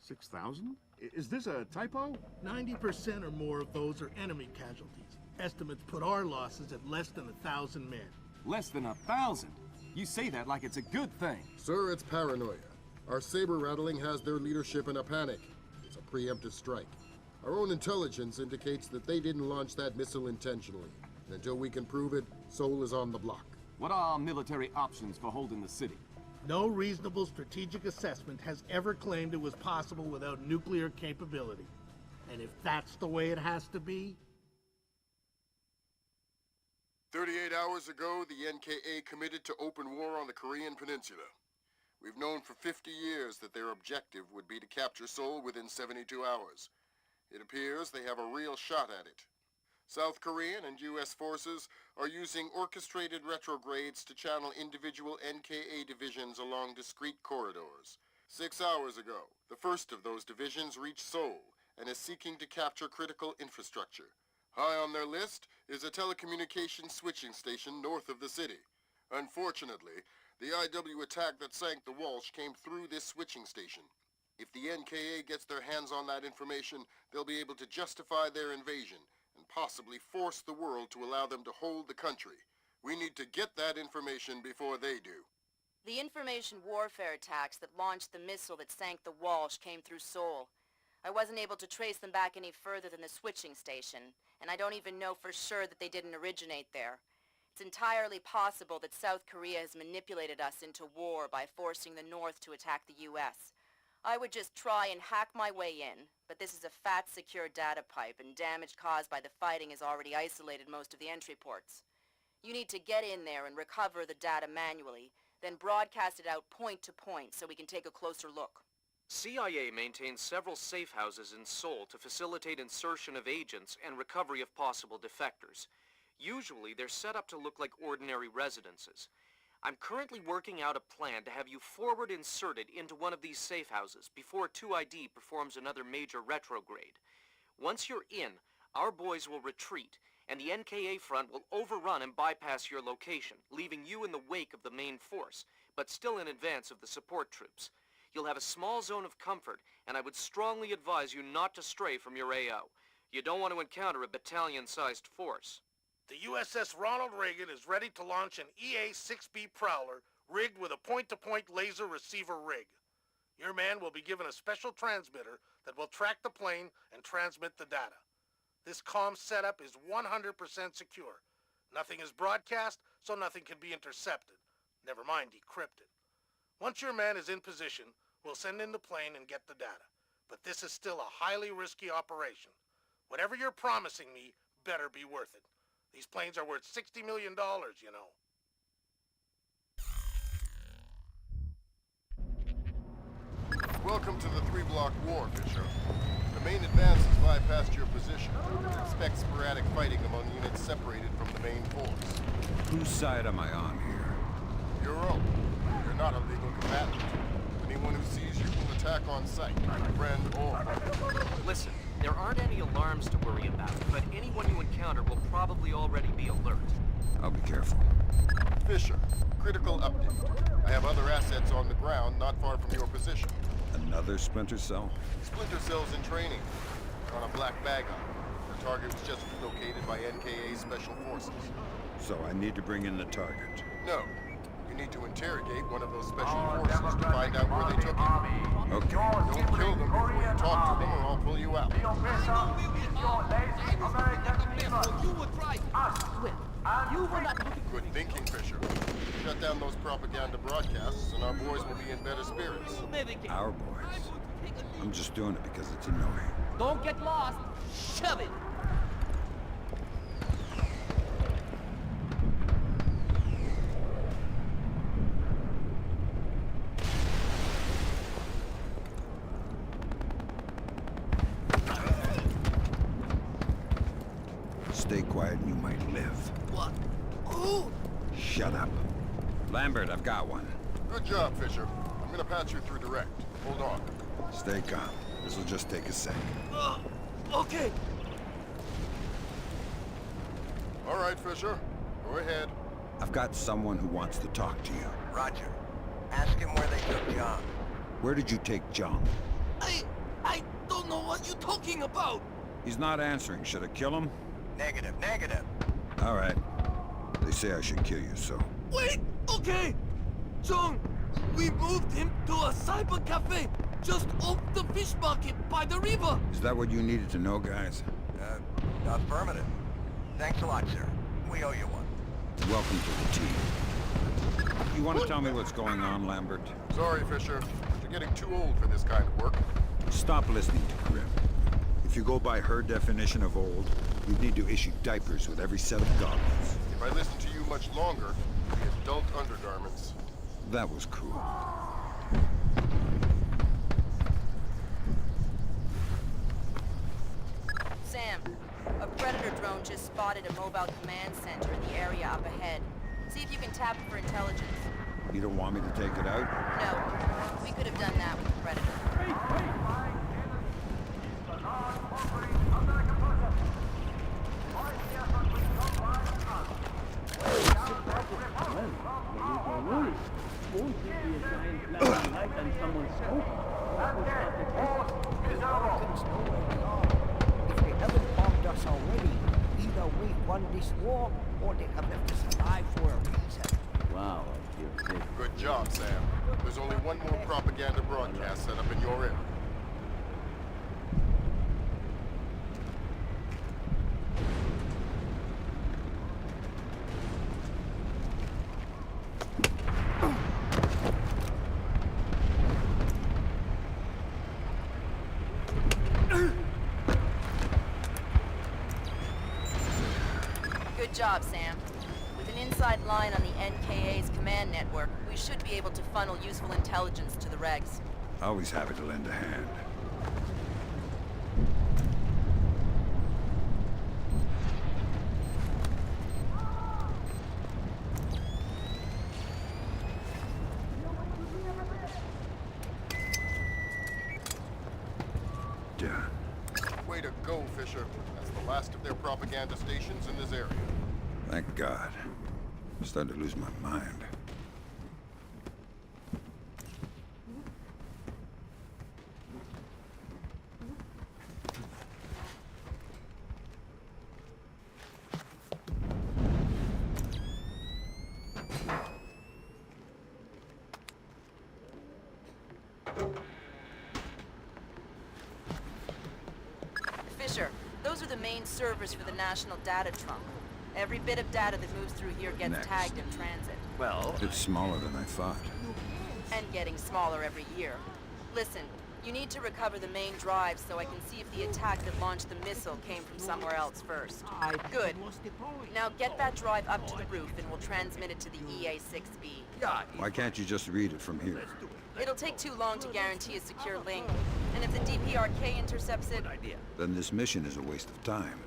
6,000? Is this a typo? 90% or more of those are enemy casualties. Estimates put our losses at less than 1,000 men. Less than 1,000? You say that like it's a good thing. Sir, it's paranoia. Our saber rattling has their leadership in a panic. It's a preemptive strike. Our own intelligence indicates that they didn't launch that missile intentionally. And until we can prove it, Seoul is on the block. What are our military options for holding the city? No reasonable strategic assessment has ever claimed it was possible without nuclear capability. And if that's the way it has to be... 38 hours ago, the NKA committed to open war on the Korean Peninsula. We've known for 50 years that their objective would be to capture Seoul within 72 hours. It appears they have a real shot at it. South Korean and U.S. forces are using orchestrated retrogrades to channel individual NKA divisions along discrete corridors. 6 hours ago, the first of those divisions reached Seoul and is seeking to capture critical infrastructure. High on their list is a telecommunications switching station north of the city. Unfortunately, the IW attack that sank the Walsh came through this switching station. If the NKA gets their hands on that information, they'll be able to justify their invasion and possibly force the world to allow them to hold the country. We need to get that information before they do. The information warfare attacks that launched the missile that sank the Walsh came through Seoul. I wasn't able to trace them back any further than the switching station, and I don't even know for sure that they didn't originate there. It's entirely possible that South Korea has manipulated us into war by forcing the North to attack the U.S. I would just try and hack my way in, but this is a fat, secure data pipe, and damage caused by the fighting has already isolated most of the entry ports. You need to get in there and recover the data manually, then broadcast it out point to point so we can take a closer look. CIA maintains several safe houses in Seoul to facilitate insertion of agents and recovery of possible defectors. Usually, they're set up to look like ordinary residences. I'm currently working out a plan to have you forward inserted into one of these safe houses before 2ID performs another major retrograde. Once you're in, our boys will retreat, and the NKA front will overrun and bypass your location, leaving you in the wake of the main force, but still in advance of the support troops. You'll have a small zone of comfort, and I would strongly advise you not to stray from your AO. You don't want to encounter a battalion-sized force. The USS Ronald Reagan is ready to launch an EA-6B Prowler rigged with a point-to-point laser receiver rig. Your man will be given a special transmitter that will track the plane and transmit the data. This comm setup is 100% secure. Nothing is broadcast, so nothing can be intercepted. Never mind decrypted. Once your man is in position, we'll send in the plane and get the data. But this is still a highly risky operation. Whatever you're promising me better be worth it. These planes are worth $60 million, you know. Welcome to the three-block war, Fisher. The main advance has bypassed your position. Expect sporadic fighting among units separated from the main force. Whose side am I on here? Your own. You're not a legal combatant. Anyone who sees you will attack on sight, friend or... Listen, there aren't any alarms to worry about, but anyone you encounter will probably already be alert. I'll be careful. Fisher, critical update. I have other assets on the ground not far from your position. Another Splinter Cell? Splinter Cell's in training. They're on a black bag on. The target was just relocated by NKA Special Forces. So I need to bring in the target? No. You need to interrogate one of those special forces to find out where they took him. Okay. Don't kill them before you talk to them or I'll pull you out. Good thinking, Fisher. Shut down those propaganda broadcasts and our boys will be in better spirits. Our boys? I'm just doing it because it's annoying. Don't get lost. Shove it. Stay quiet and you might live. What? Who? Shut up. Lambert, I've got one. Good job, Fisher. I'm gonna patch you through direct. Hold on. Stay calm. This'll just take a sec. Okay. All right, Fisher. Go ahead. I've got someone who wants to talk to you. Roger. Ask him where they took John. Where did you take John? I don't know what you're talking about. He's not answering. Should I kill him? Negative, negative. All right. They say I should kill you, so... Wait, okay. John, we moved him to a cyber cafe just off the fish market by the river. Is that what you needed to know, guys? Affirmative. Thanks a lot, sir. We owe you one. Welcome to the team. You want to tell me what's going on, Lambert? Sorry, Fisher. You're getting too old for this kind of work. Stop listening to Grim. If you go by her definition of old, you'd need to issue diapers with every set of goggles. If I listen to you much longer, the adult undergarments. That was cool. Sam, a Predator drone just spotted a mobile command center in the area up ahead. See if you can tap it for intelligence. You don't want me to take it out? No. We could have done that with the Predator. Won't it be a giant flashing light and someone's smoke? If they haven't bombed us already, either we've won this war, or they have left us alive for a reason. Wow, I feel sick. Good job, Sam. There's only one more propaganda broadcast set up in your area. Good job, Sam. With an inside line on the NKA's command network, we should be able to funnel useful intelligence to the regs. Always happy to lend a hand. Done. Way to go, Fisher. That's the last of their propaganda stations in this area. Thank God. I'm starting to lose my mind. Fisher, those are the main servers for the National Data Trunk. Every bit of data that moves through here gets Next. tagged in transit. Well... It's smaller than I thought. And getting smaller every year. Listen, you need to recover the main drive so I can see if the attack that launched the missile came from somewhere else first. Good. Now get that drive up to the roof and we'll transmit it to the EA-6B. Why can't you just read it from here? It'll take too long to guarantee a secure link. And if the DPRK intercepts it... Then this mission is a waste of time.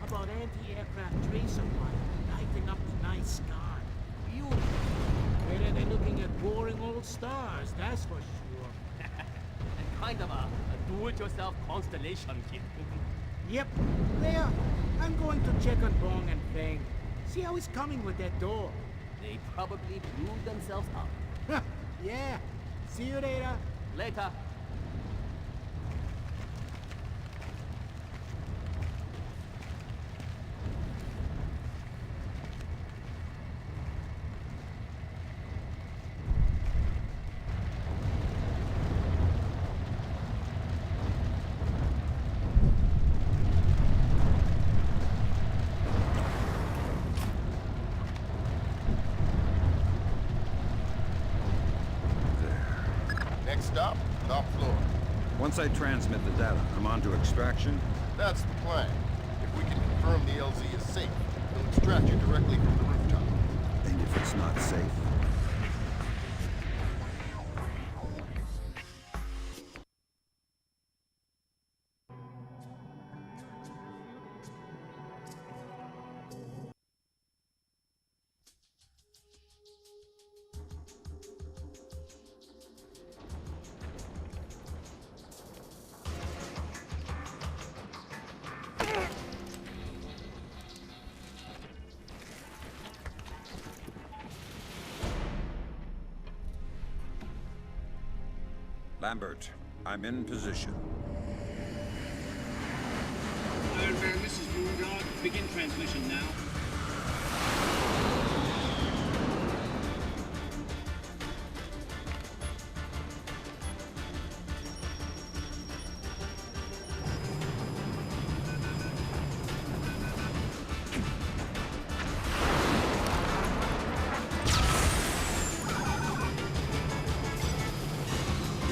About anti-aircraft tracer pilot lighting up the night sky. Beautiful. Better than looking at boring old stars, that's for sure. And kind of a do-it-yourself constellation kit. Yep. There. I'm going to check on Bong and Feng. See how he's coming with that door. They probably blew themselves up. Yeah. See you later. Later. stop, top floor. Once I transmit the data, I'm on to extraction? That's the plan. If we can confirm the LZ is safe, we'll extract you directly from the rooftop. And if it's not safe? Lambert, I'm in position. Iron Man, this is Moondog. Begin transmission now.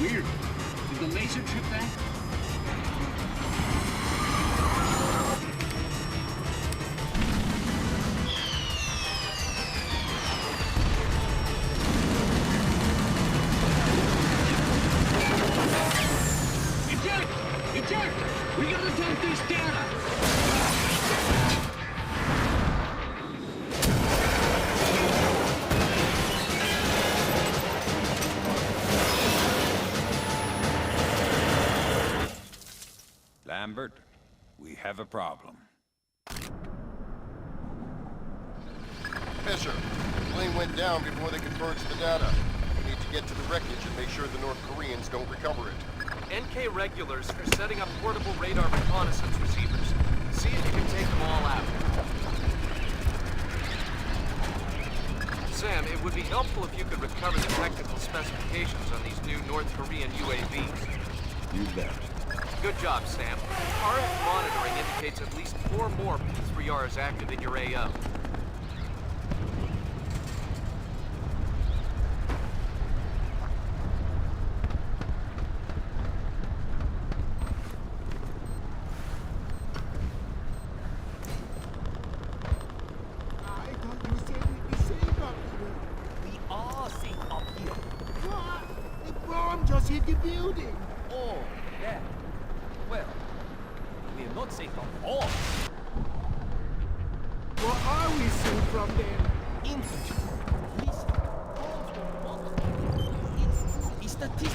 Weird. Did the laser trip back? Eject! Eject! We gotta dump this data! Lambert, we have a problem. Fisher, the plane went down before they could purge the data. We need to get to the wreckage and make sure the North Koreans don't recover it. NK regulars are setting up portable radar reconnaissance receivers. See if you can take them all out. Sam, it would be helpful if you could recover the technical specifications on these new North Korean UAVs. You bet. Good job, Sam. RF monitoring indicates at least 4 more P3Rs active in your AO. I thought you said we'd be safe up here. We are safe up here. What? The bomb just hit the building. Oh, yeah. Well, we're not safe at all. What are we safe from then? Infantry. Listen, bombs will not. It's statistical.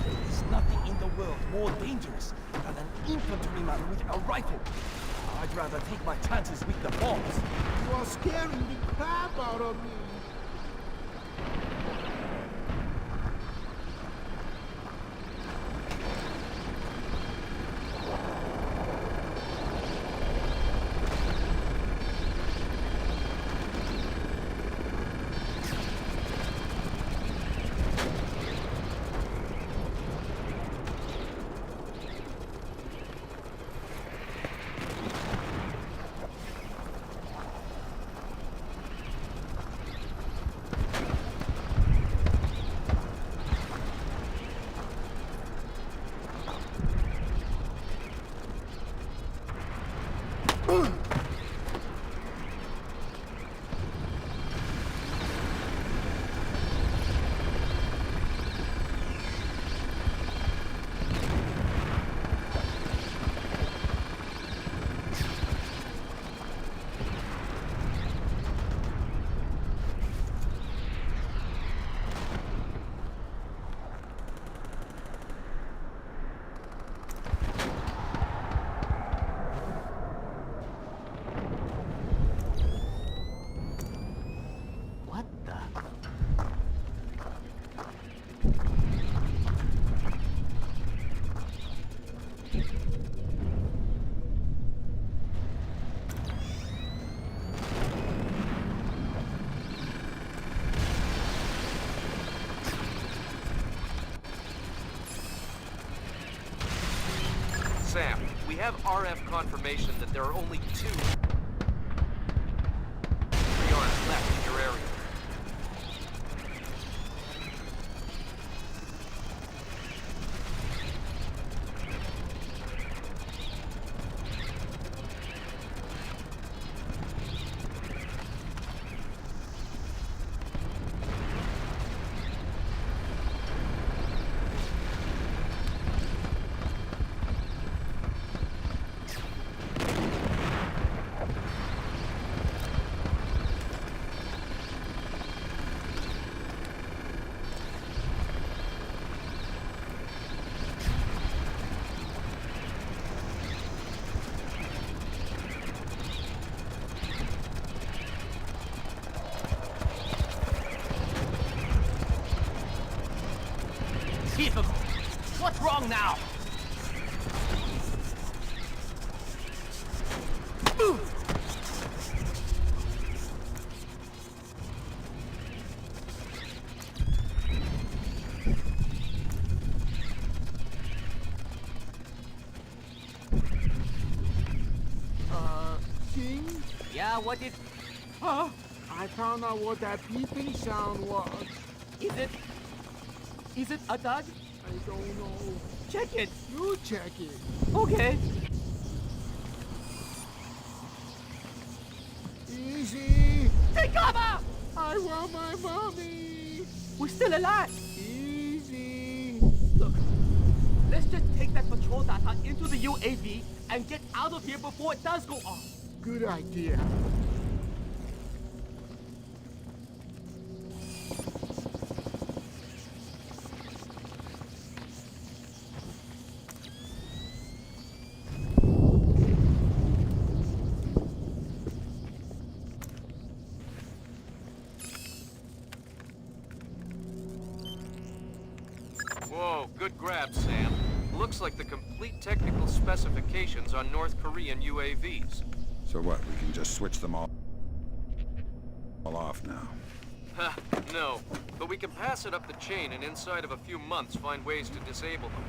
There is nothing in the world more dangerous than an infantryman with a rifle. I'd rather take my chances with the bombs. You are scaring the crap out of me. Sam, we have RF confirmation that there are only 2 3Rs left in your area. vehicle! What's wrong now? King? Yeah, what did... Huh? I found out what that beeping sound was. Is it a dog? I don't know. Check it. You check it. Okay. Easy. Take cover! I want my mommy. We're still alive. Easy. Look, let's just take that patrol data into the UAV and get out of here before it does go off. Good idea. Whoa, good grab, Sam. Looks like the complete technical specifications on North Korean UAVs. So what, we can just switch them all off now? Ha, no. But we can pass it up the chain and inside of a few months find ways to disable them.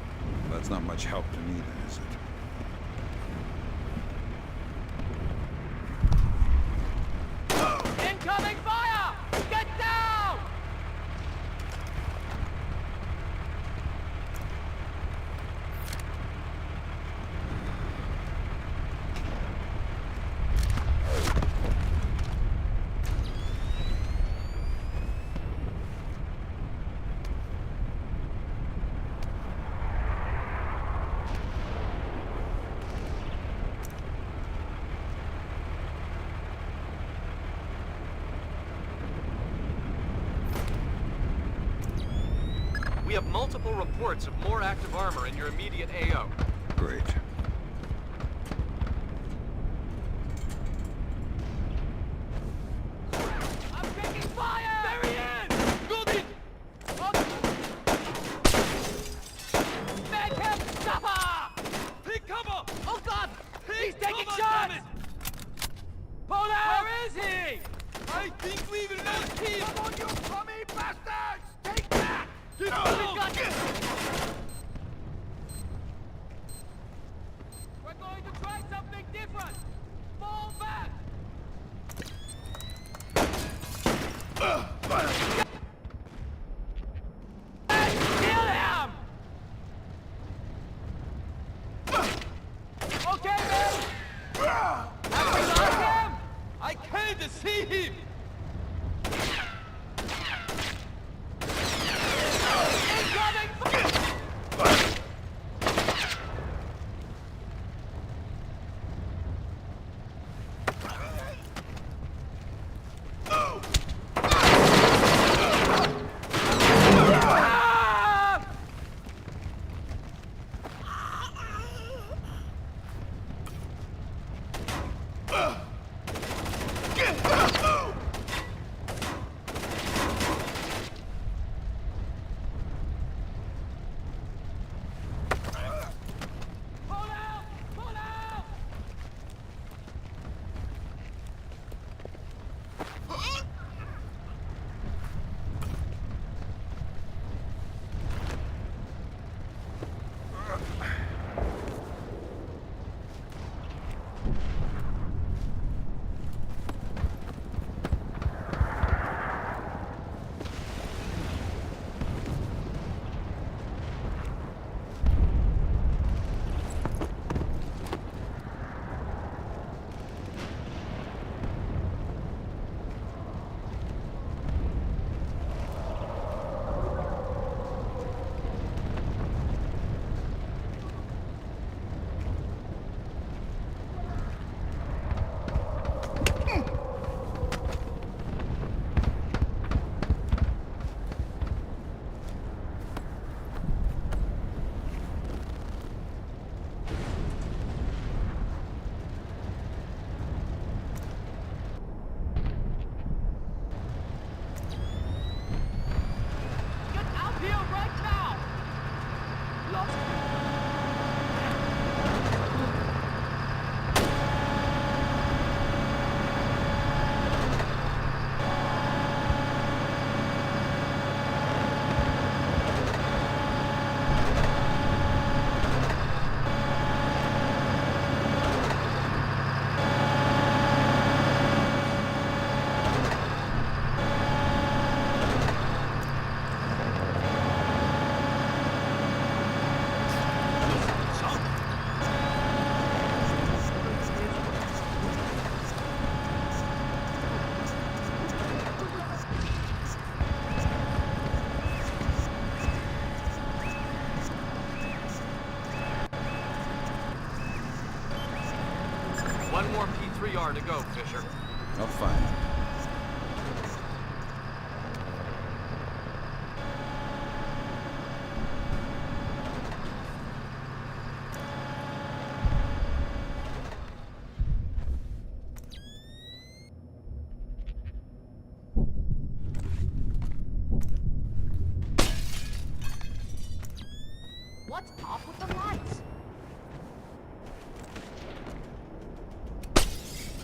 That's not much help to me then, is it? Incoming fire! Get down! We have multiple reports of more active armor in your immediate AO. Great. I'm taking fire! There he is! Moving! Make him stop! Take cover! Oh God! He's taking shots! Pull out! Where is he? I think we will not keep! Come on, you crummy bastards! Take that! Get out! We got this! We're going to try something different! Fall back! Kill him! Okay, man! Have we got him? I can't see him! far to go, Fisher. I'll find it. What's up with the lights?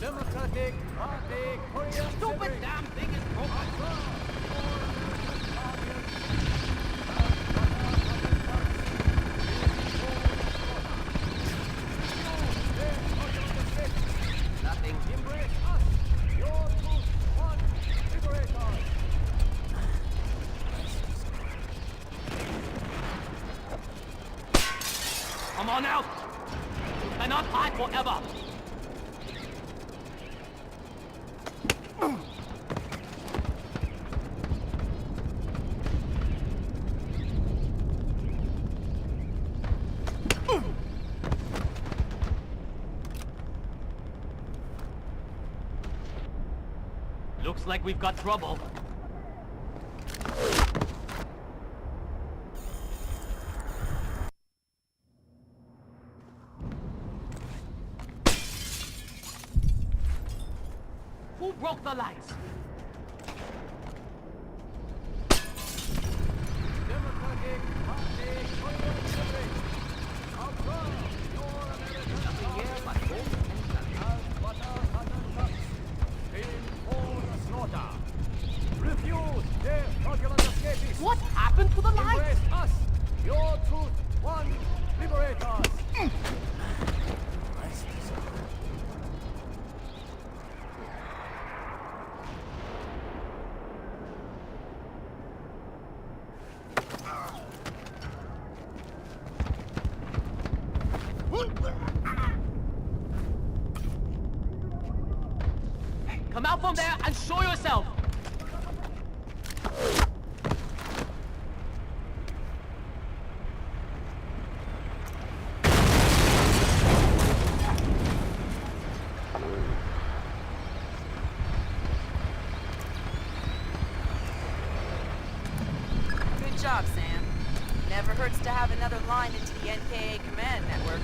Democratic Party Korea. Stupid damn thing is broken. Nothing. Embrace us. Your truth, one liberator. Come on out! You cannot hide forever! Looks like we've got trouble. Who broke the lights? Democratic Party nothing here but hope and slaughter. Refuse their fraudulent escapees. What happened to the lights? Embrace us, your truth, one liberators. Come out from there and show yourself! Good job, Sam. Never hurts to have another line into the NKA command network.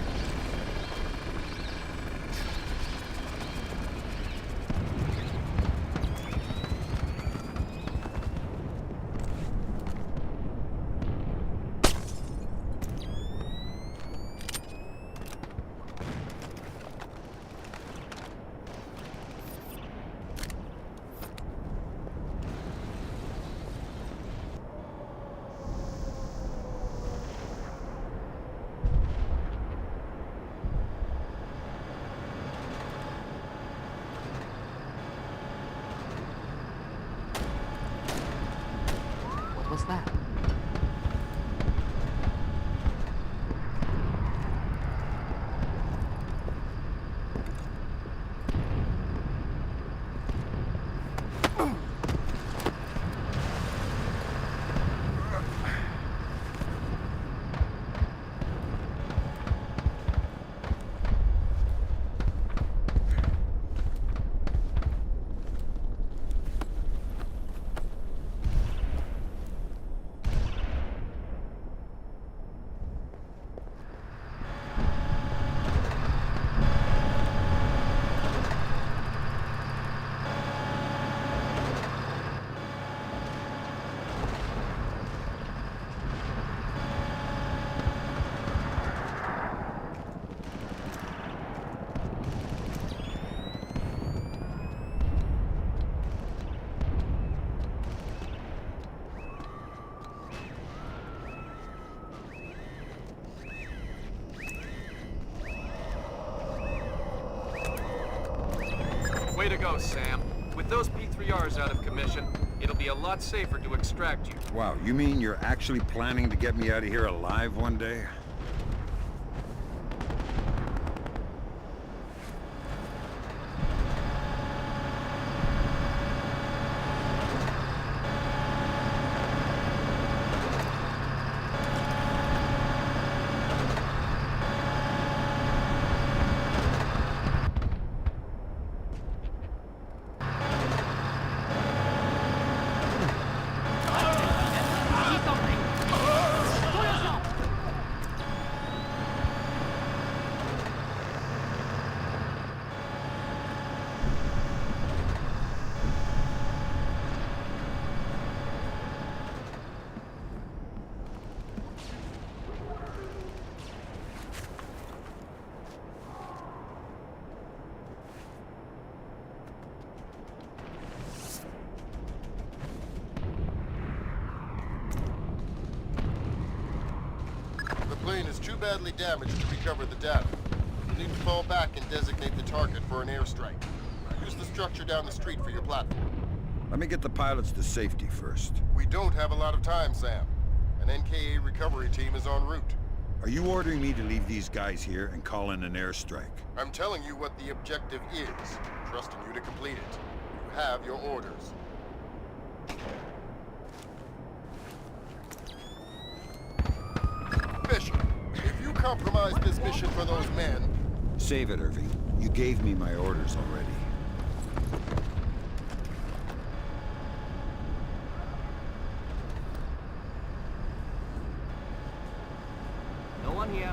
What was that? Way to go, Sam. With those P3Rs out of commission, it'll be a lot safer to extract you. Wow, you mean you're actually planning to get me out of here alive one day? badly damaged to recover the data. You need to fall back and designate the target for an airstrike. Use the structure down the street for your platform. Let me get the pilots to safety first. We don't have a lot of time, Sam. An NKA recovery team is en route. Are you ordering me to leave these guys here and call in an airstrike? I'm telling you what the objective is, trusting you to complete it. You have your orders. Fisher, if you compromise this mission for those men... Save it, Irving. You gave me my orders already. No one here.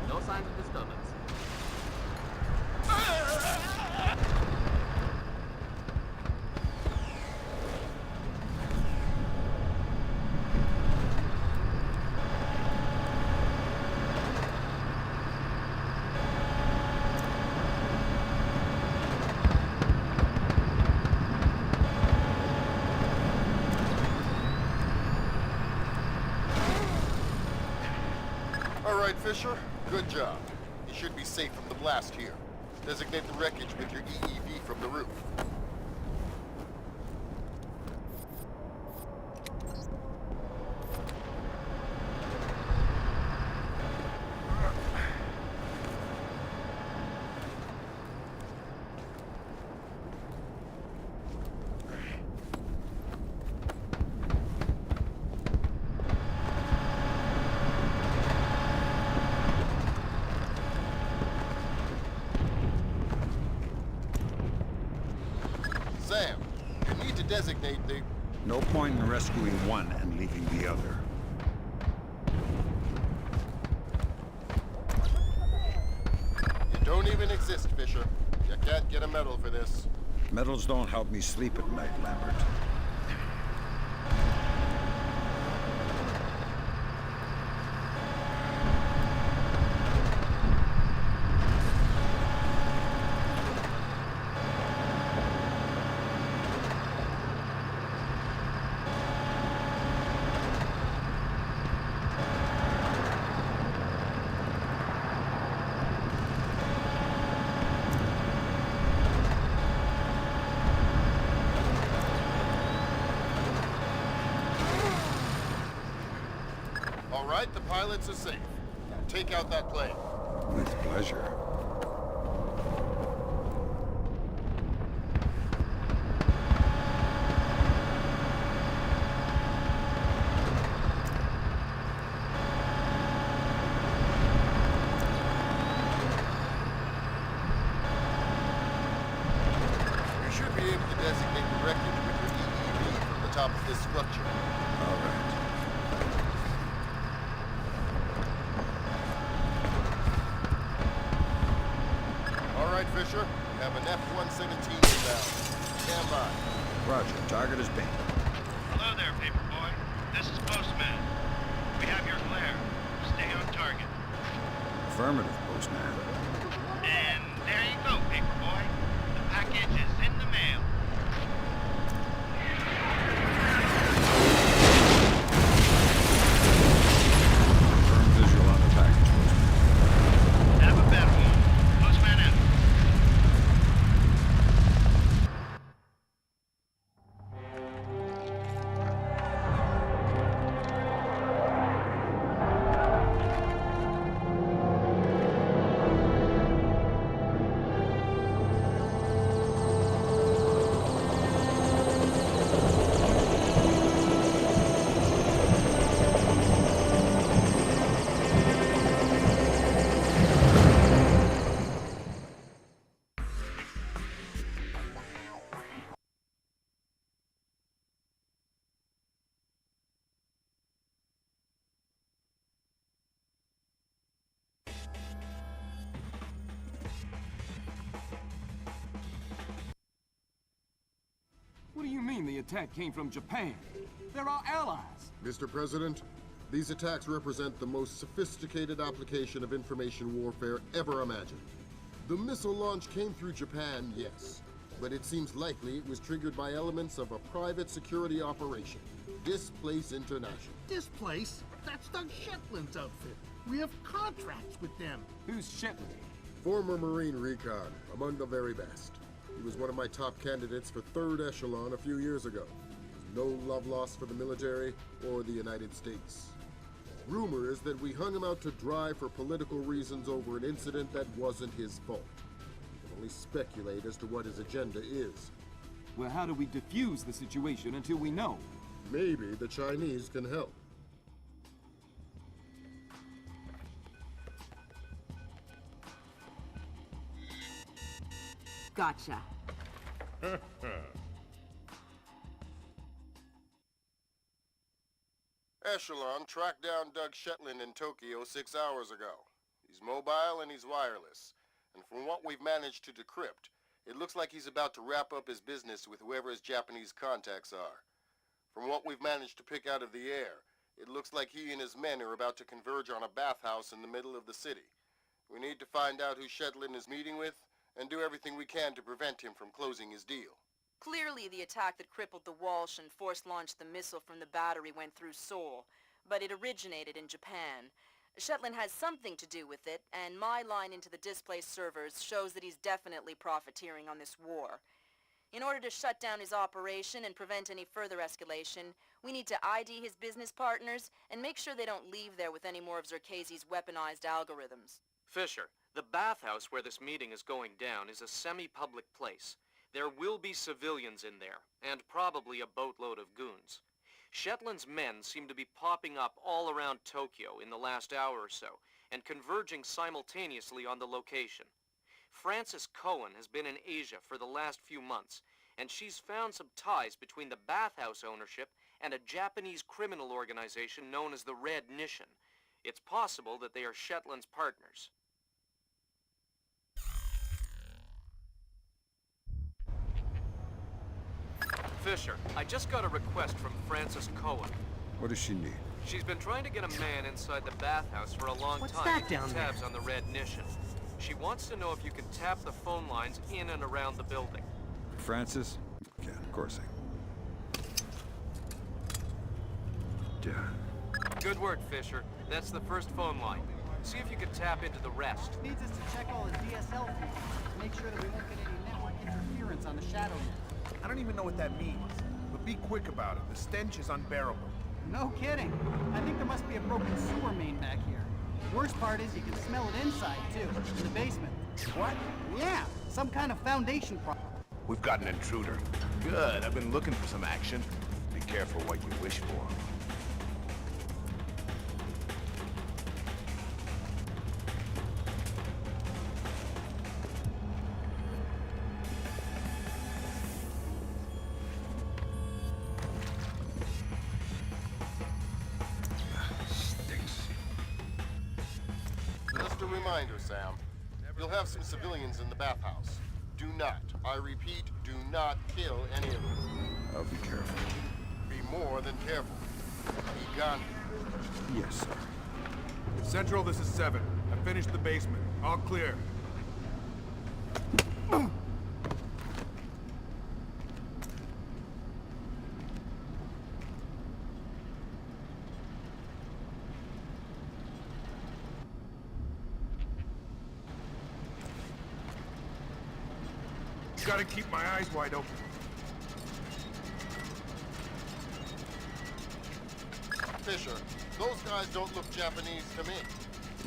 No signs of disturbance. All right, Fisher. Good job. You should be safe from the blast here. Designate the wreckage with your EEV from the roof. Sam, you need to designate the... No point in rescuing one and leaving the other. You don't even exist, Fisher. You can't get a medal for this. Medals don't help me sleep at night, Lambert. All right, the pilots are safe. Now take out that plane. With pleasure. You should be able to designate the wreckage with your EEV from the top of this structure. All right. All right, Fisher. You have an F-117 inbound. Stand by. Roger. Target is bait. Hello there, Paperboy. This is Postman. We have your glare. Stay on target. Affirmative, Postman. And there you go, Paperboy. The package is in the mail. Confirm visual on the package, Postman. Have a better one. Postman out. What do you mean the attack came from Japan? They're our allies. Mr. President, these attacks represent the most sophisticated application of information warfare ever imagined. The missile launch came through Japan, yes, but it seems likely it was triggered by elements of a private security operation, Displace International. This place? That's Doug Shetland's outfit. We have contracts with them. Who's Shetland? Former Marine recon, among the very best. He was one of my top candidates for 3rd Echelon a few years ago. No love lost for the military or the United States. Rumor is that we hung him out to dry for political reasons over an incident that wasn't his fault. We can only speculate as to what his agenda is. Well, how do we defuse the situation until we know? Maybe the Chinese can help. Gotcha. Echelon tracked down Doug Shetland in Tokyo 6 hours ago. He's mobile and he's wireless. And from what we've managed to decrypt, it looks like he's about to wrap up his business with whoever his Japanese contacts are. From what we've managed to pick out of the air, it looks like he and his men are about to converge on a bathhouse in the middle of the city. We need to find out who Shetland is meeting with and do everything we can to prevent him from closing his deal. Clearly, the attack that crippled the Walsh and force-launched the missile from the battery went through Seoul, but it originated in Japan. Shetland has something to do with it, and my line into the displaced servers shows that he's definitely profiteering on this war. In order to shut down his operation and prevent any further escalation, we need to ID his business partners and make sure they don't leave there with any more of Zerkezi's weaponized algorithms. Fisher, the bathhouse where this meeting is going down is a semi-public place. There will be civilians in there, and probably a boatload of goons. Shetland's men seem to be popping up all around Tokyo in the last hour or so, and converging simultaneously on the location. Frances Cohen has been in Asia for the last few months, and she's found some ties between the bathhouse ownership and a Japanese criminal organization known as the Red Nishan. It's possible that they are Shetland's partners. Fisher, I just got a request from Frances Cohen. What does she need? She's been trying to get a man inside the bathhouse for a long What's time. that down Tabs on the Red Nishan. She wants to know if you can tap the phone lines in and around the building. Francis? Yeah, of course I... Yeah. Good work, Fisher. That's the first phone line. See if you can tap into the rest. Needs us to check all his DSL feeds to make sure that we won't get any network interference on the shadow net. I don't even know what that means, but be quick about it. The stench is unbearable. No kidding. I think there must be a broken sewer main back here. Worst part is you can smell it inside, too, in the basement. What? Yeah, some kind of foundation problem. We've got an intruder. Good, I've been looking for some action. Be careful what you wish for. Just a reminder, Sam. You'll have some civilians in the bathhouse. Do not, I repeat, do not kill any of them. I'll be careful. Be more than careful. Be gone. Yes, sir. Central, this is 7. I finished the basement. All clear. Gotta keep my eyes wide open. Fisher, those guys don't look Japanese to me.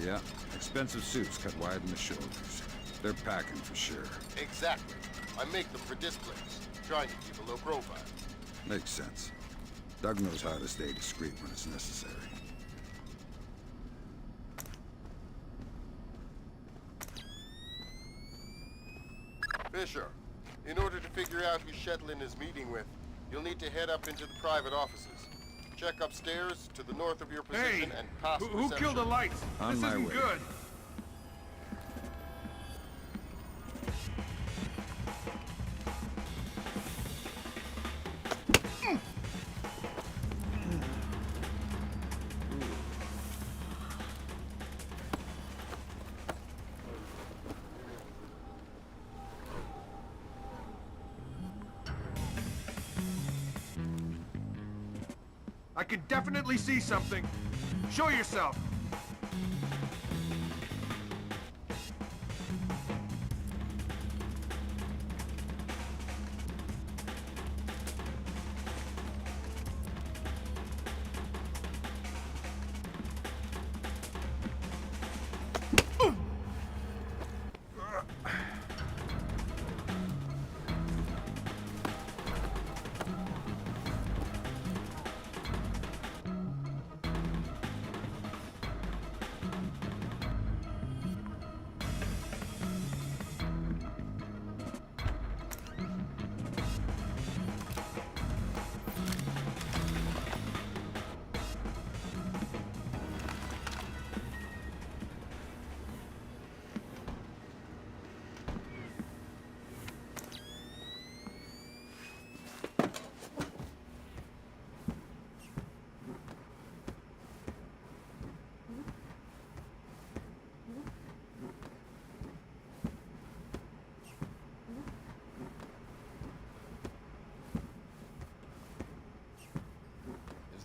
Yeah, expensive suits cut wide in the shoulders. They're packing for sure. Exactly. I make them for displays, trying to keep a low profile. Makes sense. Doug knows how to stay discreet when it's necessary. Fisher, in order to figure out who Shetland is meeting with, you'll need to head up into the private offices. Check upstairs to the north of your position and pass Who killed the lights? On this my isn't way. good. I can definitely see something. Show yourself.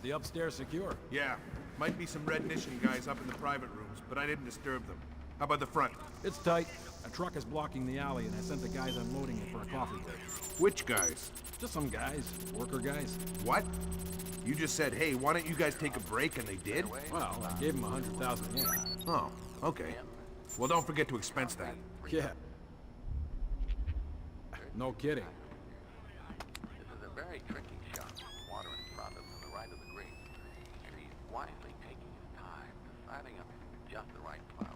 the upstairs secure? Yeah. Might be some Red Mission guys up in the private rooms, but I didn't disturb them. How about the front? It's tight. A truck is blocking the alley, and I sent the guys unloading it for a coffee break. Which guys? Just some guys. Worker guys. What? You just said, hey, why don't you guys take a break, and they did? Well, I gave them 100,000 yen. Oh, okay. Well, don't forget to expense that. Yeah. No kidding. This is a very tricky shot. Water in front of him to the right of the green. And he's wisely taking his time, deciding on just the right club.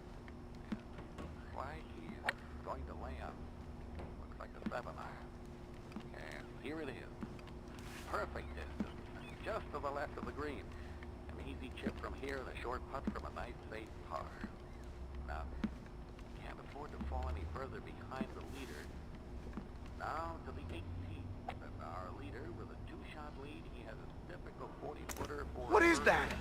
Why he is going to lay up. Looks like a 7-iron. And here it is. Perfect distance. Just to the left of the green. An easy chip from here and a short putt from a nice safe par. Now, can't afford to fall any further behind the leader. Now to the 18th, and our leader with a 2-shot lead. He has a typical 40-footer for... What is that?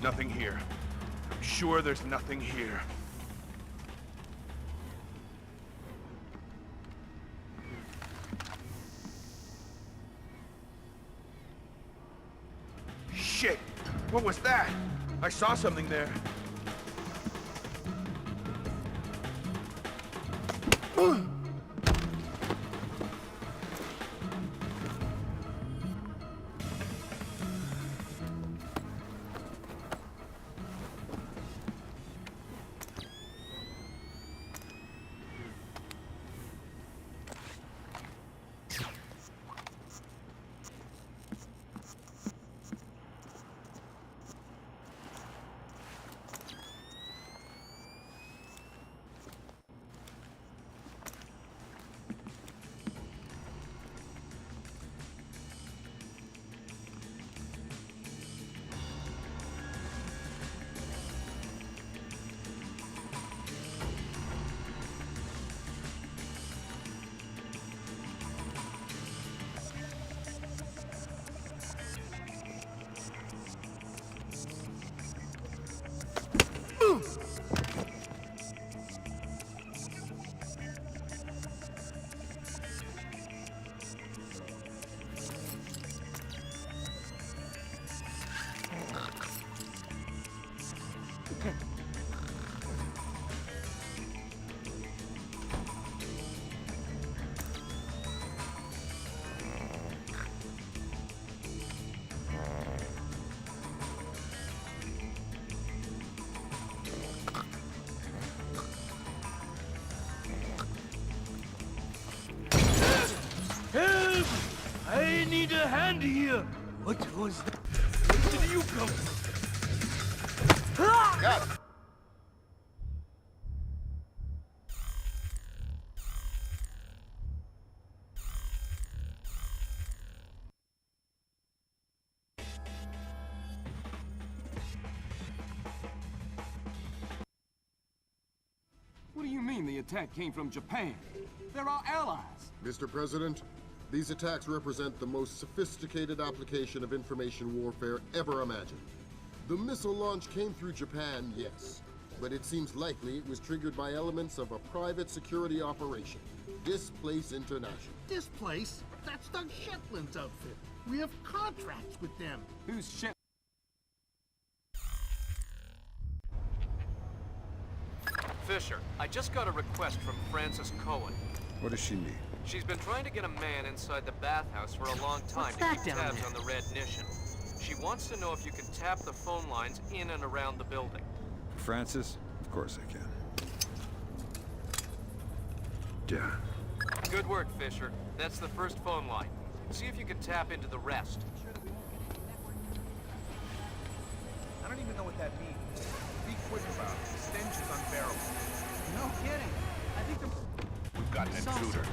Nothing here. I'm sure there's nothing here. Shit! What was that? I saw something there. Help! I need a hand here. What was that? Where did you come from? Got it. What do you mean the attack came from Japan? They're our allies. Mr. President, these attacks represent the most sophisticated application of information warfare ever imagined. The missile launch came through Japan, yes, but it seems likely it was triggered by elements of a private security operation, Displace International. Displace? That's Doug Shetland's outfit. We have contracts with them. Who's Shet? Fisher, I just got a request from Frances Cohen. What does she need? She's been trying to get a man inside the bathhouse for a long time to that keep down tabs there? on the Red Mission. She wants to know if you can tap the phone lines in and around the building. Francis? Of course I can. Yeah. Good work, Fisher. That's the first phone line. See if you can tap into the rest. I don't even know what that means. Be quick about it. The stench is unbearable. No kidding. I think the... We've got an intruder.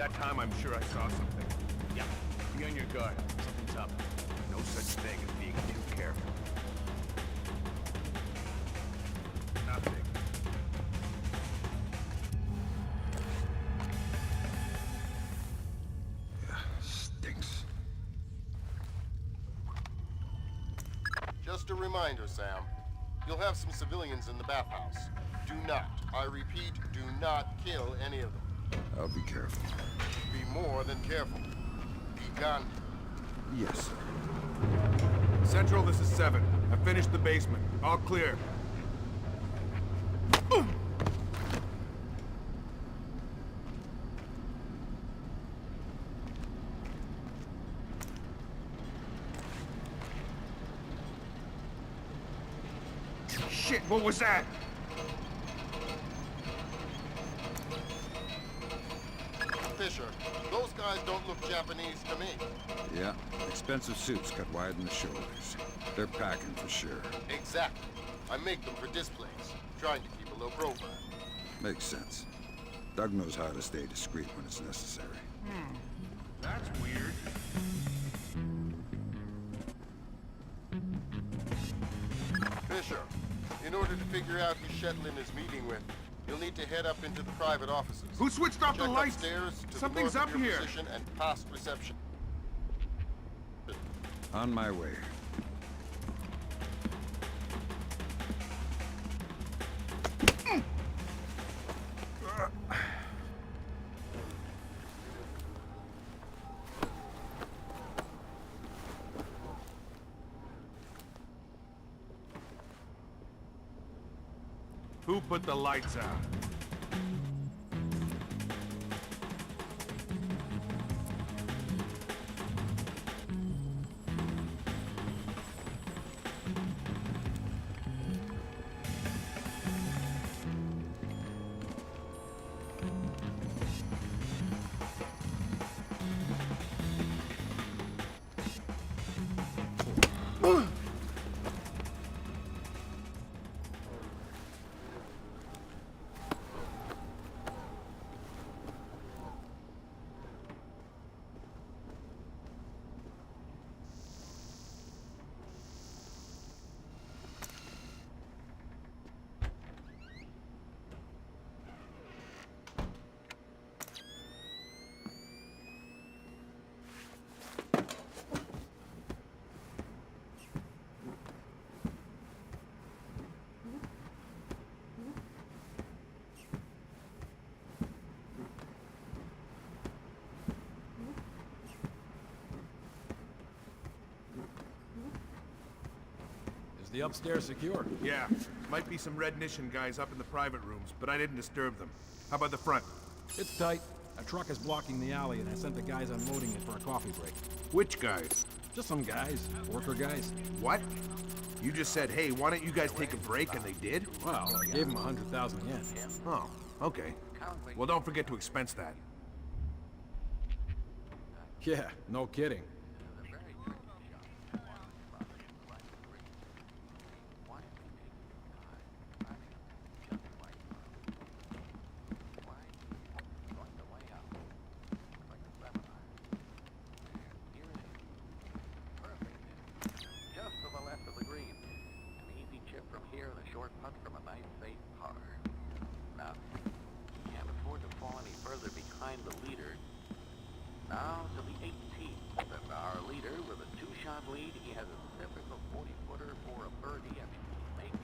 That time I'm sure I saw something. Yeah, be on your guard. Something's up. No such thing as being too careful. Nothing. Stinks. Just a reminder, Sam. You'll have some civilians in the bathhouse. Do not, I repeat, do not kill any of them. I'll be careful. Be more than careful. Be gone. Yes, sir. Central, this is 7. I finished the basement. All clear. Shit, what was that? Fisher, those guys don't look Japanese to me. Yeah, expensive suits cut wide in the shoulders. They're packing for sure. Exactly. I make them for displays, trying to keep a low profile. Makes sense. Doug knows how to stay discreet when it's necessary. That's weird. Fisher, in order to figure out who Shetlin is meeting with, you'll need to head up into the private offices. Who switched off Check the lights? Upstairs to Something's the north up of your here. position and past reception. On my way. Who put the lights out? The upstairs secure? Yeah. Might be some Red Nation guys up in the private rooms, but I didn't disturb them. How about the front? It's tight. A truck is blocking the alley, and I sent the guys unloading it for a coffee break. Which guys? Just some guys. Worker guys. What? You just said, hey, why don't you guys take a break, and they did? Well, I gave them 100,000 yen. Oh, okay. Well, don't forget to expense that. Yeah, no kidding. Now to the 18th, and our leader with a two-shot lead. He has a typical 40-footer for a birdie after making.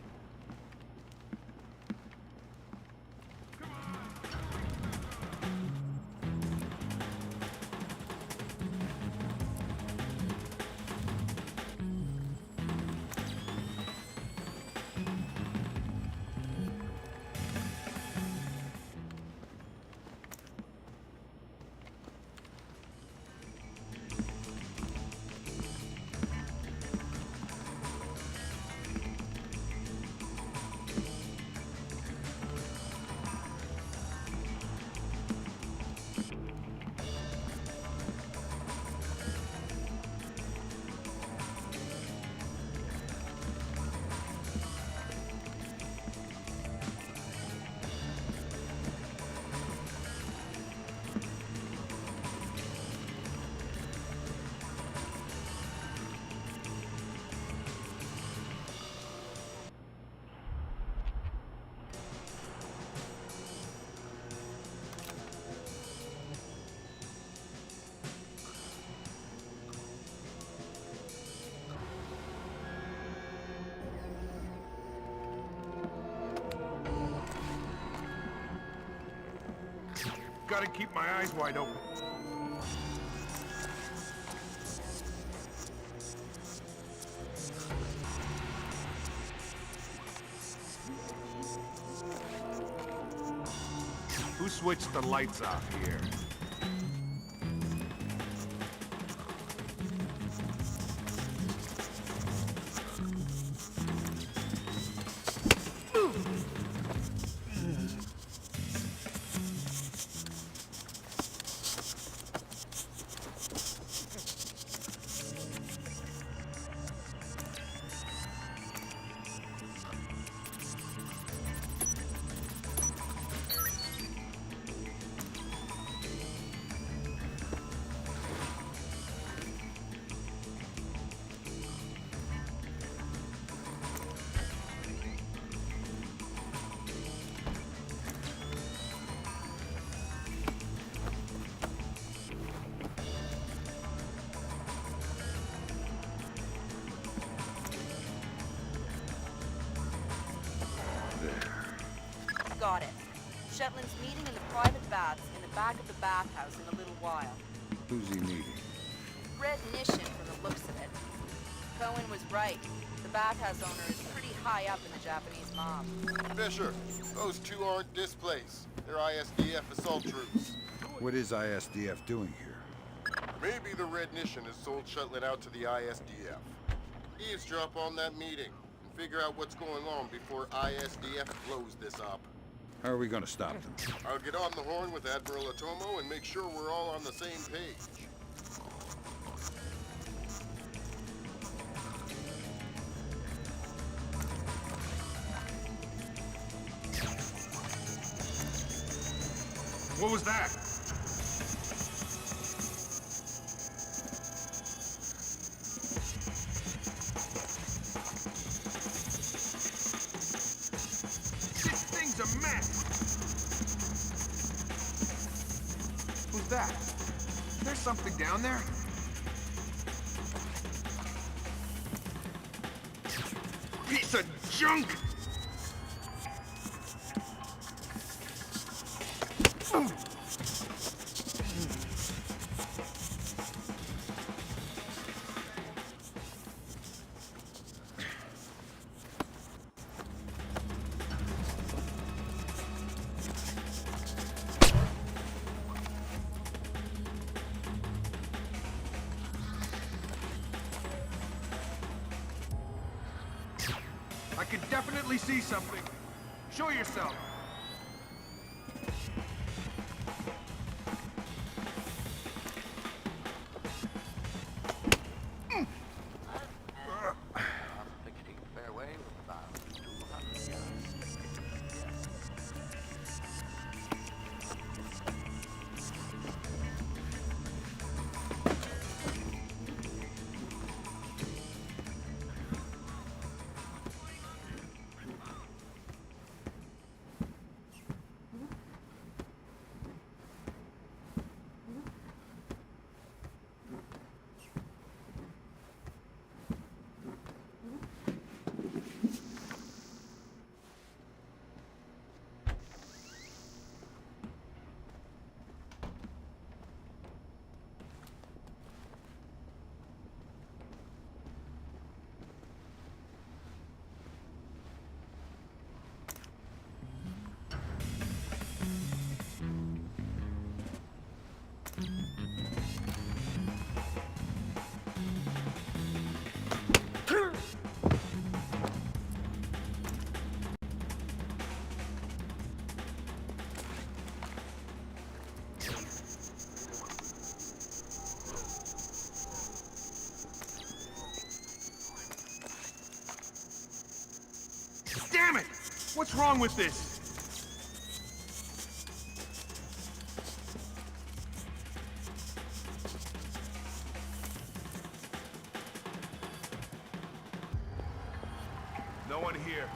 Gotta keep my eyes wide open. Who switched the lights off here? Got it. Shetland's meeting in the private baths in the back of the bathhouse in a little while. Who's he meeting? Red Nishin from the looks of it. Cohen was right. The bathhouse owner is pretty high up in the Japanese mob. Fisher, those two aren't displaced. They're ISDF assault troops. What is ISDF doing here? Maybe the Red Nishin has sold Shetland out to the ISDF. Eavesdrop on that meeting and figure out what's going on before ISDF blows this up. How are we gonna stop them? I'll get on the horn with Admiral Otomo and make sure we're all on the same page. What was that? This thing's a mess. Who's that? There's something down there. Piece of junk! I can definitely see something. Show yourself. Picketing fairway with about 200 yards. Damn it! What's wrong with this? No one here.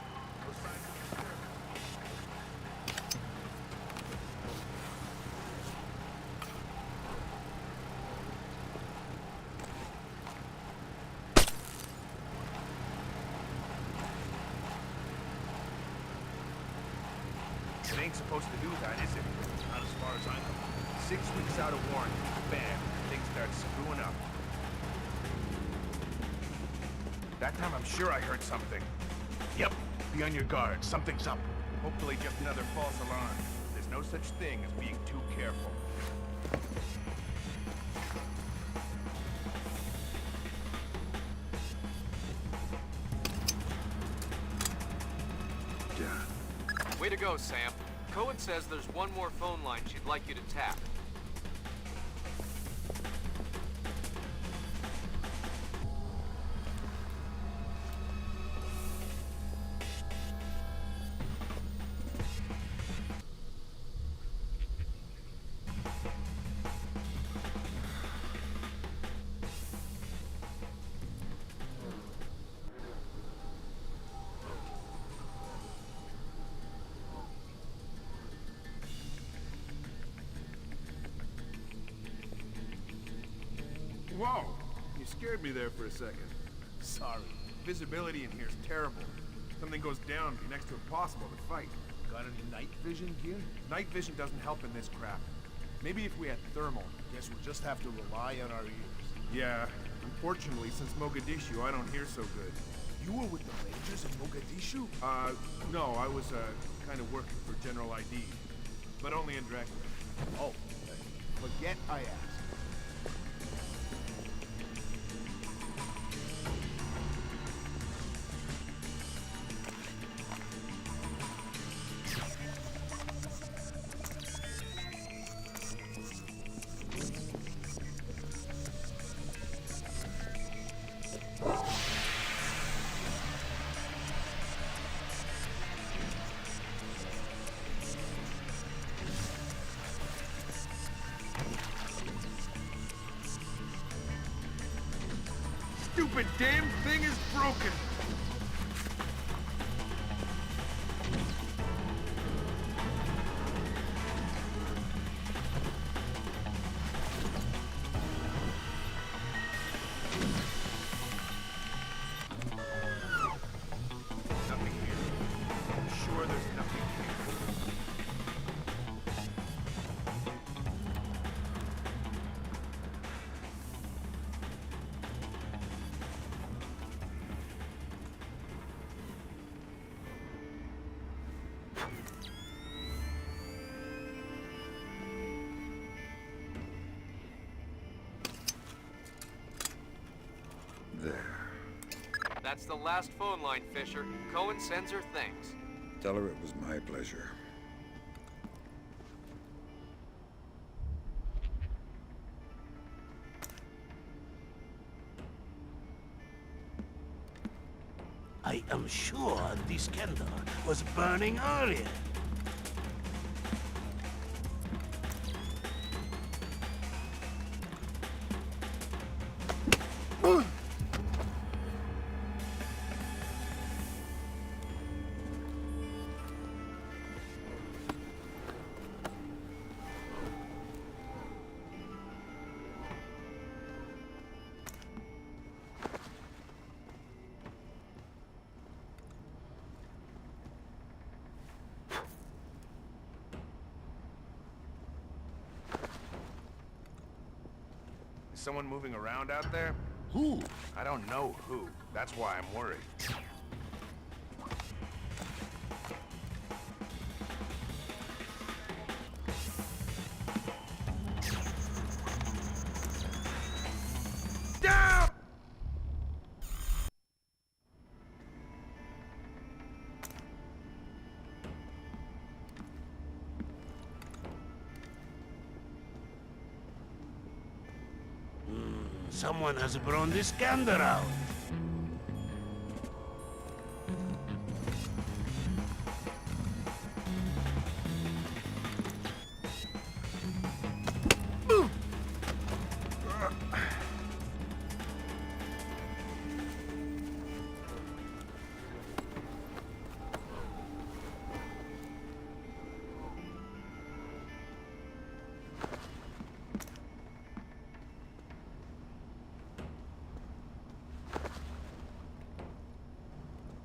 It ain't supposed to do that, is it? Not as far as I know. 6 weeks out of warranty. Bam, things start screwing up. That time I'm sure I heard something. Yep, be on your guard. Something's up. Hopefully just another false alarm. There's no such thing as being too careful. Way to go, Sam. Cohen says there's one more phone line she'd like you to tap. Whoa! You scared me there for a second. Sorry. Visibility in here is terrible. If something goes down, it'd be next to impossible to fight. Got any night vision gear? Night vision doesn't help in this crap. Maybe if we had thermal. Guess we'll just have to rely on our ears. Yeah. Unfortunately, since Mogadishu, I don't hear so good. You were with the Rangers in Mogadishu? No, I was, kind of working for General ID. But only indirectly. Oh, forget I asked. Stupid damn thing is broken! Nothing here. I'm sure there's nothing here. There. That's the last phone line, Fisher. Cohen sends her thanks. Tell her it was my pleasure. I am sure this candle was burning earlier. Is someone moving around out there? Who? I don't know who. That's why I'm worried. Down! Someone has blown this candle out.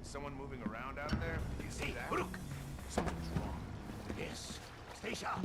Someone moving around out there? Do you see that? Look! Something's wrong. Yes. Stay sharp.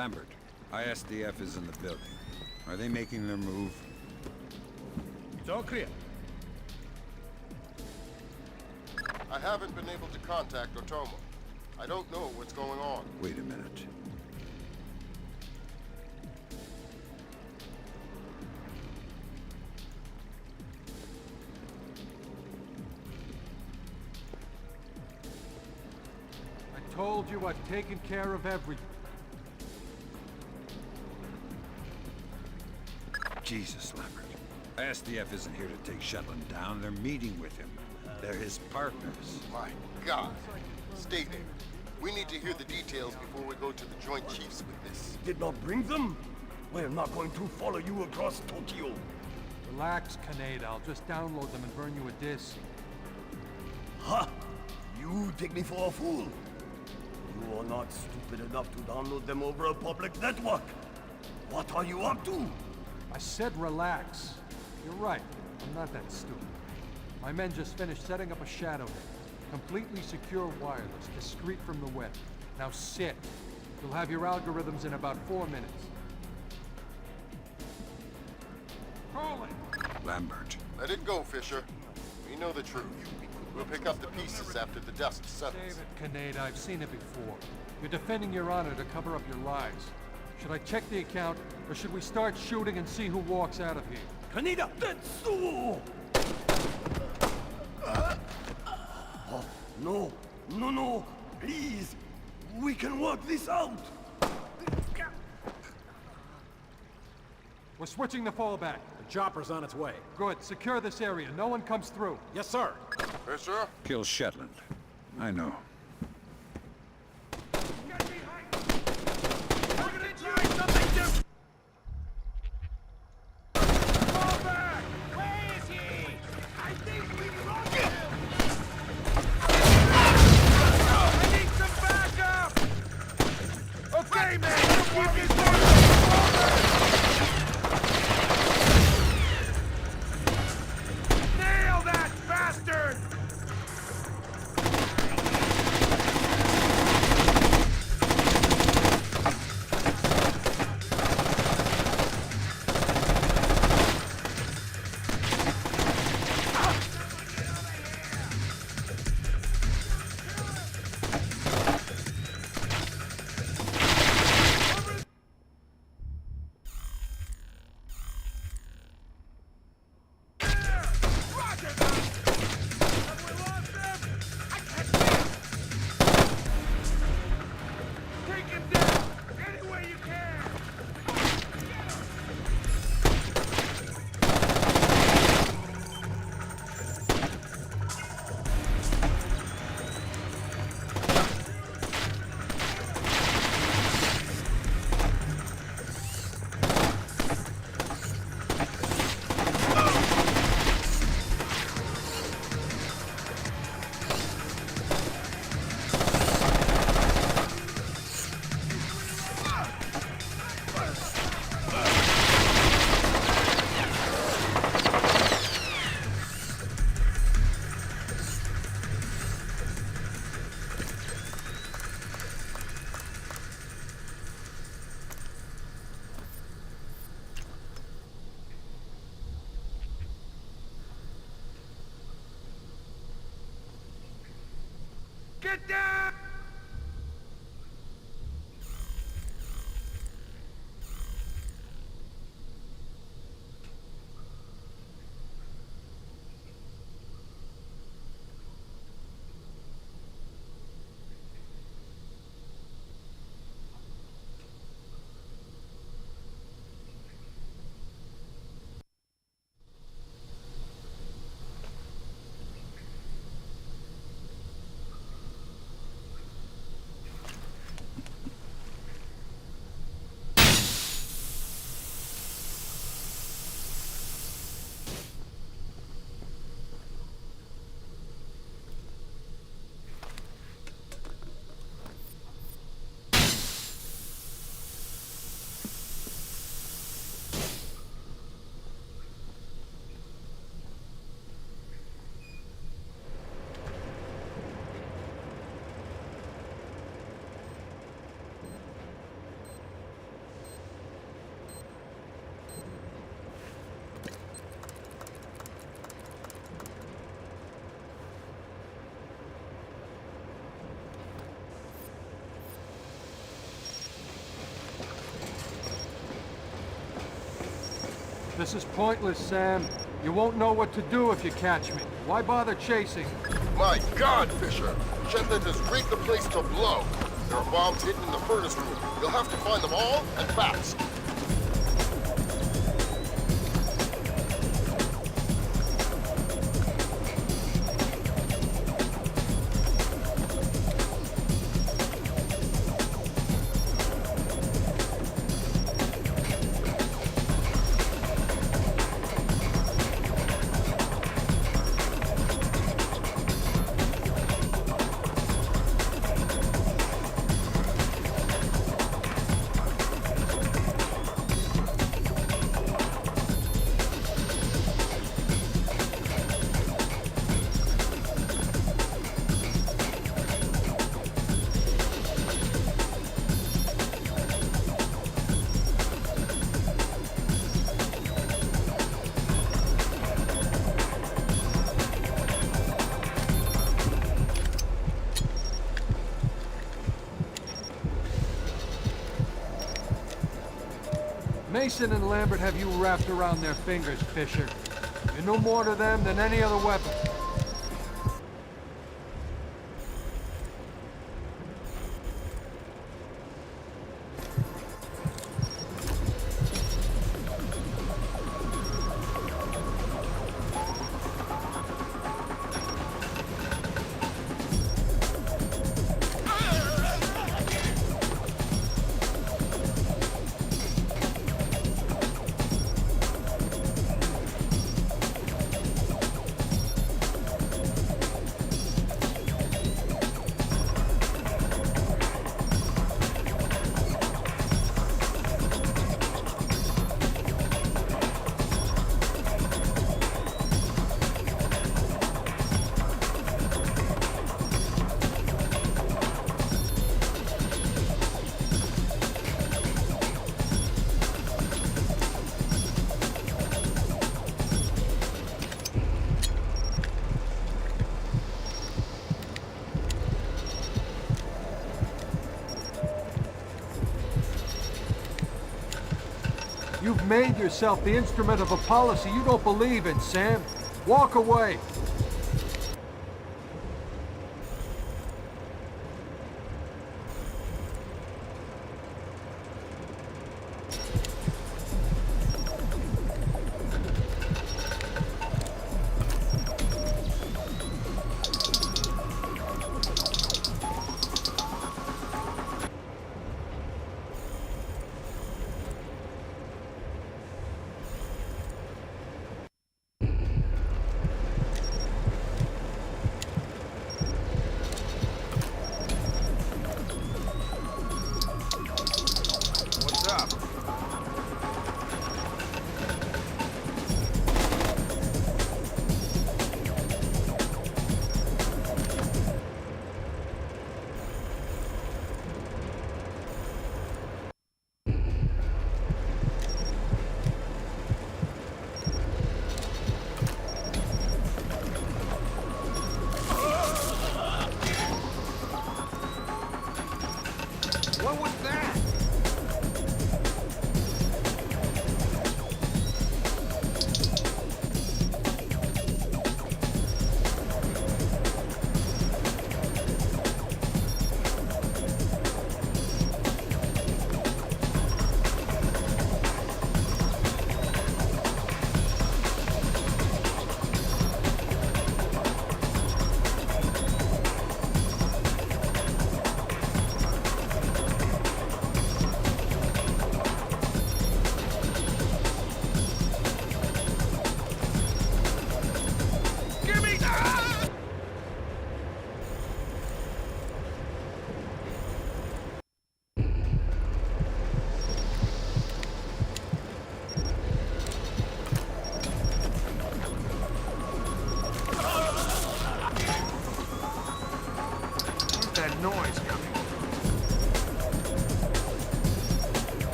Lambert, ISDF is in the building. Are they making their move? It's all clear. I haven't been able to contact Otomo. I don't know what's going on. Wait a minute. I told you I've taken care of everything. Jesus, Lambert. ISDF isn't here to take Shetland down. They're meeting with him. They're his partners. My God. Stay there. We need to hear the details before we go to the Joint Chiefs with this. Did not bring them? We're not going to follow you across Tokyo. Relax, Kaneda. I'll just download them and burn you a disc. Ha! You take me for a fool. You are not stupid enough to download them over a public network. What are you up to? I said relax. You're right. I'm not that stupid. My men just finished setting up a shadow net. Completely secure wireless, discreet from the web. Now sit. You'll have your algorithms in about 4 minutes. Rolling! Lambert. Let it go, Fisher. We know the truth. We'll pick up the pieces after the dust settles. David, Kaneda, I've seen it before. You're defending your honor to cover up your lies. Should I check the account, or should we start shooting and see who walks out of here? Kaneda! Tetsuo! Oh, no, no, no, please. We can work this out. We're switching the fallback. The chopper's on its way. Good. Secure this area. No one comes through. Yes, sir. Fisher? Kill Shetland. I know. Get down! This is pointless, Sam. You won't know what to do if you catch me. Why bother chasing? My God, Fisher! Shetland has rigged the place to blow. There are bombs hidden in the furnace room. You'll have to find them all, and fast. Mason and Lambert have you wrapped around their fingers, Fisher. You're no more to them than any other weapon. You've made yourself the instrument of a policy you don't believe in, Sam. Walk away.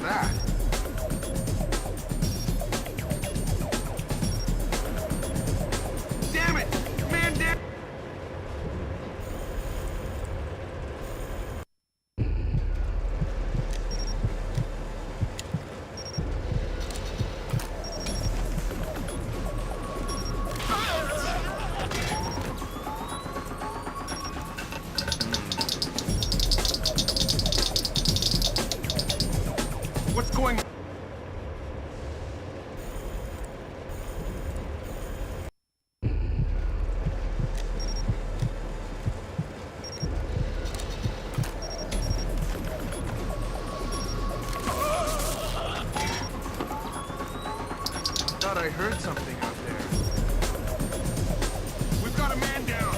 that? Damn it! Man, damn! What's going on? Thought I heard something out there. We've got a man down!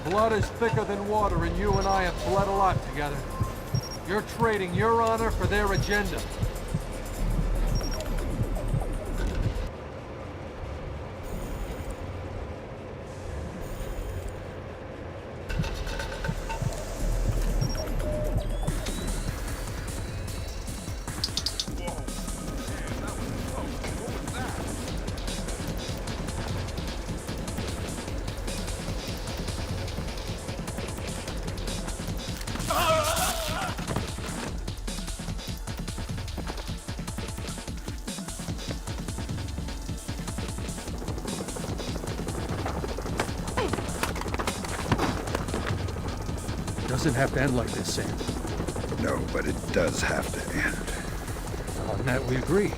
Blood is thicker than water, and you and I have bled a lot together. You're trading your honor for their agenda. Doesn't have to end like this, Sam. No, but it does have to end. On that we agree.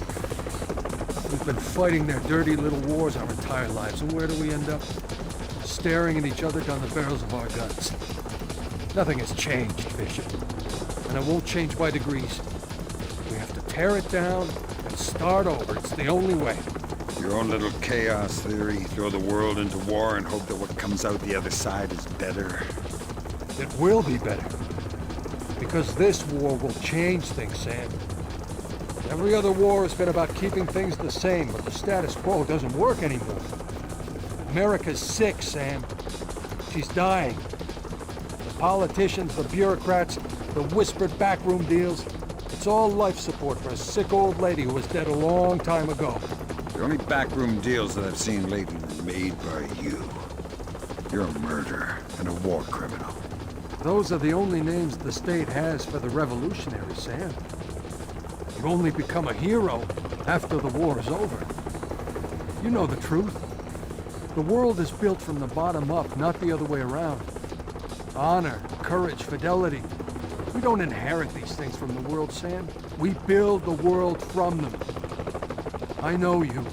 We've been fighting their dirty little wars our entire lives, and where do we end up? Staring at each other down the barrels of our guns. Nothing has changed, Bishop. And it won't change by degrees. We have to tear it down and start over. It's the only way. Your own little chaos theory, throw the world into war and hope that what comes out the other side is better. It will be better. Because this war will change things, Sam. Every other war has been about keeping things the same, but the status quo doesn't work anymore. America's sick, Sam. She's dying. The politicians, the bureaucrats, the whispered backroom deals, it's all life support for a sick old lady who was dead a long time ago. The only backroom deals that I've seen lately were made by you. You're a murderer and a war criminal. Those are the only names the state has for the revolutionaries, Sam. You only become a hero after the war is over. You know the truth. The world is built from the bottom up, not the other way around. Honor, courage, fidelity. We don't inherit these things from the world, Sam. We build the world from them. I know you.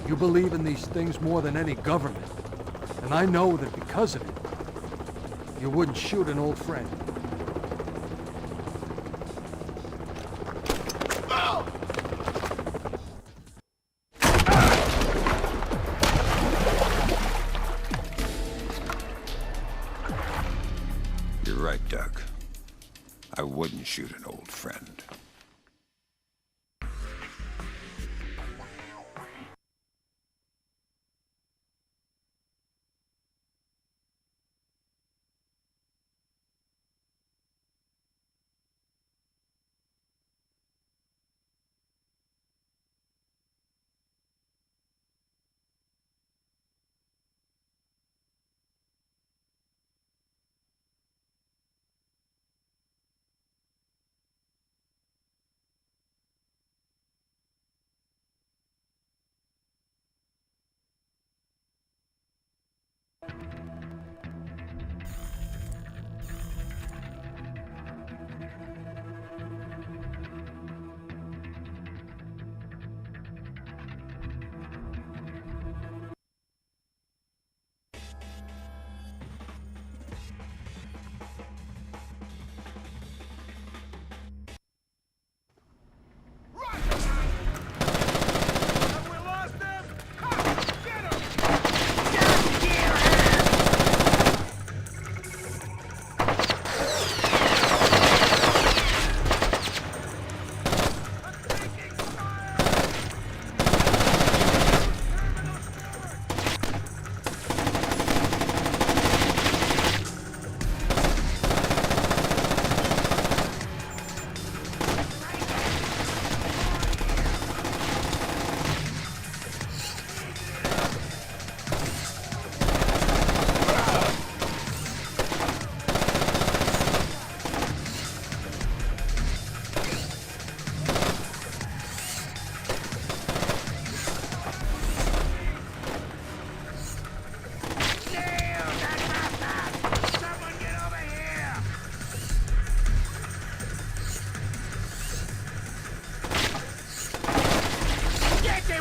You believe in these things more than any government. And I know that because of it, you wouldn't shoot an old friend. You're right, Doug. I wouldn't shoot an old friend.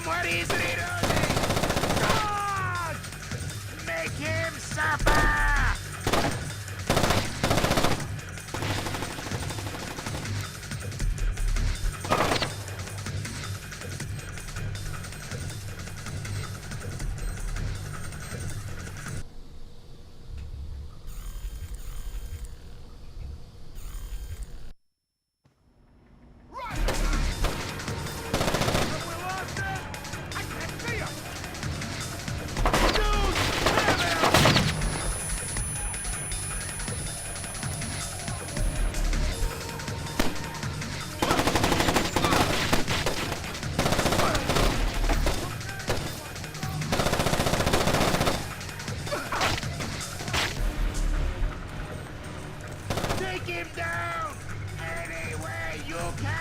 What is it, God! Make him suffer! Take him down any way you can!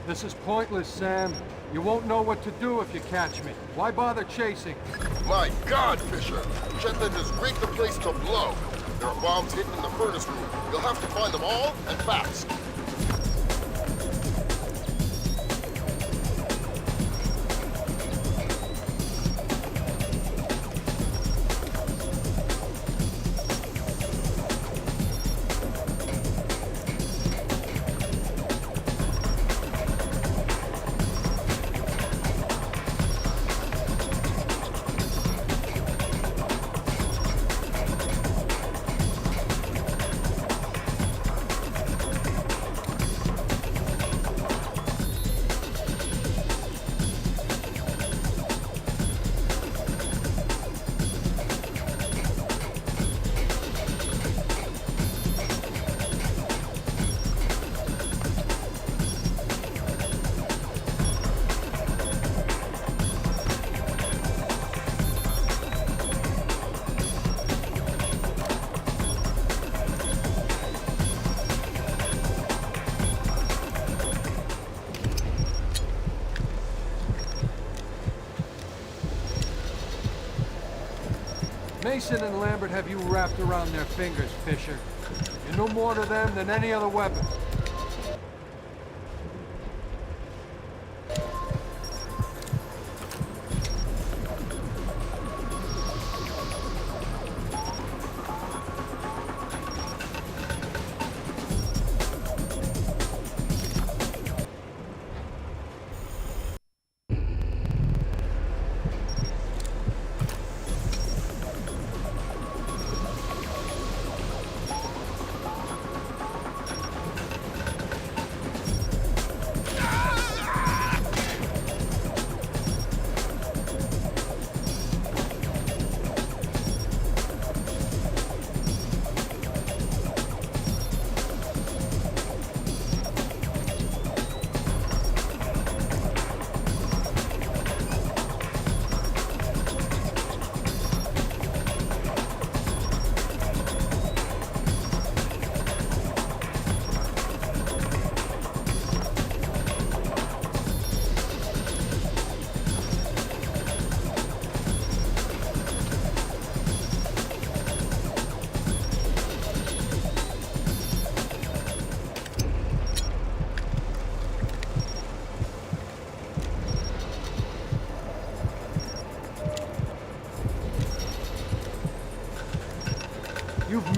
This is pointless, Sam. You won't know what to do if you catch me. Why bother chasing? My God, Fisher! Jetland has rigged the place to blow. There are bombs hidden in the furnace room. You'll have to find them all, and fast. Mason and Lambert have you wrapped around their fingers, Fisher. You're no more to them than any other weapon.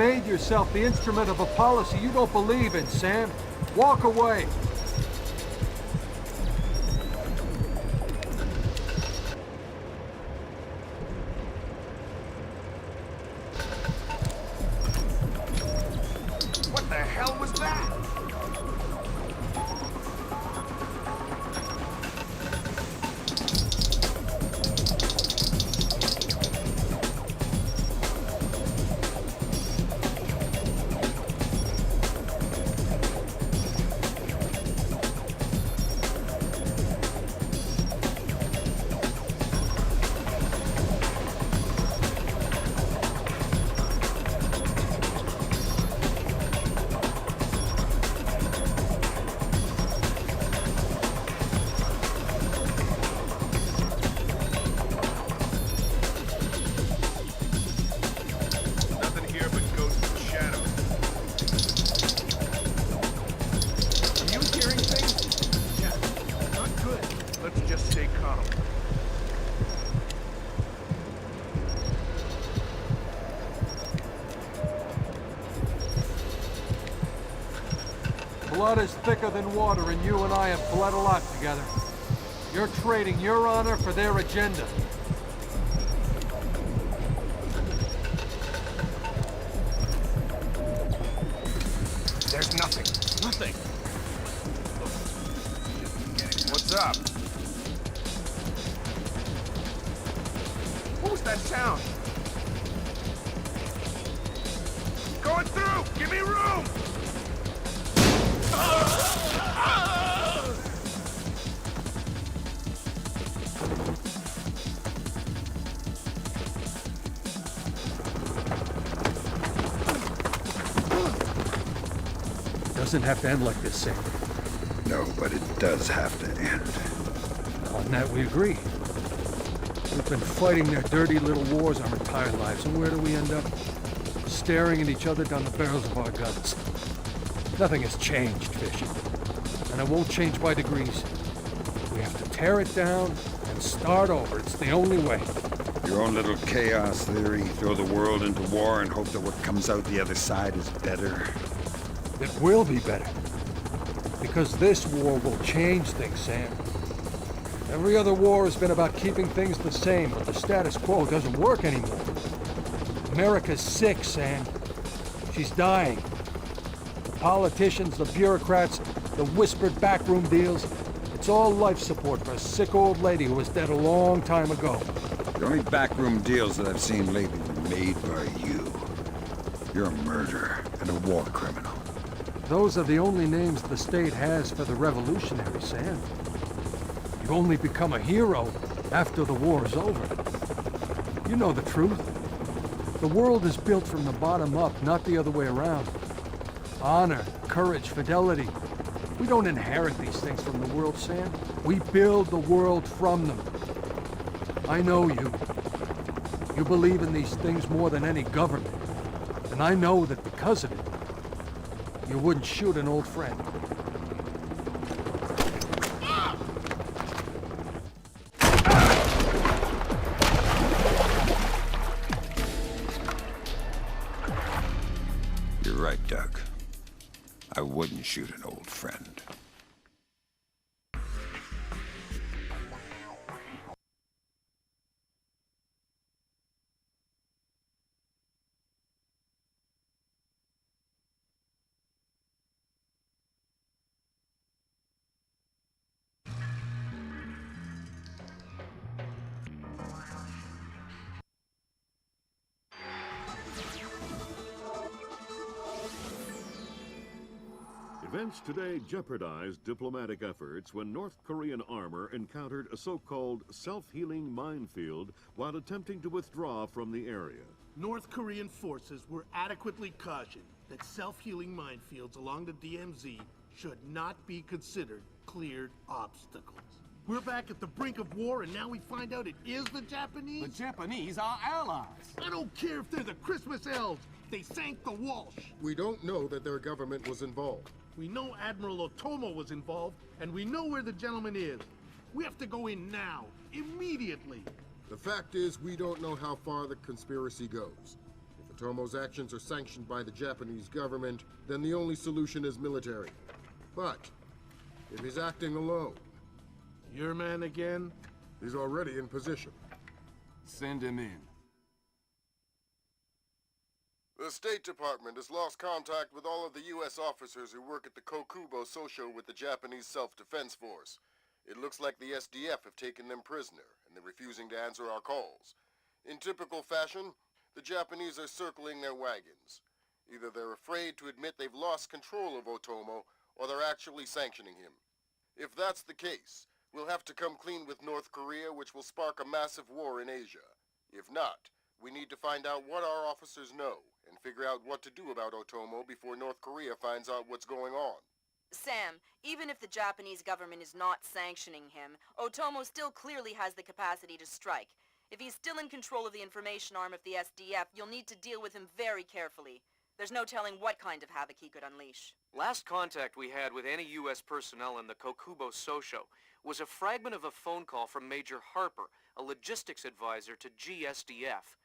made yourself the instrument of a policy you don't believe in, Sam. Walk away. What the hell was that? Blood is thicker than water, and you and I have bled a lot together. You're trading your honor for their agenda. There's nothing. Nothing. What's up? What was that sound? Going through! Give me room! Doesn't have to end like this, Sam. No, but it does have to end. On that we agree. We've been fighting their dirty little wars our entire lives, and where do we end up? Staring at each other down the barrels of our guns. Nothing has changed, Fish. And it won't change by degrees. We have to tear it down and start over. It's the only way. Your own little chaos theory, throw the world into war and hope that what comes out the other side is better. It will be better. Because this war will change things, Sam. Every other war has been about keeping things the same, but the status quo doesn't work anymore. America's sick, Sam. She's dying. The politicians, the bureaucrats, the whispered backroom deals, it's all life support for a sick old lady who was dead a long time ago. The only backroom deals that I've seen lately were made by you. You're a murderer and a war criminal. Those are the only names the state has for the revolutionaries, Sam. You only become a hero after the war is over. You know the truth. The world is built from the bottom up, not the other way around. Honor, courage, fidelity. We don't inherit these things from the world, Sam. We build the world from them. I know you. You believe in these things more than any government. And I know that because of it, you wouldn't shoot an old friend. You're right, Doug. I wouldn't shoot an old friend. Events today jeopardized diplomatic efforts when North Korean armor encountered a so-called self-healing minefield while attempting to withdraw from the area. North Korean forces were adequately cautioned that self-healing minefields along the DMZ should not be considered cleared obstacles. We're back at the brink of war, and now we find out it is the Japanese? The Japanese are allies. I don't care if they're the Christmas elves. They sank the Walsh. We don't know that their government was involved. We know Admiral Otomo was involved, and we know where the gentleman is. We have to go in now, immediately. The fact is, we don't know how far the conspiracy goes. If Otomo's actions are sanctioned by the Japanese government, then the only solution is military. But if he's acting alone... Your man again? He's already in position. Send him in. The State Department has lost contact with all of the U.S. officers who work at the Kokubo Sosho with the Japanese Self-Defense Force. It looks like the SDF have taken them prisoner, and they're refusing to answer our calls. In typical fashion, the Japanese are circling their wagons. Either they're afraid to admit they've lost control of Otomo, or they're actually sanctioning him. If that's the case, we'll have to come clean with North Korea, which will spark a massive war in Asia. If not, we need to find out what our officers know, and figure out what to do about Otomo before North Korea finds out what's going on. Sam, even if the Japanese government is not sanctioning him, Otomo still clearly has the capacity to strike. If he's still in control of the information arm of the SDF, you'll need to deal with him very carefully. There's no telling what kind of havoc he could unleash. Last contact we had with any U.S. personnel in the Kokubo Sosho was a fragment of a phone call from Major Harper, a logistics advisor to GSDF.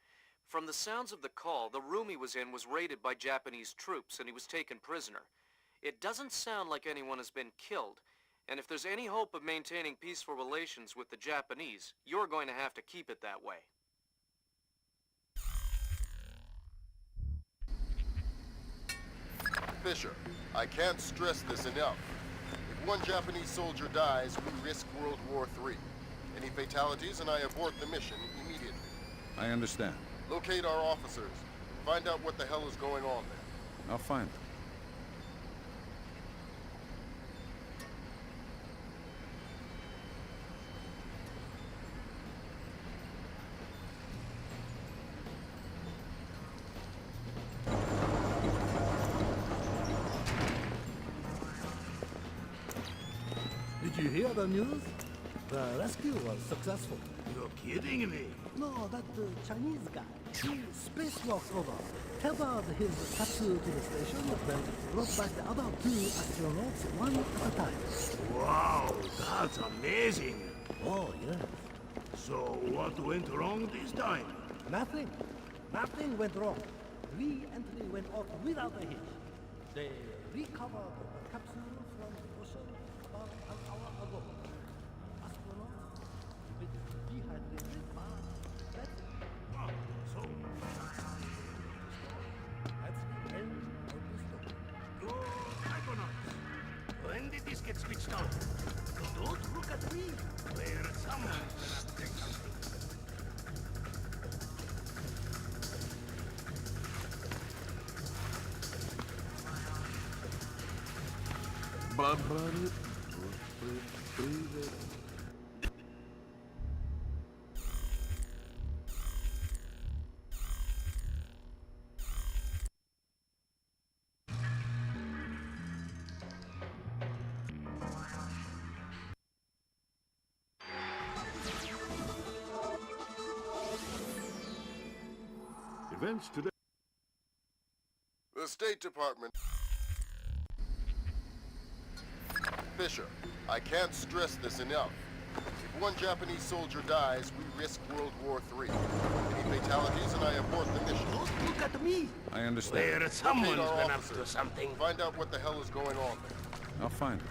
From the sounds of the call, the room he was in was raided by Japanese troops and he was taken prisoner. It doesn't sound like anyone has been killed, and if there's any hope of maintaining peaceful relations with the Japanese, you're going to have to keep it that way. Fisher, I can't stress this enough. If one Japanese soldier dies, we risk World War III. Any fatalities and I abort the mission immediately. I understand. Locate our officers. Find out what the hell is going on there. I'll find them. Did you hear the news? The rescue was successful. You're kidding me. No, that Chinese guy. He spacewalked over, tethered his capsule to the station, then brought back the other two astronauts one at a time. Wow, that's amazing. Oh, yes. So what went wrong this time? Nothing. Nothing went wrong. Re-entry went off without a hitch. They recovered the capsule from the ocean about an hour ago. Astronauts with dehydrated bodies. That's it. So... That's the end of the story. Good Argonauts. When did this get switched on? Don't look at me. Where someone stinks. Events today. The State Department. Fisher, I can't stress this enough. If one Japanese soldier dies, we risk World War III. Any fatalities and I abort the mission. Don't look at me. I understand. Where someone's been up to something. Find out what the hell is going on there. I'll find them.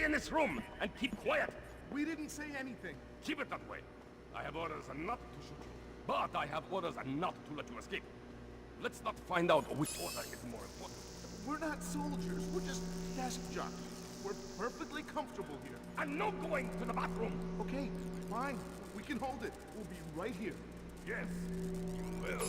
in this room and keep quiet. We didn't say anything. Keep it that way. I have orders not to shoot you, but I have orders not to let you escape. Let's not find out which order is more important. We're not soldiers. We're just desk jockeys. We're perfectly comfortable here. I'm not going to the bathroom. Okay, fine. We can hold it. We'll be right here. Yes, you will.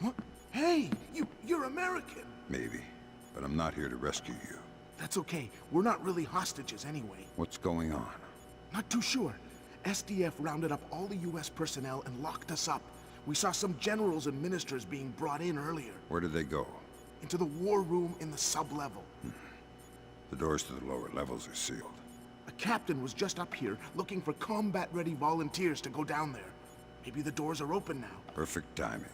What? Hey, you're American. Maybe, but I'm not here to rescue you. That's okay. We're not really hostages anyway. What's going on? Not too sure. SDF rounded up all the U.S. personnel and locked us up. We saw some generals and ministers being brought in earlier. Where did they go? Into the war room in the sub-level. The doors to the lower levels are sealed. A captain was just up here looking for combat-ready volunteers to go down there. Maybe the doors are open now. Perfect timing.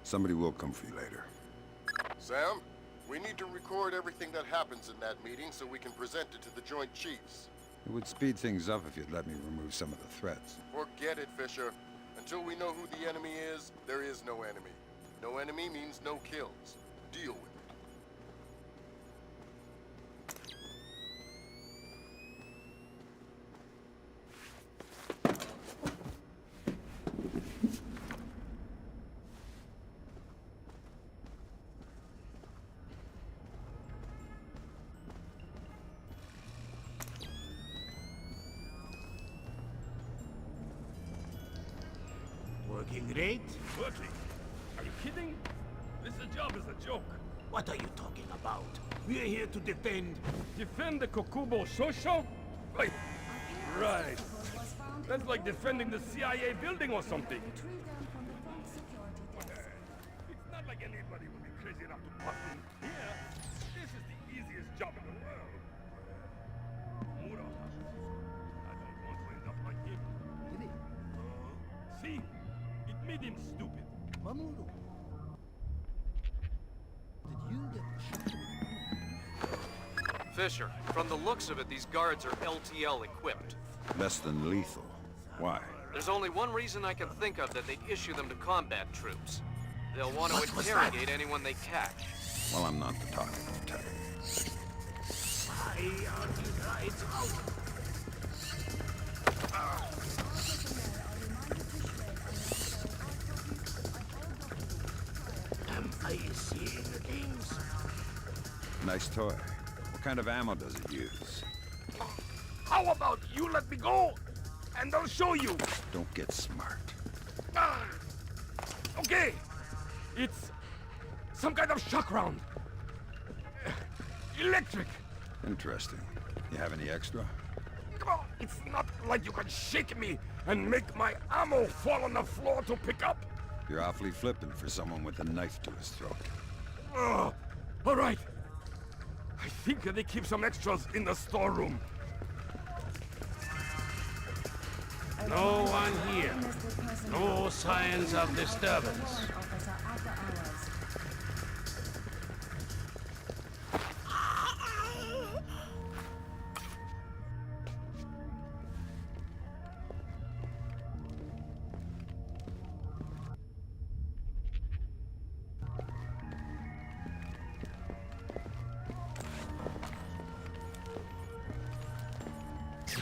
Somebody will come for you later. Sam, we need to record everything that happens in that meeting so we can present it to the Joint Chiefs. It would speed things up if you'd let me remove some of the threats. Forget it, Fisher. Until we know who the enemy is, there is no enemy. No enemy means no kills. Deal with it. Working great? Working? Are you kidding? This job is a joke. What are you talking about? We are here to defend... Defend the Kokubo Shosho? Right. Right. That's like defending the CIA building or something. It's not like anybody would be crazy enough to bust in here. This is the easiest job in the world. Mura. I don't want to end up like him. Did he? See? It made him stupid. Mamoru. Did you get shot? Fisher, from the looks of it, these guards are LTL equipped. Less than lethal. Why? There's only one reason I can think of that they'd issue them to combat troops. They'll want to interrogate anyone they catch. Well, I'm not the talking type. Why are you guys out? Am I seeing things? Nice toy. What kind of ammo does it use? How about you let me go, and I'll show you. Don't get smart. Okay. It's some kind of shock round. Electric. Interesting. You have any extra? Come on. It's not like you can shake me and make my ammo fall on the floor to pick up. You're awfully flippant for someone with a knife to his throat. All right. I think they keep some extras in the storeroom. No one here. No signs of disturbance.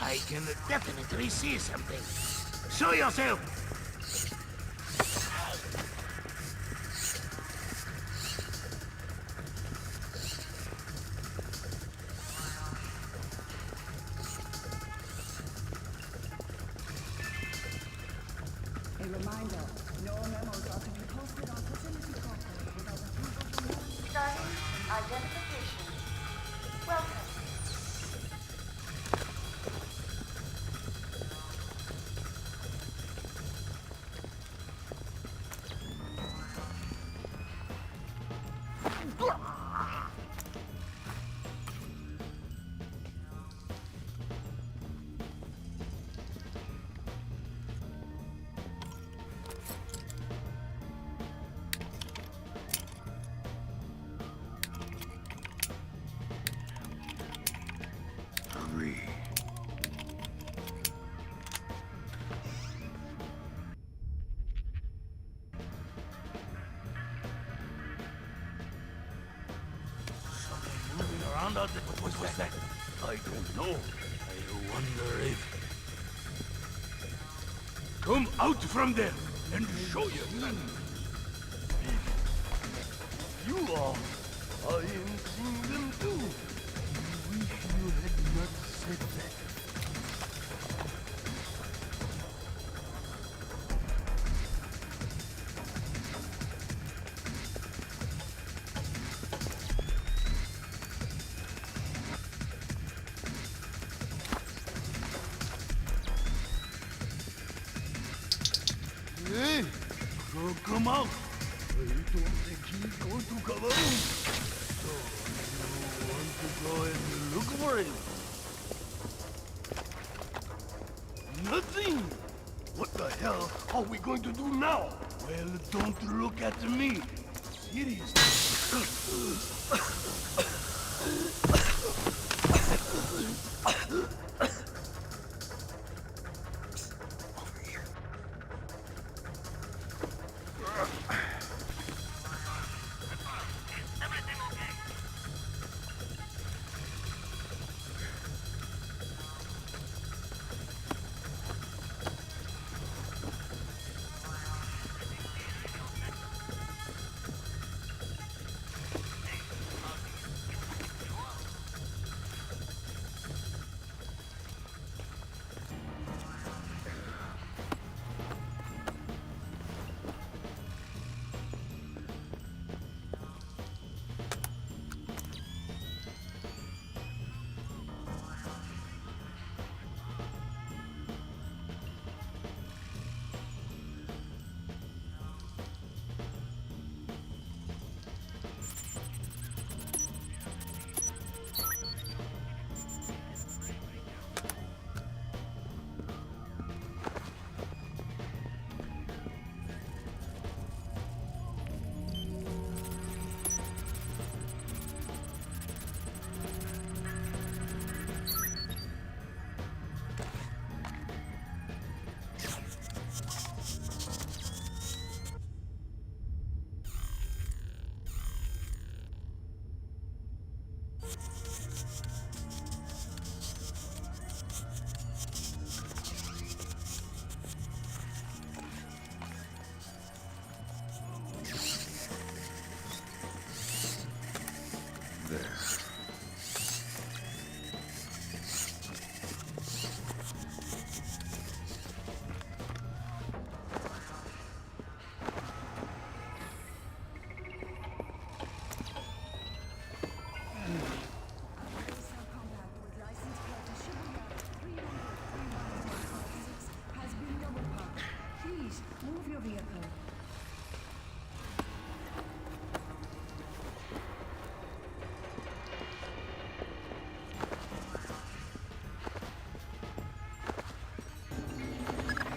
I can definitely see something. Show yourself! A reminder, no memos are to be posted on facility property without approval from management. Starting identification. Welcome. found out that... What was that? I don't know. I wonder if... Come out from there and show yourself. You are. I am seeing them too. I wish you had not said that. Hey, come out. I don't think he's going to come out. So, you want to go and look for him? Nothing. What the hell are we going to do now? Well, don't look at me. Seriously.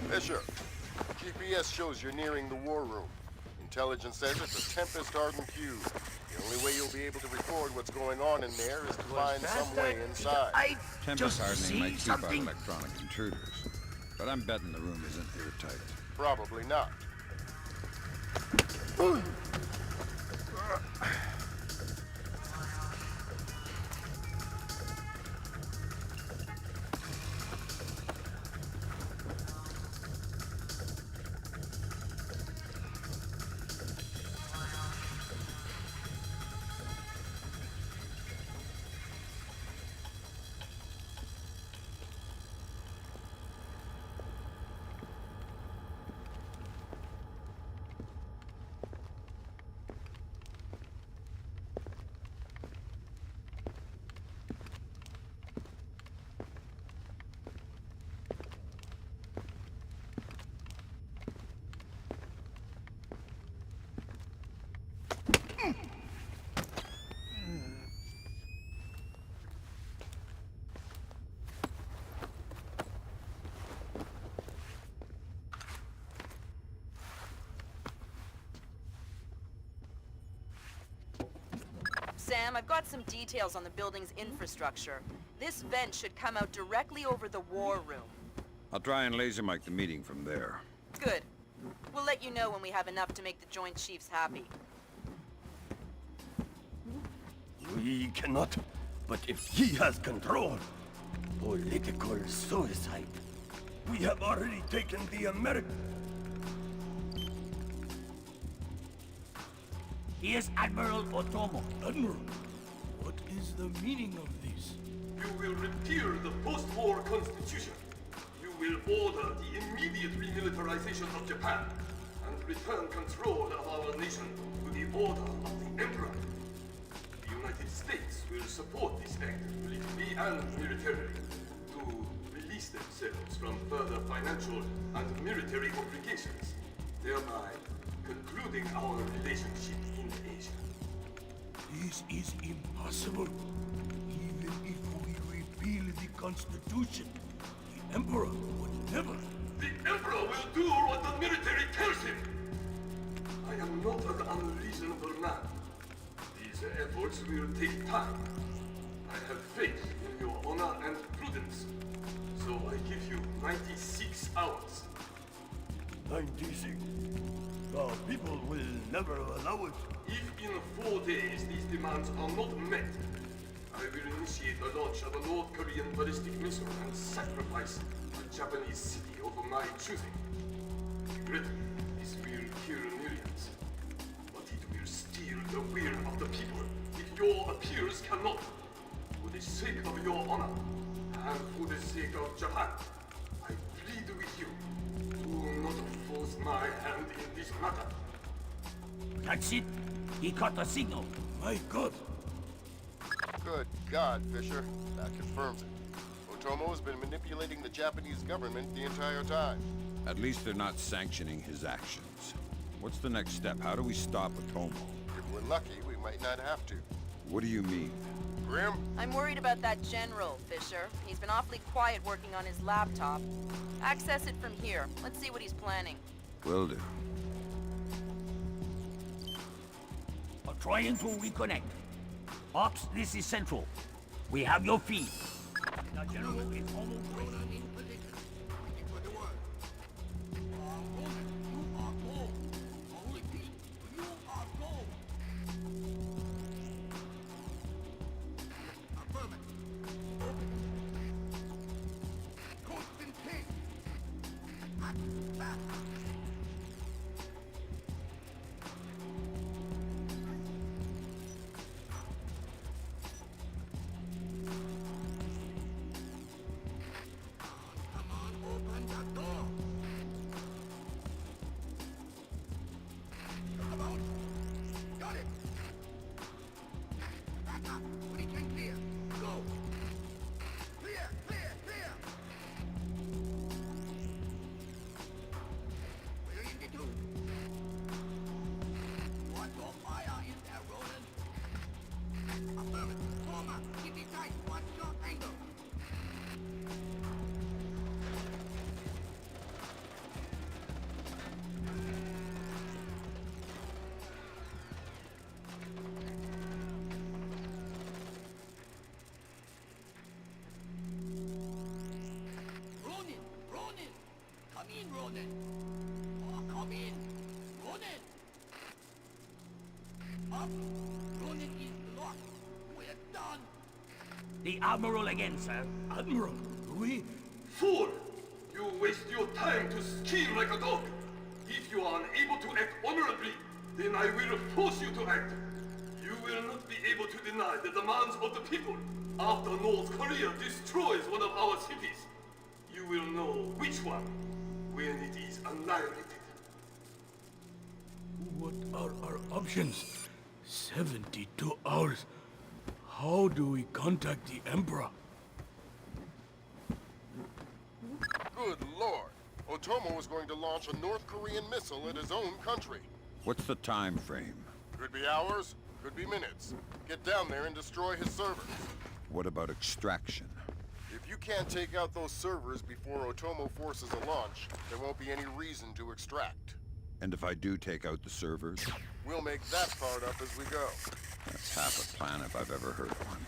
Fisher, GPS shows you're nearing the war room. Intelligence says it's a Tempest-hardened cube. The only way you'll be able to record what's going on in there is to find some way inside. Tempest hardening might keep out electronic intruders, but I'm betting the room isn't airtight. Probably not. Sam, I've got some details on the building's infrastructure. This vent should come out directly over the war room. I'll try and laser mic the meeting from there. Good. We'll let you know when we have enough to make the Joint Chiefs happy. We cannot But if he has control, political suicide. We have already taken the American. He is Admiral Otomo. Admiral, what is the meaning of this? You will repeal the post-war constitution. You will order the immediate remilitarization of Japan and return control of our nation to the order of the Emperor. The United States will support this act politically and militarily to release themselves from further financial and military obligations, thereby concluding our relationship in Asia. This is impossible. Even if we repeal the Constitution, the Emperor would never. The Emperor will do what the military tells him! I am not an unreasonable man. These efforts will take time. I have faith in your honor and prudence. So I give you 96 hours. 96? The people will never allow it. If in 4 days these demands are not met, I will initiate the launch of a North Korean ballistic missile and sacrifice a Japanese city of my choosing. Regrettably, this will kill millions. But it will steal the will of the people if your appeals cannot. For the sake of your honor, and for the sake of Japan, I plead with you, do not force my hand in this matter. That's it. He caught the signal. My God. Good God, Fisher. That confirms it. Otomo has been manipulating the Japanese government the entire time. At least they're not sanctioning his actions. What's the next step? How do we stop Otomo? If we're lucky, we might not have to. What do you mean? Grim? I'm worried about that general, Fisher. He's been awfully quiet working on his laptop. Access it from here. Let's see what he's planning. Will do. Trying to reconnect. Ops, this is Central. We have your feed. The General is almost ready. In position. Waiting for the word. Roman, you are gold. Holy Pete, you are gold. Affirmative. Open. Constantine. Back. Ronin! Oh, come in! Ronin! Up! Ronin is locked! We're done! The Admiral again, sir. Admiral, we... Fool! You waste your time to scheme like a dog! If you are unable to act honorably, then I will force you to act! You will not be able to deny the demands of the people after North Korea destroys one of our cities. You will know which one when it is annihilated. What are our options? 72 hours. How do we contact the Emperor? Good Lord! Otomo is going to launch a North Korean missile at his own country. What's the time frame? Could be hours, could be minutes. Get down there and destroy his servers. What about extraction? If you can't take out those servers before Otomo forces a launch, there won't be any reason to extract. And if I do take out the servers? We'll make that part up as we go. That's half a plan if I've ever heard one.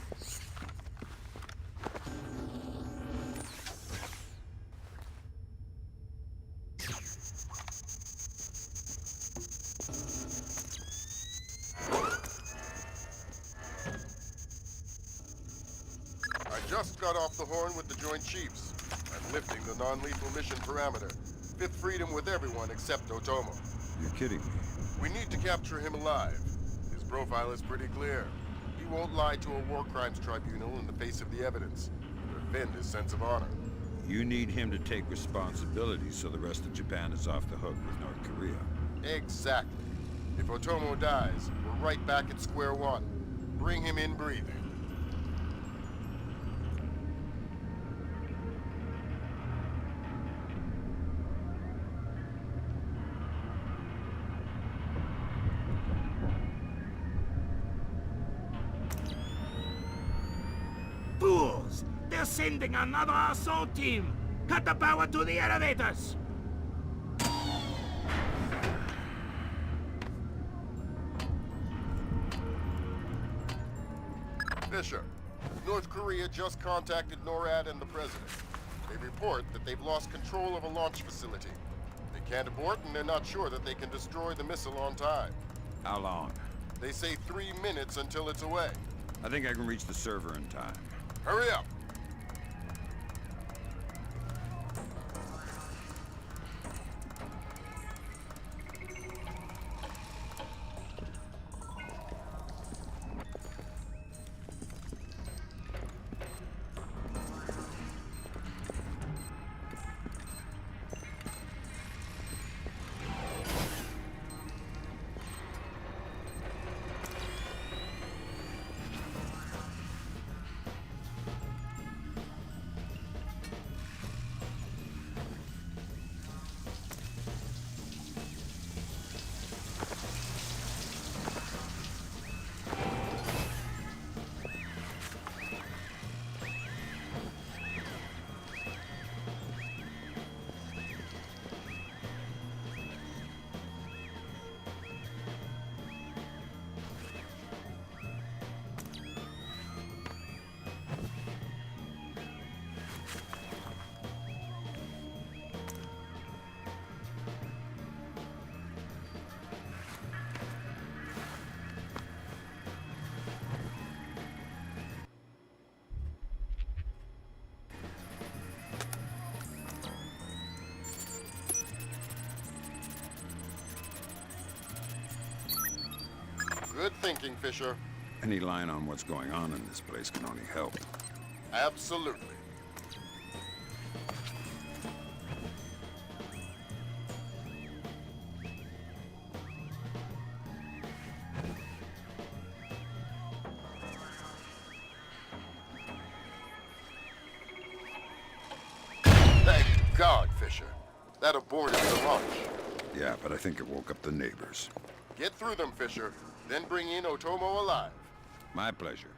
Just got off the horn with the Joint Chiefs. I'm lifting the non-lethal mission parameter. Fifth freedom with everyone except Otomo. You're kidding me. We need to capture him alive. His profile is pretty clear. He won't lie to a war crimes tribunal in the face of the evidence. Defend his sense of honor. You need him to take responsibility so the rest of Japan is off the hook with North Korea. Exactly. If Otomo dies, we're right back at square one. Bring him in breathing. Fools! They're sending another assault team! Cut the power to the elevators! Fisher, North Korea just contacted NORAD and the President. They report that they've lost control of a launch facility. They can't abort, and they're not sure that they can destroy the missile on time. How long? They say 3 minutes until it's away. I think I can reach the server in time. Hurry up! Good thinking, Fisher. Any line on what's going on in this place can only help. Absolutely. Thank God, Fisher. That aborted the launch. Yeah, but I think it woke up the neighbors. Get through them, Fisher. Then bring in Otomo alive. My pleasure.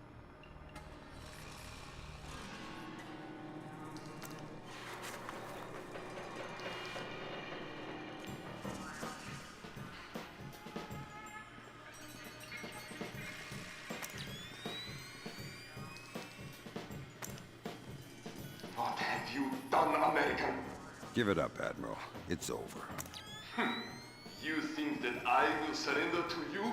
What have you done, American? Give it up, Admiral. It's over. You think that I will surrender to you?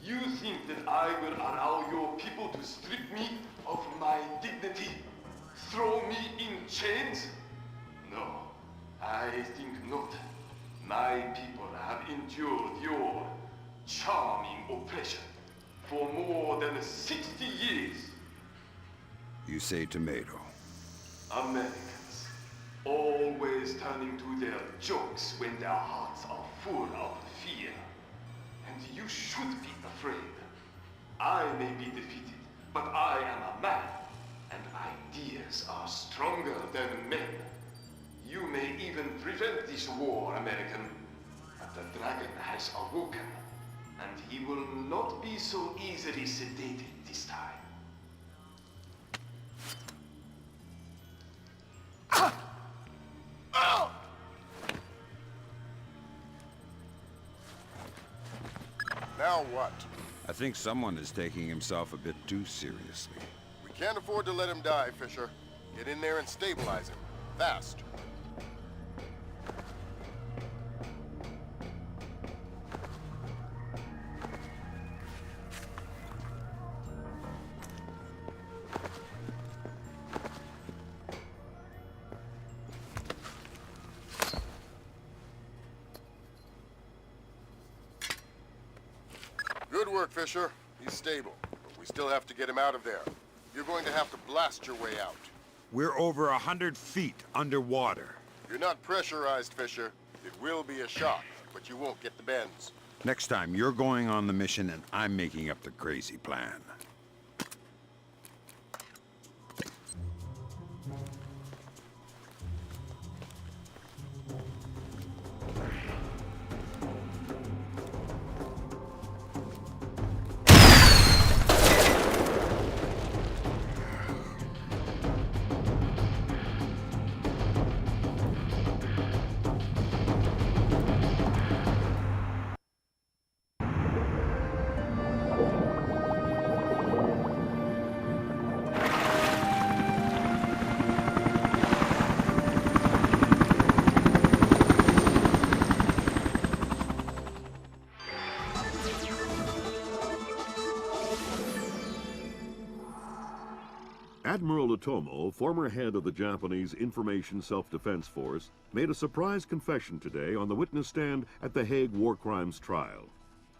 You think that I will allow your people to strip me of my dignity? Throw me in chains? No, I think not. My people have endured your charming oppression for more than 60 years. You say tomato. Americans, always turning to their jokes when their hearts are full of fear. And you should be afraid. I may be defeated, but I am a man, and ideas are stronger than men. You may even prevent this war, American, but the dragon has awoken, and he will not be so easily sedated this time. Now what? I think someone is taking himself a bit too seriously. We can't afford to let him die, Fisher. Get in there and stabilize him. Fast. work, Fisher. He's stable, but we still have to get him out of there. You're going to have to blast your way out. We're over 100 feet underwater. You're not pressurized, Fisher. It will be a shock, but you won't get the bends. Next time, you're going on the mission and I'm making up the crazy plan. Admiral Otomo, former head of the Japanese Information Self-Defense Force, made a surprise confession today on the witness stand at the Hague War Crimes trial.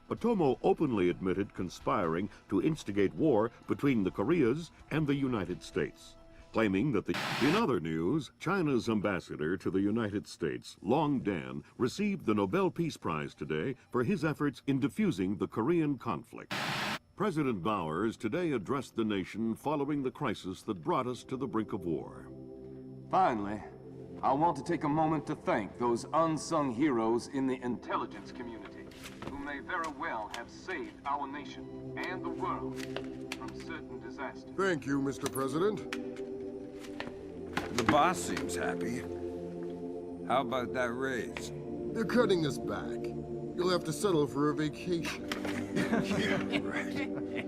Otomo openly admitted conspiring to instigate war between the Koreas and the United States, claiming that In other news, China's ambassador to the United States, Long Dan, received the Nobel Peace Prize today for his efforts in defusing the Korean conflict. President Bowers today addressed the nation following the crisis that brought us to the brink of war. Finally, I want to take a moment to thank those unsung heroes in the intelligence community who may very well have saved our nation and the world from certain disasters. Thank you, Mr. President. The boss seems happy. How about that raise? They're cutting us back. You'll have to settle for a vacation. Yeah, right.